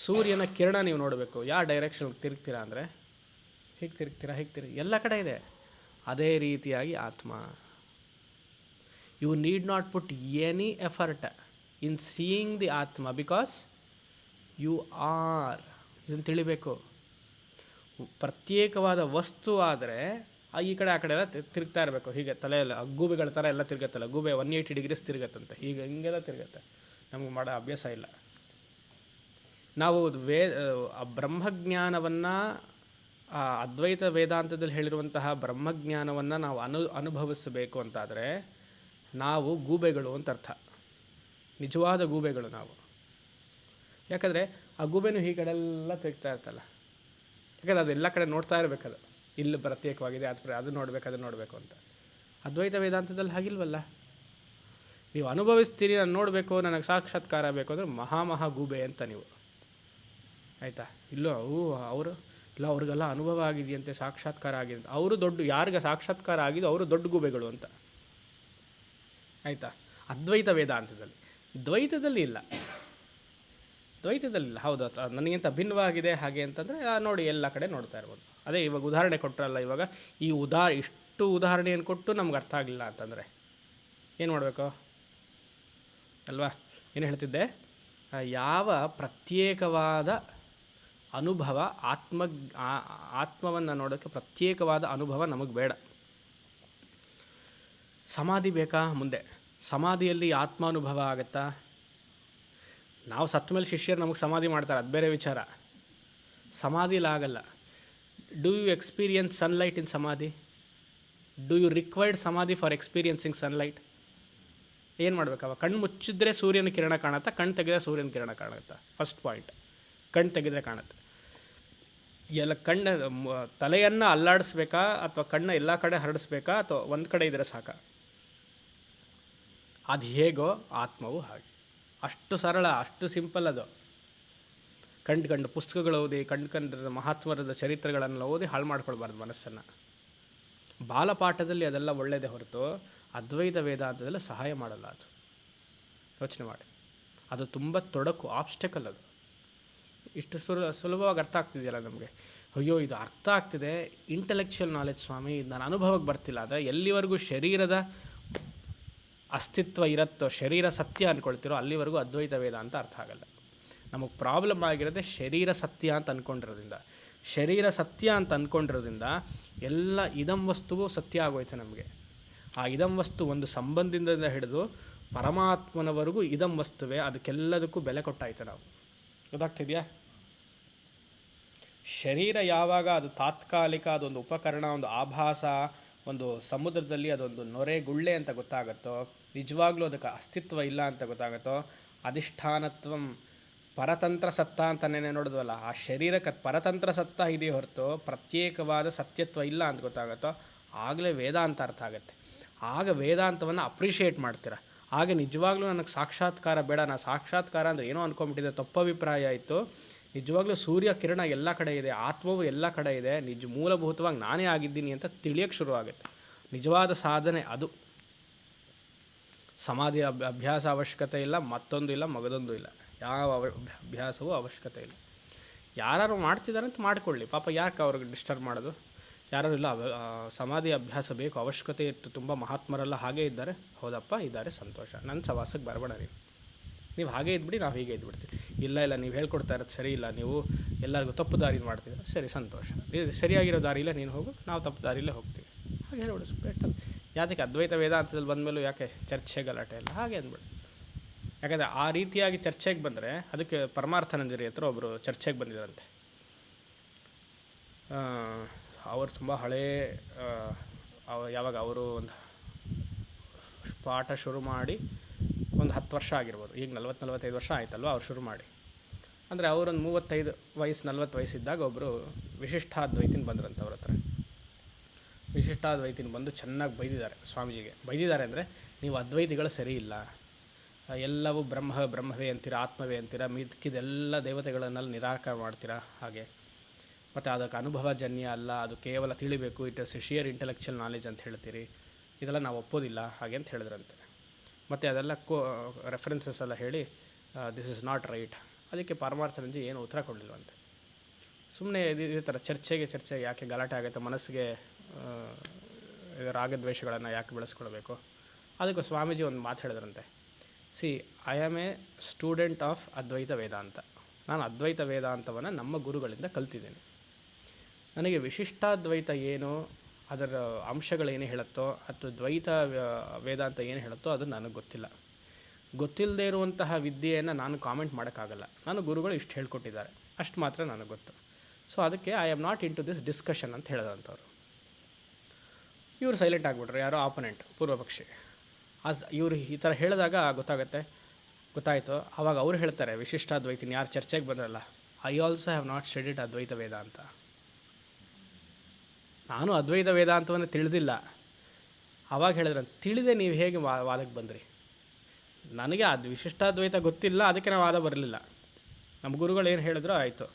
ಸೂರ್ಯನ ಕಿರಣ ನೀವು ನೋಡಬೇಕು, ಯಾವ ಡೈರೆಕ್ಷನ್ಗೆ ತಿರುಗ್ತೀರಾ ಅಂದರೆ ಹೀಗೆ ತಿರುಗ್ತೀರಾ, ಎಲ್ಲ ಕಡೆ ಇದೆ. ಅದೇ ರೀತಿಯಾಗಿ ಆತ್ಮ. You need not put any effort in seeing the ಆತ್ಮ ಬಿಕಾಸ್ ಯು ಆರ್. ಇದನ್ನು ತಿಳಿಬೇಕು. ಪ್ರತ್ಯೇಕವಾದ ವಸ್ತು ಆದರೆ ಈ ಕಡೆ ಆ ಕಡೆ ಎಲ್ಲ ತಿರುಗ್ತಾ ಇರಬೇಕು. ಹೀಗೆ ತಲೆಯೆಲ್ಲ ಗೂಬೆಗಳ ಥರ ಎಲ್ಲ ತಿರುಗತ್ತಲ್ಲ, ಗೂಬೆ 180 ಡಿಗ್ರೀಸ್ ತಿರುಗತ್ತಂತೆ, ಹಿಂಗೆಲ್ಲ ತಿರುಗತ್ತೆ. ನಮಗೆ ಮಾಡೋ ಅಭ್ಯಾಸ ಇಲ್ಲ. ನಾವು ಬ್ರಹ್ಮಜ್ಞಾನವನ್ನು, ಅದ್ವೈತ ವೇದಾಂತದಲ್ಲಿ ಹೇಳಿರುವಂತಹ ಬ್ರಹ್ಮಜ್ಞಾನವನ್ನು ನಾವು ಅನುಭವಿಸಬೇಕು ಅಂತಾದರೆ ನಾವು ಗೂಬೆಗಳು ಅಂತ ಅರ್ಥ. ನಿಜವಾದ ಗೂಬೆಗಳು ನಾವು. ಯಾಕಂದರೆ ಆ ಗೂಬೆನೂ ಈ ಕಡೆಲ್ಲ ತಿರುಗ್ತಾ ಇರ್ತಲ್ಲ, ಯಾಕಂದರೆ ಅದೆಲ್ಲ ಕಡೆ ನೋಡ್ತಾ ಇರಬೇಕದು. ಇಲ್ಲಿ ಪ್ರತ್ಯೇಕವಾಗಿದೆ, ಅದು ನೋಡಬೇಕು ಅಂತ. ಅದ್ವೈತ ವೇದಾಂತದಲ್ಲಿ ಹಾಗಿಲ್ವಲ್ಲ. ನೀವು ಅನುಭವಿಸ್ತೀರಿ, ನಾನು ನೋಡಬೇಕು, ನನಗೆ ಸಾಕ್ಷಾತ್ಕಾರ ಬೇಕು ಅಂದರೆ ಮಹಾ ಗೂಬೆ ಅಂತ ನೀವು. ಆಯಿತಾ? ಇಲ್ಲೋ ಅವ್ರಿಗೆಲ್ಲ ಅನುಭವ ಆಗಿದೆಯಂತೆ, ಸಾಕ್ಷಾತ್ಕಾರ ಆಗಿದೆ. ಅವರು ದೊಡ್ಡ, ಯಾರಿಗೆ ಸಾಕ್ಷಾತ್ಕಾರ ಆಗಿದ್ದು ಅವರು ದೊಡ್ಡ ಗೂಬೆಗಳು ಅಂತ. ಆಯಿತಾ? ಅದ್ವೈತ ವೇದಾಂತದಲ್ಲಿ. ದ್ವೈತದಲ್ಲಿ ಇಲ್ಲ. ಹೌದು, ನನಗಿಂತ ಭಿನ್ನವಾಗಿದೆ ಹಾಗೆ ಅಂತಂದರೆ ನೋಡಿ, ಎಲ್ಲ ಕಡೆ ನೋಡ್ತಾ ಇರ್ಬೋದು. ಅದೇ ಇವಾಗ ಉದಾಹರಣೆ ಕೊಟ್ಟರಲ್ಲ, ಇವಾಗ ಈ ಇಷ್ಟು ಉದಾಹರಣೆಯನ್ನು ಕೊಟ್ಟು ನಮ್ಗೆ ಅರ್ಥ ಆಗಲಿಲ್ಲ ಅಂತಂದರೆ ಏನು ಮಾಡಬೇಕು ಅಲ್ವಾ? ಏನು ಹೇಳ್ತಿದ್ದೆ? ಯಾವ ಪ್ರತ್ಯೇಕವಾದ ಅನುಭವ, ಆತ್ಮವನ್ನು ನೋಡೋಕ್ಕೆ ಪ್ರತ್ಯೇಕವಾದ ಅನುಭವ ನಮಗೆ ಬೇಡ. ಸಮಾಧಿ ಬೇಕಾ? ಮುಂದೆ ಸಮಾಧಿಯಲ್ಲಿ ಆತ್ಮಾನುಭವ ಆಗುತ್ತಾ? ನಾವು ಸತ್ತ ಮೇಲೆ ಶಿಷ್ಯರು ನಮಗೆ ಸಮಾಧಿ ಮಾಡ್ತಾರೆ, ಅದು ಬೇರೆ ವಿಚಾರ. ಸಮಾಧಿಲಿ ಆಗಲ್ಲ. ಡೂ ಯು ಎಕ್ಸ್ಪೀರಿಯನ್ಸ್ ಸನ್ಲೈಟ್ ಇನ್ ಸಮಾಧಿ? ಡೂ ಯು ರಿಕ್ವೈರ್ಡ್ ಸಮಾಧಿ ಫಾರ್ ಎಕ್ಸ್ಪೀರಿಯನ್ಸಿಂಗ್ ಸನ್ಲೈಟ್? ಏನು ಮಾಡಬೇಕವ? ಕಣ್ಣು ಮುಚ್ಚಿದ್ರೆ ಸೂರ್ಯನ ಕಿರಣ ಕಾಣುತ್ತಾ, ಕಣ್ಣು ತೆಗೆದ್ರೆ ಸೂರ್ಯನ ಕಿರಣ ಕಾಣುತ್ತಾ? ಫಸ್ಟ್ ಪಾಯಿಂಟ್, ಕಣ್ಣು ತೆಗೆದ್ರೆ ಕಾಣುತ್ತೆ. ತಲೆಯನ್ನು ಅಲ್ಲಾಡಿಸ್ಬೇಕಾ ಅಥವಾ ಕಣ್ಣು ಎಲ್ಲ ಕಡೆ ಹರಡಿಸ್ಬೇಕಾ ಅಥವಾ ಒಂದು ಕಡೆ ಇದ್ದರೆ ಸಾಕ? ಅದು ಹೇಗೋ ಆತ್ಮವು ಹಾಗೆ. ಅಷ್ಟು ಸರಳ, ಅಷ್ಟು ಸಿಂಪಲ್ ಅದು. ಕಂಡು ಪುಸ್ತಕಗಳು ಓದಿ, ಕಂಡು ಮಹಾತ್ಮರದ ಚರಿತ್ರೆಗಳನ್ನು ಓದಿ ಹಾಳು ಮಾಡ್ಕೊಳ್ಬಾರ್ದು ಮನಸ್ಸನ್ನು. ಬಾಲಪಾಠದಲ್ಲಿ ಅದೆಲ್ಲ ಒಳ್ಳೆಯದೇ ಹೊರತು ಅದ್ವೈತ ವೇದಾಂತದಲ್ಲಿ ಸಹಾಯ ಮಾಡಲ್ಲ. ಅದು ಯೋಚನೆ ಮಾಡಿ. ಅದು ತುಂಬ ತೊಡಕು, ಆಬ್ಸ್ಟೆಕಲ್ ಅದು. ಇಷ್ಟು ಸುಲಭವಾಗಿ ಅರ್ಥ ಆಗ್ತಿದೆಯಲ್ಲ ನಮಗೆ. ಅಯ್ಯೋ, ಇದು ಅರ್ಥ ಆಗ್ತಿದೆ, ಇಂಟೆಲೆಕ್ಚುಯಲ್ ನಾಲೆಜ್ ಸ್ವಾಮಿ, ಇದು ನನ್ನ ಅನುಭವಕ್ಕೆ ಬರ್ತಿಲ್ಲ. ಅಂದರೆ ಎಲ್ಲಿವರೆಗೂ ಶರೀರದ ಅಸ್ತಿತ್ವ ಇರುತ್ತೋ, ಶರೀರ ಸತ್ಯ ಅಂದ್ಕೊಳ್ತಿರೋ ಅಲ್ಲಿವರೆಗೂ ಅದ್ವೈತ ವೇದಾಂತ ಅರ್ಥ ಆಗಲ್ಲ. ನಮಗೆ ಪ್ರಾಬ್ಲಮ್ ಆಗಿರೋದೇ ಶರೀರ ಸತ್ಯ ಅಂತ ಅಂದ್ಕೊಂಡಿರೋದ್ರಿಂದ. ಶರೀರ ಸತ್ಯ ಅಂತ ಅಂದ್ಕೊಂಡಿರೋದ್ರಿಂದ ಎಲ್ಲ ಇದಂ ವಸ್ತುವು ಸತ್ಯ ಆಗೋಯ್ತು ನಮಗೆ. ಆ ಇದಂ ವಸ್ತು ಒಂದು ಸಂಬಂಧದಿಂದ ಹಿಡಿದು ಪರಮಾತ್ಮನವರೆಗೂ ಇದಂ ವಸ್ತುವೇ, ಅದಕ್ಕೆಲ್ಲದಕ್ಕೂ ಬೆಲೆ ಕೊಟ್ಟಾಯ್ತು ನಾವು. ಗೊತ್ತಾಗ್ತಿದೆಯಾ? ಶರೀರ ಯಾವಾಗ ಅದು ತಾತ್ಕಾಲಿಕ, ಅದೊಂದು ಉಪಕರಣ, ಒಂದು ಆಭಾಸ, ಒಂದು ಸಮುದ್ರದಲ್ಲಿ ಅದೊಂದು ನೊರೆ ಗುಳ್ಳೆ ಅಂತ ಗೊತ್ತಾಗುತ್ತೋ, ನಿಜವಾಗ್ಲೂ ಅದಕ್ಕೆ ಅಸ್ತಿತ್ವ ಇಲ್ಲ ಅಂತ ಗೊತ್ತಾಗುತ್ತೋ, ಅಧಿಷ್ಠಾನತ್ವಂ ಪರತಂತ್ರ ಸತ್ತ ಅಂತಲೇ ನೋಡಿದ್ವಲ್ಲ, ಆ ಶರೀರಕ್ಕೆ ಪರತಂತ್ರ ಸತ್ತ ಇದೆಯೇ ಹೊರತು ಪ್ರತ್ಯೇಕವಾದ ಸತ್ಯತ್ವ ಇಲ್ಲ ಅಂತ ಗೊತ್ತಾಗುತ್ತೋ, ಆಗಲೇ ವೇದಾಂತ ಅರ್ಥ ಆಗುತ್ತೆ. ಆಗ ವೇದಾಂತವನ್ನು ಅಪ್ರಿಷಿಯೇಟ್ ಮಾಡ್ತೀರ. ಆಗ ನಿಜವಾಗ್ಲೂ ನನಗೆ ಸಾಕ್ಷಾತ್ಕಾರ ಬೇಡ, ನಾನು ಸಾಕ್ಷಾತ್ಕಾರ ಅಂದರೆ ಏನೋ ಅಂದ್ಕೊಂಬಿಟ್ಟಿದೆ, ತಪ್ಪಭಿಪ್ರಾಯ ಆಯಿತು. ನಿಜವಾಗ್ಲೂ ಸೂರ್ಯ ಕಿರಣ ಎಲ್ಲ ಕಡೆ ಇದೆ, ಆತ್ಮವು ಎಲ್ಲ ಕಡೆ ಇದೆ, ಮೂಲಭೂತವಾಗಿ ನಾನೇ ಆಗಿದ್ದೀನಿ ಅಂತ ತಿಳಿಯೋಕ್ಕೆ ಶುರುವಾಗುತ್ತೆ. ನಿಜವಾದ ಸಾಧನೆ ಅದು. ಸಮಾಧಿ ಅಭ್ಯಾಸ ಅವಶ್ಯಕತೆ ಇಲ್ಲ, ಮತ್ತೊಂದು ಇಲ್ಲ, ಮಗದೊಂದು ಇಲ್ಲ, ಯಾವ ಅಭ್ಯಾಸವೂ ಅವಶ್ಯಕತೆ ಇಲ್ಲ. ಯಾರು ಮಾಡ್ತಿದ್ದಾರೆ ಅಂತ ಮಾಡಿಕೊಳ್ಳಿ, ಪಾಪ ಯಾಕೆ ಅವ್ರಿಗೆ ಡಿಸ್ಟರ್ಬ್ ಮಾಡೋದು. ಯಾರು ಇಲ್ಲ ಸಮಾಧಿ ಅಭ್ಯಾಸ ಬೇಕು, ಅವಶ್ಯಕತೆ ಇತ್ತು, ತುಂಬ ಮಹಾತ್ಮರೆಲ್ಲ ಹಾಗೇ ಇದ್ದಾರೆ, ಹೌದಪ್ಪ ಇದ್ದಾರೆ, ಸಂತೋಷ, ನನ್ನ ಸವಾಸಕ್ಕೆ ಬರಬೇಡ ನೀವು ಹಾಗೇ ಇದ್ಬಿಡಿ, ನಾವು ಹೀಗೆ ಇದ್ಬಿಡ್ತೀವಿ. ಇಲ್ಲ ನೀವು ಹೇಳ್ಕೊಡ್ತಾ ಇರೋದು ಸರಿ ಇಲ್ಲ, ನೀವು ಎಲ್ಲರಿಗೂ ತಪ್ಪು ದಾರಿ ಮಾಡ್ತಿದ್ದೀರ, ಸರಿ ಸಂತೋಷ, ಇದು ಸರಿಯಾಗಿರೋ ದಾರಿಯಿಲ್ಲ, ನೀನು ಹೋಗು, ನಾವು ತಪ್ಪು ದಾರಿಯಲ್ಲೇ ಹೋಗ್ತೀವಿ, ಹಾಗೆ ಹೇಳ್ಬಿಡು ಬೆಟರ್. ಯಾತಕ್ಕೆ ಅದ್ವೈತ ವೇದಾಂತದಲ್ಲಿ ಬಂದಮೇಲೂ ಯಾಕೆ ಚರ್ಚೆ ಗಲಾಟೆ ಇಲ್ಲ, ಹಾಗೆ ಅಂದ್ಬಿಡು. ಯಾಕಂದರೆ ಆ ರೀತಿಯಾಗಿ ಚರ್ಚೆಗೆ ಬಂದರೆ, ಅದಕ್ಕೆ ಪರಮಾರ್ಥಾನಂದರಿ ಹತ್ರ ಒಬ್ಬರು ಚರ್ಚೆಗೆ ಬಂದಿದ್ದಾರಂತೆ. ಅವರು ತುಂಬ ಹಳೇ, ಯಾವಾಗ ಅವರು ಒಂದು ಪಾಠ ಶುರು ಮಾಡಿ ಒಂದು 10 ವರ್ಷ ಆಗಿರ್ಬೋದು, ಈಗ 40-45 ವರ್ಷ ಆಯ್ತಲ್ವ ಅವ್ರು ಶುರು ಮಾಡಿ. ಅಂದರೆ ಅವರೊಂದು 35 ವಯಸ್ಸು 40 ವಯಸ್ಸಿದ್ದಾಗ ಒಬ್ಬರು ವಿಶಿಷ್ಟಾದ್ವೈತಿನ ಬಂದ್ರಂತೆ ಅವ್ರ ಹತ್ರ. ವಿಶಿಷ್ಟಾದ್ವೈತಿನ ಬಂದು ಚೆನ್ನಾಗಿ ಬೈದಿದ್ದಾರೆ ಸ್ವಾಮೀಜಿಗೆ. ಬೈದಿದ್ದಾರೆ ಅಂದರೆ, ನೀವು ಅದ್ವೈತಿಗಳು ಸರಿ ಇಲ್ಲ, ಎಲ್ಲವೂ ಬ್ರಹ್ಮವೇ ಅಂತೀರ, ಆತ್ಮವೇ ಅಂತೀರ, ಮಿಕ್ಕಿದೆಲ್ಲ ದೇವತೆಗಳನ್ನೆಲ್ಲ ನಿರಾಕರಣೆ ಮಾಡ್ತೀರಾ, ಹಾಗೆ ಮತ್ತು ಅದಕ್ಕೆ ಅನುಭವಜನ್ಯ ಅಲ್ಲ, ಅದು ಕೇವಲ ತಿಳಿಬೇಕು, it is shear intellectual knowledge ಅಂತ ಹೇಳ್ತೀರಿ, ಇದೆಲ್ಲ ನಾವು ಒಪ್ಪೋದಿಲ್ಲ, ಹಾಗೆ ಅಂತ ಹೇಳಿದ್ರಂತೆ. ಮತ್ತು ಅದೆಲ್ಲ ರೆಫರೆನ್ಸಸ್ ಎಲ್ಲ ಹೇಳಿ ದಿಸ್ ಇಸ್ ನಾಟ್ ರೈಟ್. ಅದಕ್ಕೆ ಪರಮಾರ್ಥಾನಂದಜಿ ಏನು ಉತ್ತರ ಕೊಡಲಿಲ್ವಂತೆ. ಸುಮ್ಮನೆ ಇದೇ ಥರ ಚರ್ಚೆಗೆ ಯಾಕೆ ಗಲಾಟೆ ಆಗುತ್ತೆ, ಮನಸ್ಸಿಗೆ ರಾಗದ್ವೇಷಗಳನ್ನು ಯಾಕೆ ಬೆಳೆಸ್ಕೊಳ್ಬೇಕು. ಅದಕ್ಕೆ ಸ್ವಾಮೀಜಿ ಒಂದು ಮಾತು ಹೇಳಿದ್ರಂತೆ, I am a student of Advaita Vedanta. ನಾನು ಅದ್ವೈತ ವೇದಾಂತವನ್ನು ನಮ್ಮ ಗುರುಗಳಿಂದ ಕಲ್ತಿದ್ದೇನೆ. ನನಗೆ ವಿಶಿಷ್ಟಾದ್ವೈತ ಏನು, ಅದರ ಅಂಶಗಳೇನು ಹೇಳುತ್ತೋ, ಅಥವಾ ದ್ವೈತ ವೇದಾಂತ ಏನು ಹೇಳುತ್ತೋ ಅದು ನನಗೆ ಗೊತ್ತಿಲ್ಲ. ಗೊತ್ತಿಲ್ಲದೆ ಇರುವಂತಹ ವಿದ್ಯೆಯನ್ನು ನಾನು ಕಾಮೆಂಟ್ ಮಾಡೋಕ್ಕಾಗಲ್ಲ. ನಾನು ಗುರುಗಳು ಇಷ್ಟು ಹೇಳ್ಕೊಟ್ಟಿದ್ದಾರೆ, ಅಷ್ಟು ಮಾತ್ರ ನನಗೆ ಗೊತ್ತು. ಸೊ ಅದಕ್ಕೆ I am not into this discussion ಅಂತ ಹೇಳಿದಂಥವ್ರು. ಇವರು ಸೈಲೆಂಟ್ ಆಗಿಬಿಟ್ರು, ಯಾರೋ ಆಪೋನೆಂಟ್, ಪೂರ್ವಪಕ್ಷಿ. ಇವರು ಈ ಥರ ಹೇಳಿದಾಗ ಗೊತ್ತಾಯಿತು. ಆವಾಗ ಅವ್ರು ಹೇಳ್ತಾರೆ, ವಿಶಿಷ್ಟಾದ್ವೈತಿನ ಯಾರು ಚರ್ಚೆಗೆ ಬಂದ್ರಲ್ಲ, I also have not studied Advaita Vedanta. ನಾನು ಅದ್ವೈತ ವೇದಾಂತವನ್ನು ತಿಳಿದಿಲ್ಲ. ಆವಾಗ ಹೇಳಿದ್ರೆ, ತಿಳಿದೆ ನೀವು ಹೇಗೆ ವಾದಕ್ಕೆ ಬಂದ್ರಿ? ನನಗೆ ಅದು ವಿಶಿಷ್ಟಾದ್ವೈತ ಗೊತ್ತಿಲ್ಲ, ಅದಕ್ಕೆ ನಾವು ವಾದ ಬರಲಿಲ್ಲ. ನಮ್ಮ ಗುರುಗಳು ಏನು ಹೇಳಿದ್ರೋ ಆಯಿತು.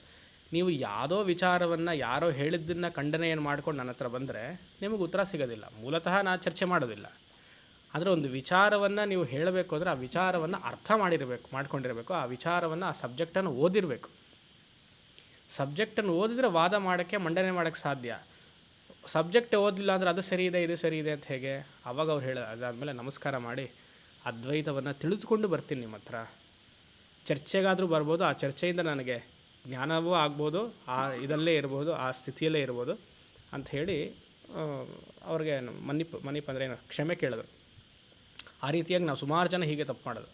ನೀವು ಯಾವುದೋ ವಿಚಾರವನ್ನು ಯಾರೋ ಹೇಳಿದ್ದನ್ನು ಖಂಡನೆಯನ್ನು ಮಾಡ್ಕೊಂಡು ನನ್ನ ಹತ್ರ ಬಂದರೆ ನಿಮಗೆ ಉತ್ತರ ಸಿಗೋದಿಲ್ಲ. ಮೂಲತಃ ನಾನು ಚರ್ಚೆ ಮಾಡೋದಿಲ್ಲ. ಆದರೆ ಒಂದು ವಿಚಾರವನ್ನು ನೀವು ಹೇಳಬೇಕು ಅಂದರೆ ಆ ವಿಚಾರವನ್ನು ಅರ್ಥ ಮಾಡ್ಕೊಂಡಿರಬೇಕು. ಆ ವಿಚಾರವನ್ನು, ಆ ಸಬ್ಜೆಕ್ಟನ್ನು ಓದಿರಬೇಕು. ಸಬ್ಜೆಕ್ಟನ್ನು ಓದಿದರೆ ವಾದ ಮಾಡೋಕ್ಕೆ, ಮಂಡನೆ ಮಾಡೋಕ್ಕೆ ಸಾಧ್ಯ. ಸಬ್ಜೆಕ್ಟ್ ಓದಲಿಲ್ಲ ಅಂದರೆ ಅದು ಸರಿ ಇದೆ, ಇದು ಸರಿ ಇದೆ ಅಂತ ಹೇಗೆ? ಆವಾಗ ಅವ್ರು ಅದಾದಮೇಲೆ ನಮಸ್ಕಾರ ಮಾಡಿ, ಅದ್ವೈತವನ್ನು ತಿಳಿದುಕೊಂಡು ಬರ್ತೀನಿ ನಿಮ್ಮ ಹತ್ರ, ಚರ್ಚೆಗಾದರೂ ಬರ್ಬೋದು, ಆ ಚರ್ಚೆಯಿಂದ ನನಗೆ ಜ್ಞಾನವೂ ಆಗ್ಬೋದು, ಇದಲ್ಲೇ ಇರ್ಬೋದು, ಆ ಸ್ಥಿತಿಯಲ್ಲೇ ಇರ್ಬೋದು ಅಂತ ಹೇಳಿ ಅವ್ರಿಗೆ ಮನ್ನಿಪ್ ಅಂದರೆ ಏನು, ಕ್ಷಮೆ ಕೇಳಿದ್ರು. ಆ ರೀತಿಯಾಗಿ ನಾವು ಸುಮಾರು ಜನ ಹೀಗೆ ತಪ್ಪು ಮಾಡೋದು.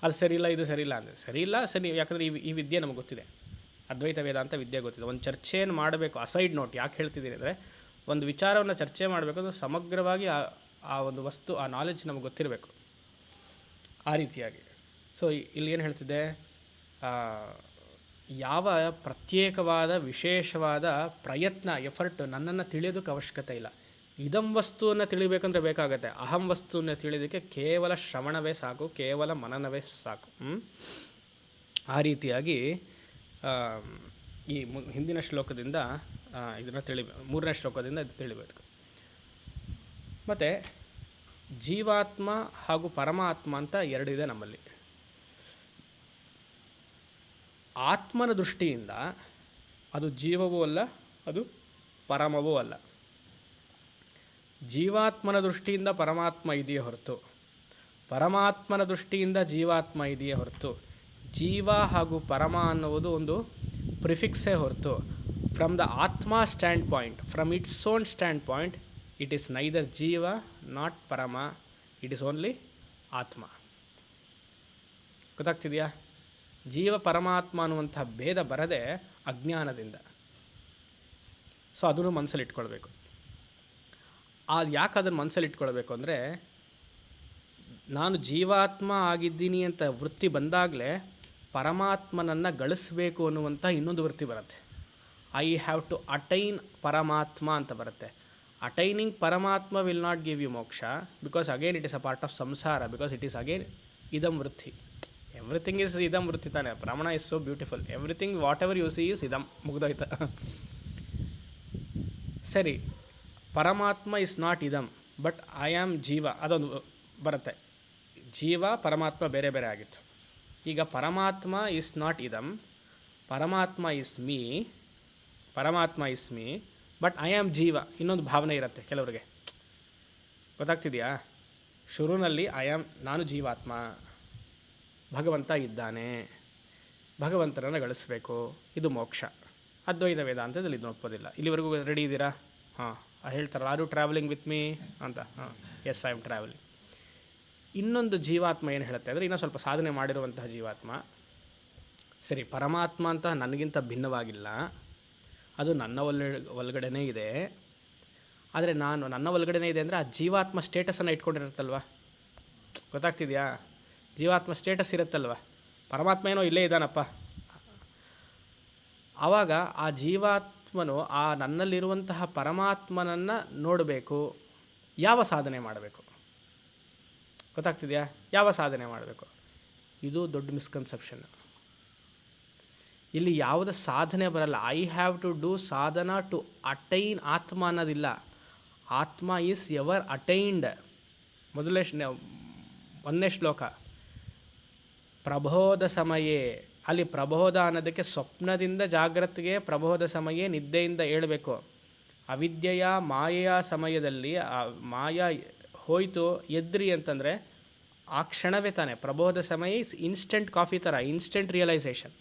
ಅದು ಸರಿಯಿಲ್ಲ, ಇದು ಸರಿಯಿಲ್ಲ ಅಂದರೆ ಸರಿ, ಯಾಕಂದರೆ ಈ ವಿದ್ಯೆ ನಮಗೆ ಗೊತ್ತಿದೆ, ಅದ್ವೈತ ವೇದಾಂತ ವಿದ್ಯೆ ಗೊತ್ತಿದೆ. ಒಂದು ಚರ್ಚೆಯನ್ನು ಮಾಡಬೇಕು. ಅಸೈಡ್ ನೋಟ್ ಯಾಕೆ ಹೇಳ್ತಿದ್ದೀನಿ ಅಂದರೆ, ಒಂದು ವಿಚಾರವನ್ನು ಚರ್ಚೆ ಮಾಡಬೇಕು ಅಂದರೆ ಸಮಗ್ರವಾಗಿ ಆ ಒಂದು ವಸ್ತು, ಆ ನಾಲೆಡ್ಜ್ ನಮಗೆ ಗೊತ್ತಿರಬೇಕು. ಆ ರೀತಿಯಾಗಿ ಸೊ ಇಲ್ಲಿ ಏನು ಹೇಳ್ತಿದ್ದೆ, ಯಾವ ಪ್ರತ್ಯೇಕವಾದ ವಿಶೇಷವಾದ ಪ್ರಯತ್ನ, ಎಫರ್ಟ್ ನನ್ನನ್ನು ತಿಳಿಯೋದಕ್ಕೆ ಅವಶ್ಯಕತೆ ಇಲ್ಲ. ಇದಂ ವಸ್ತುವನ್ನು ತಿಳಿಬೇಕಂದ್ರೆ ಬೇಕಾಗತ್ತೆ. ಅಹಂ ವಸ್ತುವನ್ನು ತಿಳಿಯೋದಕ್ಕೆ ಕೇವಲ ಶ್ರವಣವೇ ಸಾಕು, ಕೇವಲ ಮನನವೇ ಸಾಕು. ಆ ರೀತಿಯಾಗಿ ಈ ಹಿಂದಿನ ಶ್ಲೋಕದಿಂದ ಇದನ್ನು ಮೂರನೇ ಶ್ಲೋಕದಿಂದ ಇದು ತಿಳಿಬೇಕು. ಮತ್ತು ಜೀವಾತ್ಮ ಹಾಗೂ ಪರಮಾತ್ಮ ಅಂತ ಎರಡಿದೆ ನಮ್ಮಲ್ಲಿ. ಆತ್ಮನ ದೃಷ್ಟಿಯಿಂದ ಅದು ಜೀವವೂ ಅಲ್ಲ, ಅದು ಪರಮವೂ ಅಲ್ಲ. ಜೀವಾತ್ಮನ ದೃಷ್ಟಿಯಿಂದ ಪರಮಾತ್ಮ ಇದೆಯೇ ಹೊರತು, ಪರಮಾತ್ಮನ ದೃಷ್ಟಿಯಿಂದ ಜೀವಾತ್ಮ ಇದೆಯೇ ಹೊರತು, ಜೀವ ಹಾಗೂ ಪರಮ ಅನ್ನುವುದು ಒಂದು ಪ್ರಿಫಿಕ್ಸೇ ಹೊರತು, ಫ್ರಮ್ ದ ಆತ್ಮ stand point, from its own stand point, it is neither ಜೀವ ನಾಟ್ ಪರಮ, ಇಟ್ ಈಸ್ ಓನ್ಲಿ ಆತ್ಮ. ಗೊತ್ತಾಗ್ತಿದೆಯಾ? ಜೀವ ಪರಮಾತ್ಮ ಅನ್ನುವಂಥ ಭೇದ ಬರದೆ ಅಜ್ಞಾನದಿಂದ. ಸೊ ಅದನ್ನು ಮನಸ್ಸಲ್ಲಿ ಇಟ್ಕೊಳ್ಬೇಕು. ಯಾಕೆ ಅದನ್ನು ಮನಸ್ಸಲ್ಲಿ ಇಟ್ಕೊಳ್ಬೇಕು ಅಂದರೆ, ನಾನು ಜೀವಾತ್ಮ ಆಗಿದ್ದೀನಿ ಅಂತ ವೃತ್ತಿ ಬಂದಾಗಲೇ ಪರಮಾತ್ಮನನ್ನು ಗಳಿಸಬೇಕು ಅನ್ನುವಂಥ ಇನ್ನೊಂದು ವೃತ್ತಿ ಬರುತ್ತೆ. ಐ ಹ್ಯಾವ್ ಟು ಅಟೈನ್ ಪರಮಾತ್ಮ ಅಂತ ಬರುತ್ತೆ. ಅಟೈನಿಂಗ್ ಪರಮಾತ್ಮ ವಿಲ್ ನಾಟ್ ಗಿವ್ ಯು ಮೋಕ್ಷ, because again it is a part of ಸಂಸಾರ, ಬಿಕಾಸ್ ಇಟ್ ಈಸ್ ಅಗೇನ್ ಇದಂ ವೃತ್ತಿ. ಎವ್ರಿಥಿಂಗ್ ಈಸ್ ಇದಂ ವೃತ್ತಿ ತಾನೆ. ಬ್ರಾಹ್ಮಣ is so beautiful. Everything what ever U C is ಇದಂ. ಮುಗ್ದೋಯ್ತು. ಸರಿ, ಪರಮಾತ್ಮ ಇಸ್ ನಾಟ್ ಇದಂ, ಬಟ್ ಐ ಆಮ್ ಜೀವ ಅದೊಂದು ಬರುತ್ತೆ. ಜೀವ ಪರಮಾತ್ಮ ಬೇರೆ ಬೇರೆ ಆಗಿತ್ತು. ಈಗ ಪರಮಾತ್ಮ ಈಸ್ ನಾಟ್ ಇದಮ್, ಪರಮಾತ್ಮ is me but I am ಜೀವ ಇನ್ನೊಂದು ಭಾವನೆ ಇರುತ್ತೆ ಕೆಲವರಿಗೆ. ಗೊತ್ತಾಗ್ತಿದೆಯಾ? ಶುರುನಲ್ಲಿ ನಾನು ಜೀವಾತ್ಮ, ಭಗವಂತ ಇದ್ದಾನೆ, ಭಗವಂತನನ್ನು ಗಳಿಸ್ಬೇಕು, ಇದು ಮೋಕ್ಷ. ಅದ್ವೈತ ವೇದಾಂತದಲ್ಲಿ ಇದನ್ನು ಒಪ್ಪೋದಿಲ್ಲ. ಇಲ್ಲಿವರೆಗೂ ರೆಡಿ ಇದ್ದೀರಾ? ಹಾಂ, ಹೇಳ್ತಾರಲ್ಲ, are you travelling with me ಅಂತ. ಹಾಂ, ಎಸ್, ಐ ಆಮ್ ಟ್ರಾವೆಲಿಂಗ್. ಇನ್ನೊಂದು ಜೀವಾತ್ಮ ಏನು ಹೇಳುತ್ತೆ ಅಂದರೆ, ಇನ್ನೂ ಸ್ವಲ್ಪ ಸಾಧನೆ ಮಾಡಿರುವಂತಹ ಜೀವಾತ್ಮ, ಸರಿ ಪರಮಾತ್ಮ ಅಂತ ನನಗಿಂತ ಭಿನ್ನವಾಗಿಲ್ಲ, ಅದು ನನ್ನ ಒಳಗಡೆನೇ ಇದೆ. ಆದರೆ ನನ್ನ ಒಳಗಡೆನೇ ಇದೆ ಅಂದರೆ ಆ ಜೀವಾತ್ಮ ಸ್ಟೇಟಸನ್ನು ಇಟ್ಕೊಂಡಿರುತ್ತಲ್ವ. ಗೊತ್ತಾಗ್ತಿದೆಯಾ? ಜೀವಾತ್ಮ ಸ್ಟೇಟಸ್ ಇರುತ್ತಲ್ವ, ಪರಮಾತ್ಮ ಏನೋ ಇಲ್ಲೇ ಇದ್ದಾನಪ್ಪ. ಆವಾಗ ಆ ಜೀವಾತ್ಮನು ಆ ನನ್ನಲ್ಲಿರುವಂತಹ ಪರಮಾತ್ಮನನ್ನು ನೋಡಬೇಕು. ಯಾವ ಸಾಧನೆ ಮಾಡಬೇಕು? ಗೊತ್ತಾಗ್ತಿದೆಯಾ? ಯಾವ ಸಾಧನೆ ಮಾಡಬೇಕು? ಇದು ದೊಡ್ಡ ಮಿಸ್ಕನ್ಸೆಪ್ಷನ್. ಇಲ್ಲಿ ಯಾವುದೇ ಸಾಧನೆ ಬರಲ್ಲ. ಐ ಹ್ಯಾವ್ ಟು ಡೂ ಸಾಧನ ಟು ಅಟೈನ್ ಆತ್ಮ ಅನ್ನೋದಿಲ್ಲ. ಆತ್ಮ ಈಸ್ ಎವರ್ ಅಟೈನ್ಡ್. ಒಂದನೇ ಶ್ಲೋಕ, ಪ್ರಬೋಧ ಸಮಯೇ. ಅಲ್ಲಿ ಪ್ರಬೋಧ ಅನ್ನೋದಕ್ಕೆ ಸ್ವಪ್ನದಿಂದ ಜಾಗ್ರತೆಗೆ ಪ್ರಬೋಧ ಸಮಯೇ, ನಿದ್ದೆಯಿಂದ ಏಳಬೇಕು. ಅವಿದ್ಯೆಯ ಮಾಯೆಯ ಸಮಯದಲ್ಲಿ ಆ ಮಾಯಾ ಹೋಯಿತು ಎದ್ರಿ ಅಂತಂದರೆ ಆ ಕ್ಷಣವೇ ತಾನೆ. ಪ್ರಬೋಧ ಸಮಯ ಇಸ್ ಇನ್ಸ್ಟೆಂಟ್ ಕಾಫಿ ಥರ, ಇನ್ಸ್ಟೆಂಟ್ ರಿಯಲೈಸೇಷನ್.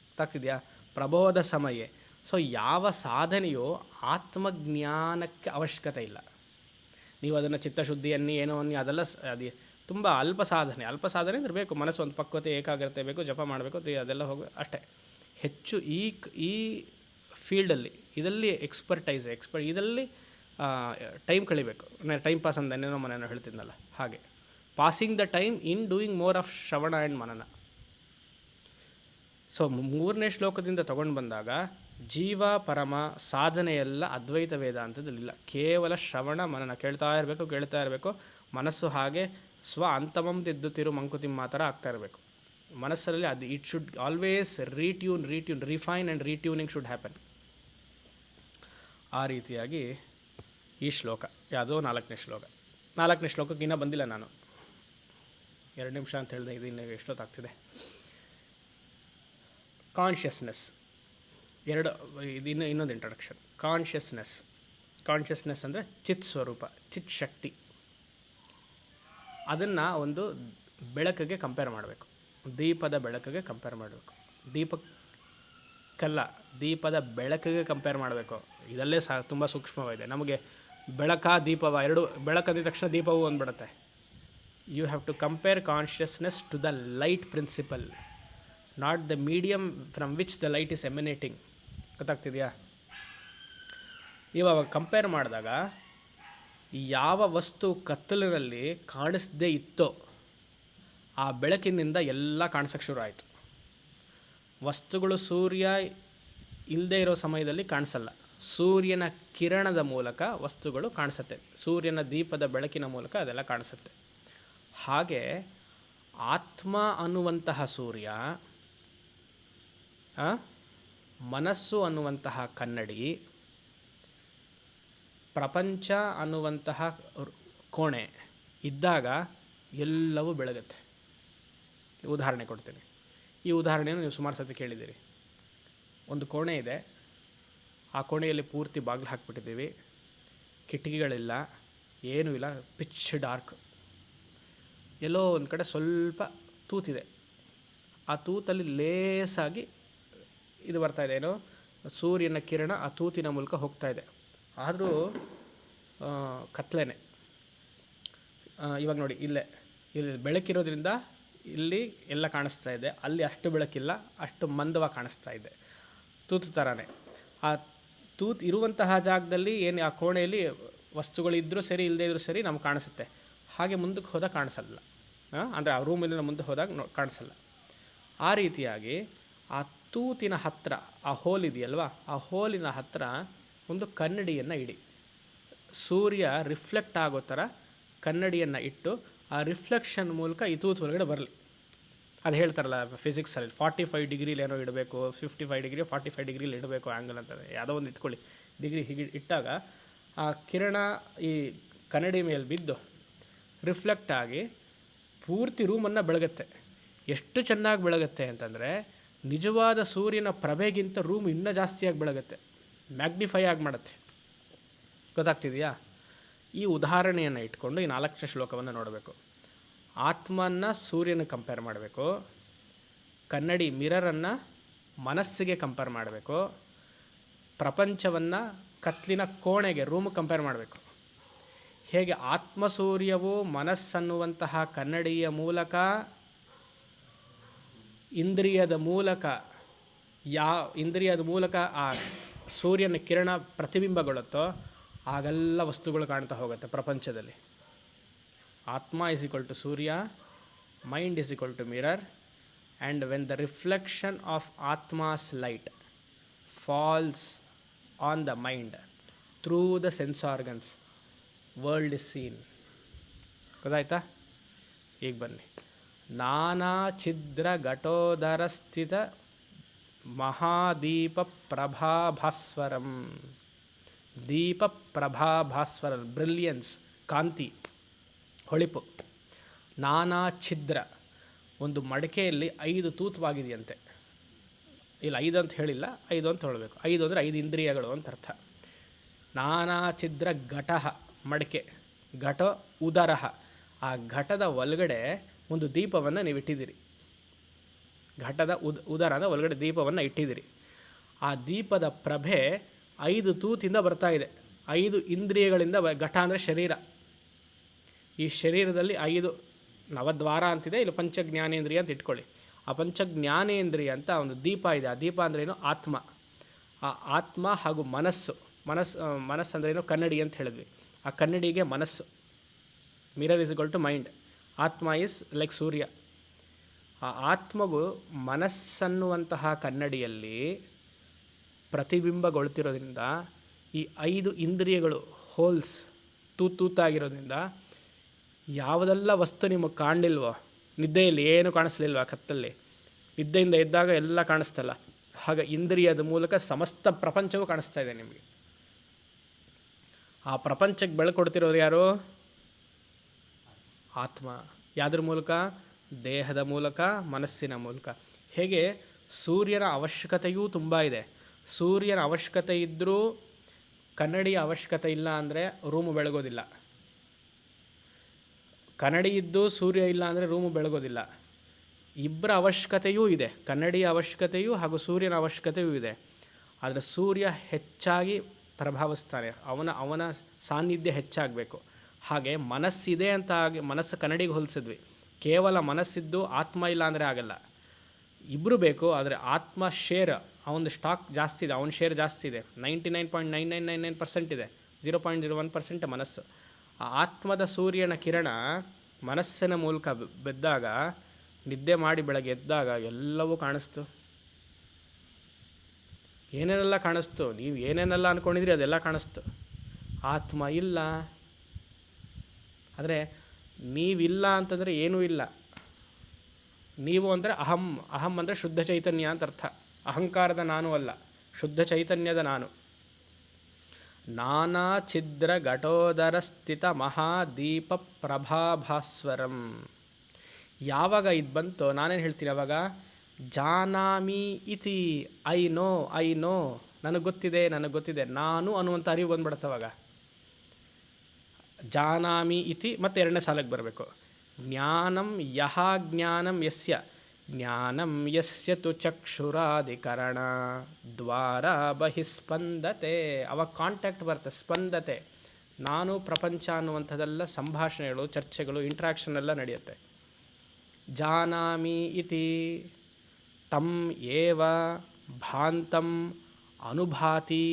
ಗೊತ್ತಾಗ್ತಿದೆಯಾ? ಪ್ರಬೋಧ ಸಮಯ. ಸೊ ಯಾವ ಸಾಧನೆಯೂ ಆತ್ಮಜ್ಞಾನಕ್ಕೆ ಅವಶ್ಯಕತೆ ಇಲ್ಲ. ನೀವು ಅದನ್ನು ಚಿತ್ತಶುದ್ಧಿಯನ್ನಿ ಏನೋ ಅನ್ನಿ ಅದೆಲ್ಲ ಅದು ತುಂಬ ಅಲ್ಪ ಸಾಧನೆ ಅಂದರೆ ಬೇಕು. ಮನಸ್ಸು ಒಂದು ಪಕ್ವತೆ, ಏಕಾಗ್ರತೆ ಬೇಕು, ಜಪ ಮಾಡಬೇಕು, ಅದೆಲ್ಲ ಅಷ್ಟೇ. ಹೆಚ್ಚು ಈ ಫೀಲ್ಡಲ್ಲಿ ಇದರಲ್ಲಿ ಇದರಲ್ಲಿ ಟೈಮ್ ಕಳಿಬೇಕು. ಟೈಮ್ ಪಾಸ್ ಅಂತ ಏನೇನೋ ಮನೇನೋ ಹೇಳ್ತಿದ್ನಲ್ಲ ಹಾಗೆ, passing the time in doing more of ಶ್ರವಣ ಆ್ಯಂಡ್ ಮನನ. ಸೊ 3ನೇ ಶ್ಲೋಕದಿಂದ ತಗೊಂಡು ಬಂದಾಗ ಜೀವ ಪರಮ ಸಾಧನೆಯೆಲ್ಲ ಅದ್ವೈತ ವೇದಾಂತದಲ್ಲಿಲ್ಲ. ಕೇವಲ ಶ್ರವಣ ಮನನ, ಕೇಳ್ತಾ ಇರಬೇಕು. ಮನಸ್ಸು ಹಾಗೆ ಅಂತಮಂ ತಿದ್ದುತ್ತಿರು ಮಂಕುತಿಮ್ಮ ಥರ ಆಗ್ತಾ ಇರಬೇಕು ಮನಸ್ಸಲ್ಲಿ. ಅದು it should always refine and retuning should happen. ಆ ರೀತಿಯಾಗಿ ಈ ಶ್ಲೋಕ ಯಾವುದೋ 4ನೇ ಶ್ಲೋಕ. 4ನೇ ಶ್ಲೋಕಕ್ಕೆ ಇನ್ನೂ ಬಂದಿಲ್ಲ ನಾನು. 2 ನಿಮಿಷ ಅಂತ ಹೇಳಿದೆ, ಇದು ಇನ್ನು ಎಷ್ಟೊತ್ತಾಗ್ತಿದೆ. ಕಾನ್ಷಿಯಸ್ನೆಸ್ ಇನ್ನೊಂದು ಇಂಟ್ರಡಕ್ಷನ್. ಕಾನ್ಷಿಯಸ್ನೆಸ್ ಅಂದರೆ ಚಿತ್ ಸ್ವರೂಪ, ಚಿತ್ ಶಕ್ತಿ. ಅದನ್ನು ಒಂದು ಬೆಳಕಿಗೆ ಕಂಪೇರ್ ಮಾಡಬೇಕು, ದೀಪದ ಬೆಳಕಿಗೆ ಕಂಪೇರ್ ಮಾಡಬೇಕು. ದೀಪದ ಬೆಳಕಿಗೆ ಕಂಪೇರ್ ಮಾಡಬೇಕು. ಇದಲ್ಲೇ ತುಂಬ ಸೂಕ್ಷ್ಮವಾಗಿದೆ. ನಮಗೆ ದೀಪವ ಎರಡು ಬೆಳಕಂದ ತಕ್ಷಣ ದೀಪವು ಬಂದ್ಬಿಡುತ್ತೆ. You have to compare consciousness to the light principle, not the medium from which the light is emanating. ಗೊತ್ತಾಗ್ತಿದೆಯಾ? ನೀವು ಅವಾಗ ಕಂಪೇರ್ ಮಾಡಿದಾಗ ಯಾವ ವಸ್ತು ಕತ್ತಲಿನಲ್ಲಿ ಕಾಣಿಸದೇ ಇತ್ತೋ ಆ ಬೆಳಕಿನಿಂದ ಎಲ್ಲ ಕಾಣಿಸೋಕ್ಕೆ ಶುರು ಆಯಿತು. ವಸ್ತುಗಳು ಸೂರ್ಯ ಇಲ್ಲದೇ ಇರೋ ಸಮಯದಲ್ಲಿ ಕಾಣಿಸಲ್ಲ. ಸೂರ್ಯನ ಕಿರಣದ ಮೂಲಕ ವಸ್ತುಗಳು ಕಾಣಿಸುತ್ತೆ. ಸೂರ್ಯನ ದೀಪದ ಬೆಳಕಿನ ಮೂಲಕ ಅದೆಲ್ಲ ಕಾಣಿಸುತ್ತೆ. ಹಾಗೆ ಆತ್ಮ ಅನ್ನುವಂತಹ ಸೂರ್ಯ, ಮನಸ್ಸು ಅನ್ನುವಂತಹ ಕನ್ನಡಿ, ಪ್ರಪಂಚ ಅನ್ನುವಂತಹ ಕೋಣೆ ಇದ್ದಾಗ ಎಲ್ಲವೂ ಬೆಳಗುತ್ತೆ. ಉದಾಹರಣೆ ಕೊಡ್ತೀನಿ. ಈ ಉದಾಹರಣೆಯನ್ನು ನೀವು ಸುಮಾರು ಸತಿ ಕೇಳಿದ್ದೀರಿ. ಒಂದು ಕೋಣೆ ಇದೆ, ಆ ಕೋಣೆಯಲ್ಲಿ ಪೂರ್ತಿ ಬಾಗಿಲು ಹಾಕಿಬಿಟ್ಟಿದ್ದೀವಿ, ಕಿಟಕಿಗಳಿಲ್ಲ, ಏನೂ ಇಲ್ಲ, ಪಿಚ್ ಡಾರ್ಕ್. ಎಲ್ಲೋ ಒಂದು ಕಡೆ ಸ್ವಲ್ಪ ತೂತಿದೆ. ಆ ತೂತಲ್ಲಿ ಲೇಸಾಗಿ ಇದು ಬರ್ತಾಯಿದೆ, ಏನೋ ಸೂರ್ಯನ ಕಿರಣ ಆ ತೂತಿನ ಮೂಲಕ ಹೋಗ್ತಾ ಇದೆ. ಆದರೂ ಕತ್ಲೆನೆ. ಇವಾಗ ನೋಡಿ, ಇಲ್ಲಿ ಬೆಳಕಿರೋದ್ರಿಂದ ಇಲ್ಲಿ ಎಲ್ಲ ಕಾಣಿಸ್ತಾ ಇದೆ, ಅಲ್ಲಿ ಅಷ್ಟು ಬೆಳಕಿಲ್ಲ, ಅಷ್ಟು ಮಂದವಾಗಿ ಕಾಣಿಸ್ತಾ ಇದೆ, ತೂತು ಥರನೇ. ಆ ತೂತು ಇರುವಂತಹ ಜಾಗದಲ್ಲಿ ಏನು ಆ ಕೋಣೆಯಲ್ಲಿ ವಸ್ತುಗಳಿದ್ದರೂ ಸರಿ ಇಲ್ಲದೇ ಇದ್ದರೂ ಸರಿ ನಮ್ಗೆ ಕಾಣಿಸುತ್ತೆ. ಹಾಗೆ ಮುಂದಕ್ಕೆ ಹೋದಾಗ ಕಾಣಿಸಲ್ಲ, ಅಂದರೆ ಆ ರೂಮಿನ ಮುಂದೆ ಹೋದಾಗ ಕಾಣಿಸಲ್ಲ. ಆ ರೀತಿಯಾಗಿ ಆ ತೂತಿನ ಹತ್ತಿರ ಆ ಹೋಲ್ ಇದೆಯಲ್ವ, ಆ ಹೋಲಿನ ಹತ್ತಿರ ಒಂದು ಕನ್ನಡಿಯನ್ನು ಇಡಿ. ಸೂರ್ಯ ರಿಫ್ಲೆಕ್ಟ್ ಆಗೋ ಥರ ಕನ್ನಡಿಯನ್ನು ಇಟ್ಟು ಆ ರಿಫ್ಲೆಕ್ಷನ್ ಮೂಲಕ ಈ ತೂತು ಒಳಗಡೆ ಬರಲಿ. ಅದು ಹೇಳ್ತಾರಲ್ಲ ಫಿಸಿಕ್ಸಲ್ಲಿ 45 ಡಿಗ್ರಿಲಿ ಏನೋ ಇಡಬೇಕು, 55 ಡಿಗ್ರಿ 45 ಡಿಗ್ರಿಲಿ ಇಡಬೇಕು ಆ್ಯಂಗಲ್ ಅಂತ. ಯಾವುದೋ ಒಂದು ಇಟ್ಕೊಳ್ಳಿ ಡಿಗ್ರಿ. ಹೀಗೆ ಇಟ್ಟಾಗ ಆ ಕಿರಣ ಈ ಕನ್ನಡಿ ಮೇಲೆ ಬಿದ್ದು ರಿಫ್ಲೆಕ್ಟ್ ಆಗಿ ಪೂರ್ತಿ ರೂಮನ್ನು ಬೆಳಗುತ್ತೆ. ಎಷ್ಟು ಚೆನ್ನಾಗಿ ಬೆಳಗುತ್ತೆ ಅಂತಂದರೆ ನಿಜವಾದ ಸೂರ್ಯನ ಪ್ರಭೆಗಿಂತ ರೂಮ್ ಇನ್ನೂ ಜಾಸ್ತಿಯಾಗಿ ಬೆಳಗುತ್ತೆ, ಮ್ಯಾಗ್ನಿಫೈ ಆಗಿ ಮಾಡುತ್ತೆ. ಗೊತ್ತಾಗ್ತಿದೆಯಾ? ಈ ಉದಾಹರಣೆಯನ್ನು ಇಟ್ಕೊಂಡು ಈ 4ನೇ ಶ್ಲೋಕವನ್ನು ನೋಡಬೇಕು. ಆತ್ಮನ್ನು ಸೂರ್ಯನ ಕಂಪೇರ್ ಮಾಡಬೇಕು, ಕನ್ನಡಿ ಮಿರರನ್ನು ಮನಸ್ಸಿಗೆ ಕಂಪೇರ್ ಮಾಡಬೇಕು, ಪ್ರಪಂಚವನ್ನು ಕತ್ಲಿನ ಕೋಣೆಗೆ ರೂಮ್ ಕಂಪೇರ್ ಮಾಡಬೇಕು. ಹೇಗೆ ಆತ್ಮಸೂರ್ಯವು ಮನಸ್ಸನ್ನುವಂತಹ ಕನ್ನಡಿಯ ಮೂಲಕ ಇಂದ್ರಿಯದ ಮೂಲಕ ಆ ಸೂರ್ಯನ ಕಿರಣ ಪ್ರತಿಬಿಂಬಗೊಳ್ಳುತ್ತೋ ಆಗೆಲ್ಲ ವಸ್ತುಗಳು ಕಾಣ್ತಾ ಹೋಗುತ್ತೆ ಪ್ರಪಂಚದಲ್ಲಿ. Atma is equal to surya, mind is equal to mirror, and when the reflection of atma's light falls on the mind through the sense organs, world is seen. ಗೊತ್ತಾಯ್ತಾ? ಈಗ ಬನ್ನಿ. ನಾನಾ ಛಿದ್ರ ಘಟೋದರ ಸ್ಥಿತ ಮಹಾದೀಪ ಪ್ರಭಾಭಾಸ್ವರಂ. ದೀಪ ಪ್ರಭಾಭಾಸ್ವರ, ಬ್ರಿಲಿಯನ್ಸ್, ಕಾಂತಿ, ಹೊಳಿಪು. ನಾನಾ ಛಿದ್ರ, ಒಂದು ಮಡಿಕೆಯಲ್ಲಿ 5 ತೂತವಾಗಿದೆಯಂತೆ. ಇಲ್ಲ 5 ಅಂತ ಹೇಳಿಲ್ಲ, 5 ಅಂತ ಹೇಳಬೇಕು. 5 ಅಂದರೆ 5 ಇಂದ್ರಿಯಗಳು ಅಂತ ಅರ್ಥ. ನಾನಾ ಛಿದ್ರ ಘಟಃ, ಮಡಿಕೆ, ಘಟ ಉದರಃ, ಆ ಘಟದ ಒಳಗಡೆ ಒಂದು ದೀಪವನ್ನು ನೀವು ಇಟ್ಟಿದ್ದೀರಿ. ಘಟದ ಉದರದ ಒಳಗಡೆ ದೀಪವನ್ನು ಇಟ್ಟಿದ್ದೀರಿ. ಆ ದೀಪದ ಪ್ರಭೆ 5 ತೂತಿಂದ ಬರ್ತಾ ಇದೆ. 5 ಇಂದ್ರಿಯಗಳಿಂದ. ಘಟ ಅಂದರೆ ಶರೀರ. ಈ ಶರೀರದಲ್ಲಿ 5 ನವದ್ವಾರ ಅಂತಿದೆ, ಇಲ್ಲಿ ಪಂಚಜ್ಞಾನೇಂದ್ರಿಯ ಅಂತ ಇಟ್ಕೊಳ್ಳಿ. ಆ ಪಂಚಜ್ಞಾನೇಂದ್ರಿಯ ಅಂತ ಒಂದು ದೀಪ ಇದೆ. ಆ ದೀಪ ಅಂದ್ರೇನು? ಆತ್ಮ. ಆ ಆತ್ಮ ಹಾಗೂ ಮನಸ್ಸು ಅಂದ್ರೇನು? ಕನ್ನಡಿ ಅಂತ ಹೇಳಿದ್ವಿ. ಆ ಕನ್ನಡಿಗೆ ಮನಸ್ಸು, mirror is equal to mind, ಆತ್ಮ ಈಸ್ ಲೈಕ್ ಸೂರ್ಯ. ಆ ಆತ್ಮವು ಮನಸ್ಸನ್ನುವಂತಹ ಕನ್ನಡಿಯಲ್ಲಿ ಪ್ರತಿಬಿಂಬಗೊಳ್ತಿರೋದ್ರಿಂದ ಈ 5 ಇಂದ್ರಿಯಗಳು ಹೋಲ್ಸ್, ತೂತಾಗಿರೋದ್ರಿಂದ ಯಾವುದೆಲ್ಲ ವಸ್ತು ನಿಮಗೆ ಕಾಣಲಿಲ್ವೋ, ನಿದ್ದೆಯಲ್ಲಿ ಏನು ಕಾಣಿಸ್ಲಿಲ್ವ, ಕತ್ತಲ್ಲಿ ನಿದ್ದೆಯಿಂದ ಎದ್ದಾಗ ಎಲ್ಲ ಕಾಣಿಸ್ತಲ್ಲ, ಹಾಗೆ ಇಂದ್ರಿಯದ ಮೂಲಕ ಸಮಸ್ತ ಪ್ರಪಂಚವೂ ಕಾಣಿಸ್ತಾ ಇದೆ ನಿಮಗೆ. ಆ ಪ್ರಪಂಚಕ್ಕೆ ಬೆಳಕೊಡ್ತಿರೋರು ಯಾರು? ಆತ್ಮ. ಯಾವುದ್ರ ಮೂಲಕ? ದೇಹದ ಮೂಲಕ, ಮನಸ್ಸಿನ ಮೂಲಕ. ಹೇಗೆ ಸೂರ್ಯನ ಅವಶ್ಯಕತೆಯೂ ತುಂಬ ಇದೆ. ಸೂರ್ಯನ ಅವಶ್ಯಕತೆ ಇದ್ದರೂ ಕನ್ನಡಿಯ ಅವಶ್ಯಕತೆ ಇಲ್ಲ ಅಂದರೆ ರೂಮು ಬೆಳಗೋದಿಲ್ಲ. ಕನ್ನಡಿ ಇದ್ದು ಸೂರ್ಯ ಇಲ್ಲ ಅಂದರೆ ರೂಮು ಬೆಳಗೋದಿಲ್ಲ. ಇಬ್ಬರ ಅವಶ್ಯಕತೆಯೂ ಇದೆ, ಕನ್ನಡಿಯ ಅವಶ್ಯಕತೆಯೂ ಹಾಗೂ ಸೂರ್ಯನ ಅವಶ್ಯಕತೆಯೂ ಇದೆ. ಆದರೆ ಸೂರ್ಯ ಹೆಚ್ಚಾಗಿ ಪ್ರಭಾವಿಸ್ತಾನೆ, ಅವನ ಸಾನ್ನಿಧ್ಯ ಹೆಚ್ಚಾಗಬೇಕು. ಹಾಗೆ ಮನಸ್ಸಿದೆ ಅಂತ ಮನಸ್ಸು ಕನ್ನಡಿಗೆ ಹೋಲಿಸಿದ್ವಿ. ಕೇವಲ ಮನಸ್ಸಿದ್ದು ಆತ್ಮ ಇಲ್ಲ ಅಂದರೆ ಆಗಲ್ಲ. ಇಬ್ಬರು ಬೇಕು. ಆದರೆ ಆತ್ಮ ಶೇರ್, ಅವನ ಸ್ಟಾಕ್ ಜಾಸ್ತಿ ಇದೆ, ಅವನ ಶೇರ್ ಜಾಸ್ತಿ ಇದೆ. 99.9999% ಇದೆ, 0.01% ಮನಸ್ಸು. ಆ ಆತ್ಮದ ಸೂರ್ಯನ ಕಿರಣ ಮನಸ್ಸಿನ ಮೂಲಕ ಬಿದ್ದಾಗ, ನಿದ್ದೆ ಮಾಡಿ ಬೆಳಗ್ಗೆ ಎದ್ದಾಗ ಎಲ್ಲವೂ ಕಾಣಿಸ್ತು. ಏನೇನೆಲ್ಲ ಕಾಣಿಸ್ತು, ನೀವು ಏನೇನೆಲ್ಲ ಅಂದ್ಕೊಂಡಿದ್ರಿ ಅದೆಲ್ಲ ಕಾಣಿಸ್ತು. ಆತ್ಮ ಇಲ್ಲ. ಆದರೆ ನೀವಿಲ್ಲ ಅಂತಂದರೆ ಏನೂ ಇಲ್ಲ. ನೀವು ಅಂದರೆ ಅಹಂ ಅಂದರೆ ಶುದ್ಧ ಚೈತನ್ಯ ಅಂತ ಅರ್ಥ. ಅಹಂಕಾರದ ನಾನು ಅಲ್ಲ, ಶುದ್ಧ ಚೈತನ್ಯದ ನಾನು. ನಾನಾ ಛಿದ್ರ ಘಟೋದರ ಸ್ಥಿತ ಮಹಾದೀಪ ಪ್ರಭಾಭಾಸ್ವರಂ. ಯಾವಾಗ ಇದು ಬಂತೋ ನಾನೇನು ಹೇಳ್ತೀನಿ ಅವಾಗ? ಜಾನಾಮಿ ಇತಿ, ಐ ನೋ, ನನಗೆ ಗೊತ್ತಿದೆ, ನಾನು ಅನ್ನುವಂಥ ಅರಿವು ಬಂದ್ಬಿಡುತ್ತವಾಗ. ಜಾನಾಮಿ ಇತಿ ಮತ್ತು 2ನೇ ಸಾಲಕ್ಕೆ ಬರಬೇಕು. ಜ್ಞಾನಂ ಯಹ ಜ್ಞಾನಂ ಯಸ್ಯ, ಜ್ಞಾನಂ ಯಸ್ಯ ತು ಚಕ್ಷುರಾಧಿಕರಣ ದ್ವಾರ ಬಹಿಸ್ಪಂದತೆ. ಅವಾಗ ಕಾಂಟ್ಯಾಕ್ಟ್ ಬರುತ್ತೆ, ಸ್ಪಂದತೆ. ನಾನು ಪ್ರಪಂಚ ಅನ್ನುವಂಥದ್ದೆಲ್ಲ ಸಂಭಾಷಣೆಗಳು, ಚರ್ಚೆಗಳು, ಇಂಟ್ರಾಕ್ಷನ್ ಎಲ್ಲ ನಡೆಯುತ್ತೆ. ಜಾನಾಮಿ ಇತಿ ತಂ ಏವ ಭಾಂತಂ ಅನುಭಾತಿ.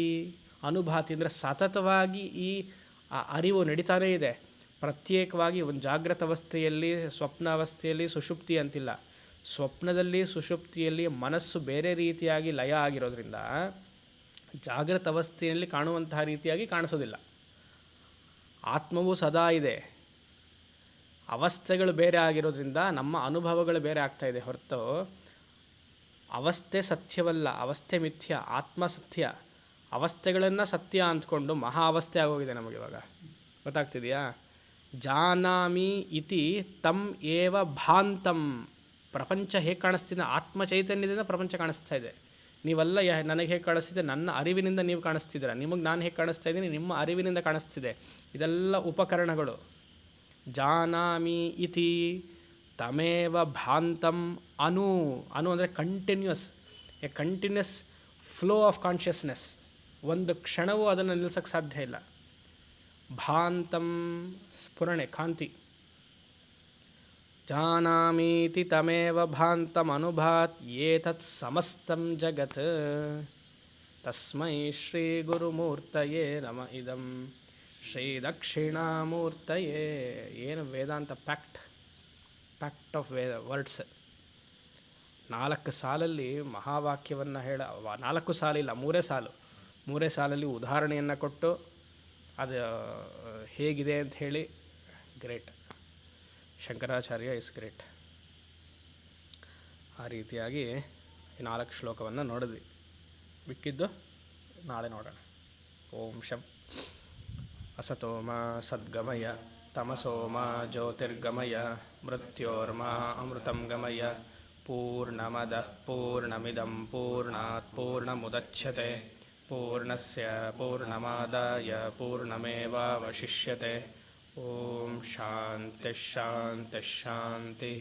ಅನುಭಾತಿ ಅಂದರೆ ಸತತವಾಗಿ ಈ ಅರಿವು ನಡೀತಾನೇ ಇದೆ. ಪ್ರತ್ಯೇಕವಾಗಿ ಒಂದು ಜಾಗೃತ ಅವಸ್ಥೆಯಲ್ಲಿ, ಸ್ವಪ್ನ ಅವಸ್ಥೆಯಲ್ಲಿ, ಸುಷುಪ್ತಿ ಅಂತಿಲ್ಲ. ಸ್ವಪ್ನದಲ್ಲಿ, ಸುಷುಪ್ತಿಯಲ್ಲಿ ಮನಸ್ಸು ಬೇರೆ ರೀತಿಯಾಗಿ ಲಯ ಆಗಿರೋದ್ರಿಂದ ಜಾಗೃತ ಅವಸ್ಥೆಯಲ್ಲಿ ಕಾಣುವಂತಹ ರೀತಿಯಾಗಿ ಕಾಣಿಸೋದಿಲ್ಲ. ಆತ್ಮವೂ ಸದಾ ಇದೆ. ಅವಸ್ಥೆಗಳು ಬೇರೆ ಆಗಿರೋದ್ರಿಂದ ನಮ್ಮ ಅನುಭವಗಳು ಬೇರೆ ಆಗ್ತಾಯಿದೆ ಹೊರತು ಅವಸ್ಥೆ ಸತ್ಯವಲ್ಲ, ಅವಸ್ಥೆ ಮಿಥ್ಯ, ಆತ್ಮ ಸತ್ಯ. ಅವಸ್ಥೆಗಳನ್ನು ಸತ್ಯ ಅಂದ್ಕೊಂಡು ಮಹಾ ಅವಸ್ಥೆ ಆಗೋಗಿದೆ ನಮಗಿವಾಗ. ಗೊತ್ತಾಗ್ತಿದೆಯಾ? ಜಾನಾಮಿ ಇತಿ ತಮ್ ಏವ ಭಾಂತಂ. ಪ್ರಪಂಚ ಹೇಗೆ ಕಾಣಿಸ್ತಿದೆ? ಆತ್ಮ ಚೈತನ್ಯದಿಂದ ಪ್ರಪಂಚ ಕಾಣಿಸ್ತಾ ಇದೆ. ನೀವಲ್ಲ ನನಗೆ ಹೇಗೆ ಕಾಣಿಸ್ತಿದೆ? ನನ್ನ ಅರಿವಿನಿಂದ ನೀವು ಕಾಣಿಸ್ತಿದ್ದೀರ. ನಿಮಗೆ ನಾನು ಹೇಗೆ ಕಾಣಿಸ್ತಾ ಇದ್ದೀನಿ? ನಿಮ್ಮ ಅರಿವಿನಿಂದ ಕಾಣಿಸ್ತಿದೆ. ಇದೆಲ್ಲ ಉಪಕರಣಗಳು. ಜಾನಾಮಿ ಇತಿ ತಮೇವ ಭಾಂತಂ ಅನು. ಅನು ಅಂದರೆ continuous, a continuous flow of consciousness. ಒಂದು ಕ್ಷಣವೂ ಅದನ್ನು ನಿಲ್ಲಿಸೋಕ್ಕೆ ಸಾಧ್ಯ ಇಲ್ಲ. ಭಾಂತಂ ಸ್ಫುರಣೆ, ಕಾಂತಿ. ಜಾನಾಮೀತಿ ತಮೇವ ಭಾಂತಂ ಅನುಭಾತ್ ಏತತ್ ಸಮಸ್ತಂ ಜಗತ್. ತಸ್ಮೈ ಶ್ರೀ ಗುರುಮೂರ್ತಯೇ ನಮ ಇದಂ ಶ್ರೀ ದಕ್ಷಿಣಾಮೂರ್ತಯೇ. ಏನು ವೇದಾಂತ ಪ್ಯಾಕ್ಟ್ ಆಫ್ ವರ್ಡ್ಸ್. 4 ಸಾಲಲ್ಲಿ ಮಹಾವಾಕ್ಯವನ್ನು 4 ಸಾಲಿಲ್ಲ, 3 ಸಾಲು. 3 ಸಾಲಲ್ಲಿ ಉದಾಹರಣೆಯನ್ನು ಕೊಟ್ಟು ಅದು ಹೇಗಿದೆ ಅಂತ ಹೇಳಿ ಗ್ರೇಟ್. Shankaracharya is great. ಆ ರೀತಿಯಾಗಿ ಈ 4 ಶ್ಲೋಕವನ್ನು ನೋಡಿದ್ವಿ. ಮಿಕ್ಕಿದ್ದು ನಾಳೆ ನೋಡೋಣ. ಓಂ ಶಂ. ಅಸತೋ ಮಾ ಸದ್ಗಮಯ ತಮಸೋ ಮಾ ಜ್ಯೋತಿರ್ಗಮಯ ಮೃತ್ಯೋರ್ಮಾ ಅಮೃತಂ ಗಮಯ. ಪೂರ್ಣಮದಃ ಪೂರ್ಣಮಿದಂ ಪೂರ್ಣಾತ್ ಪೂರ್ಣಮುದಚ್ಯತೆ ಪೂರ್ಣಸ್ಯ ಪೂರ್ಣಮಾದಾಯ ಪೂರ್ಣಮೇವಾವಶಿಷ್ಯತೆ. ಓಂ ಶಾಂತಿ ಶಾಂತಿ ಶಾಂತಿ.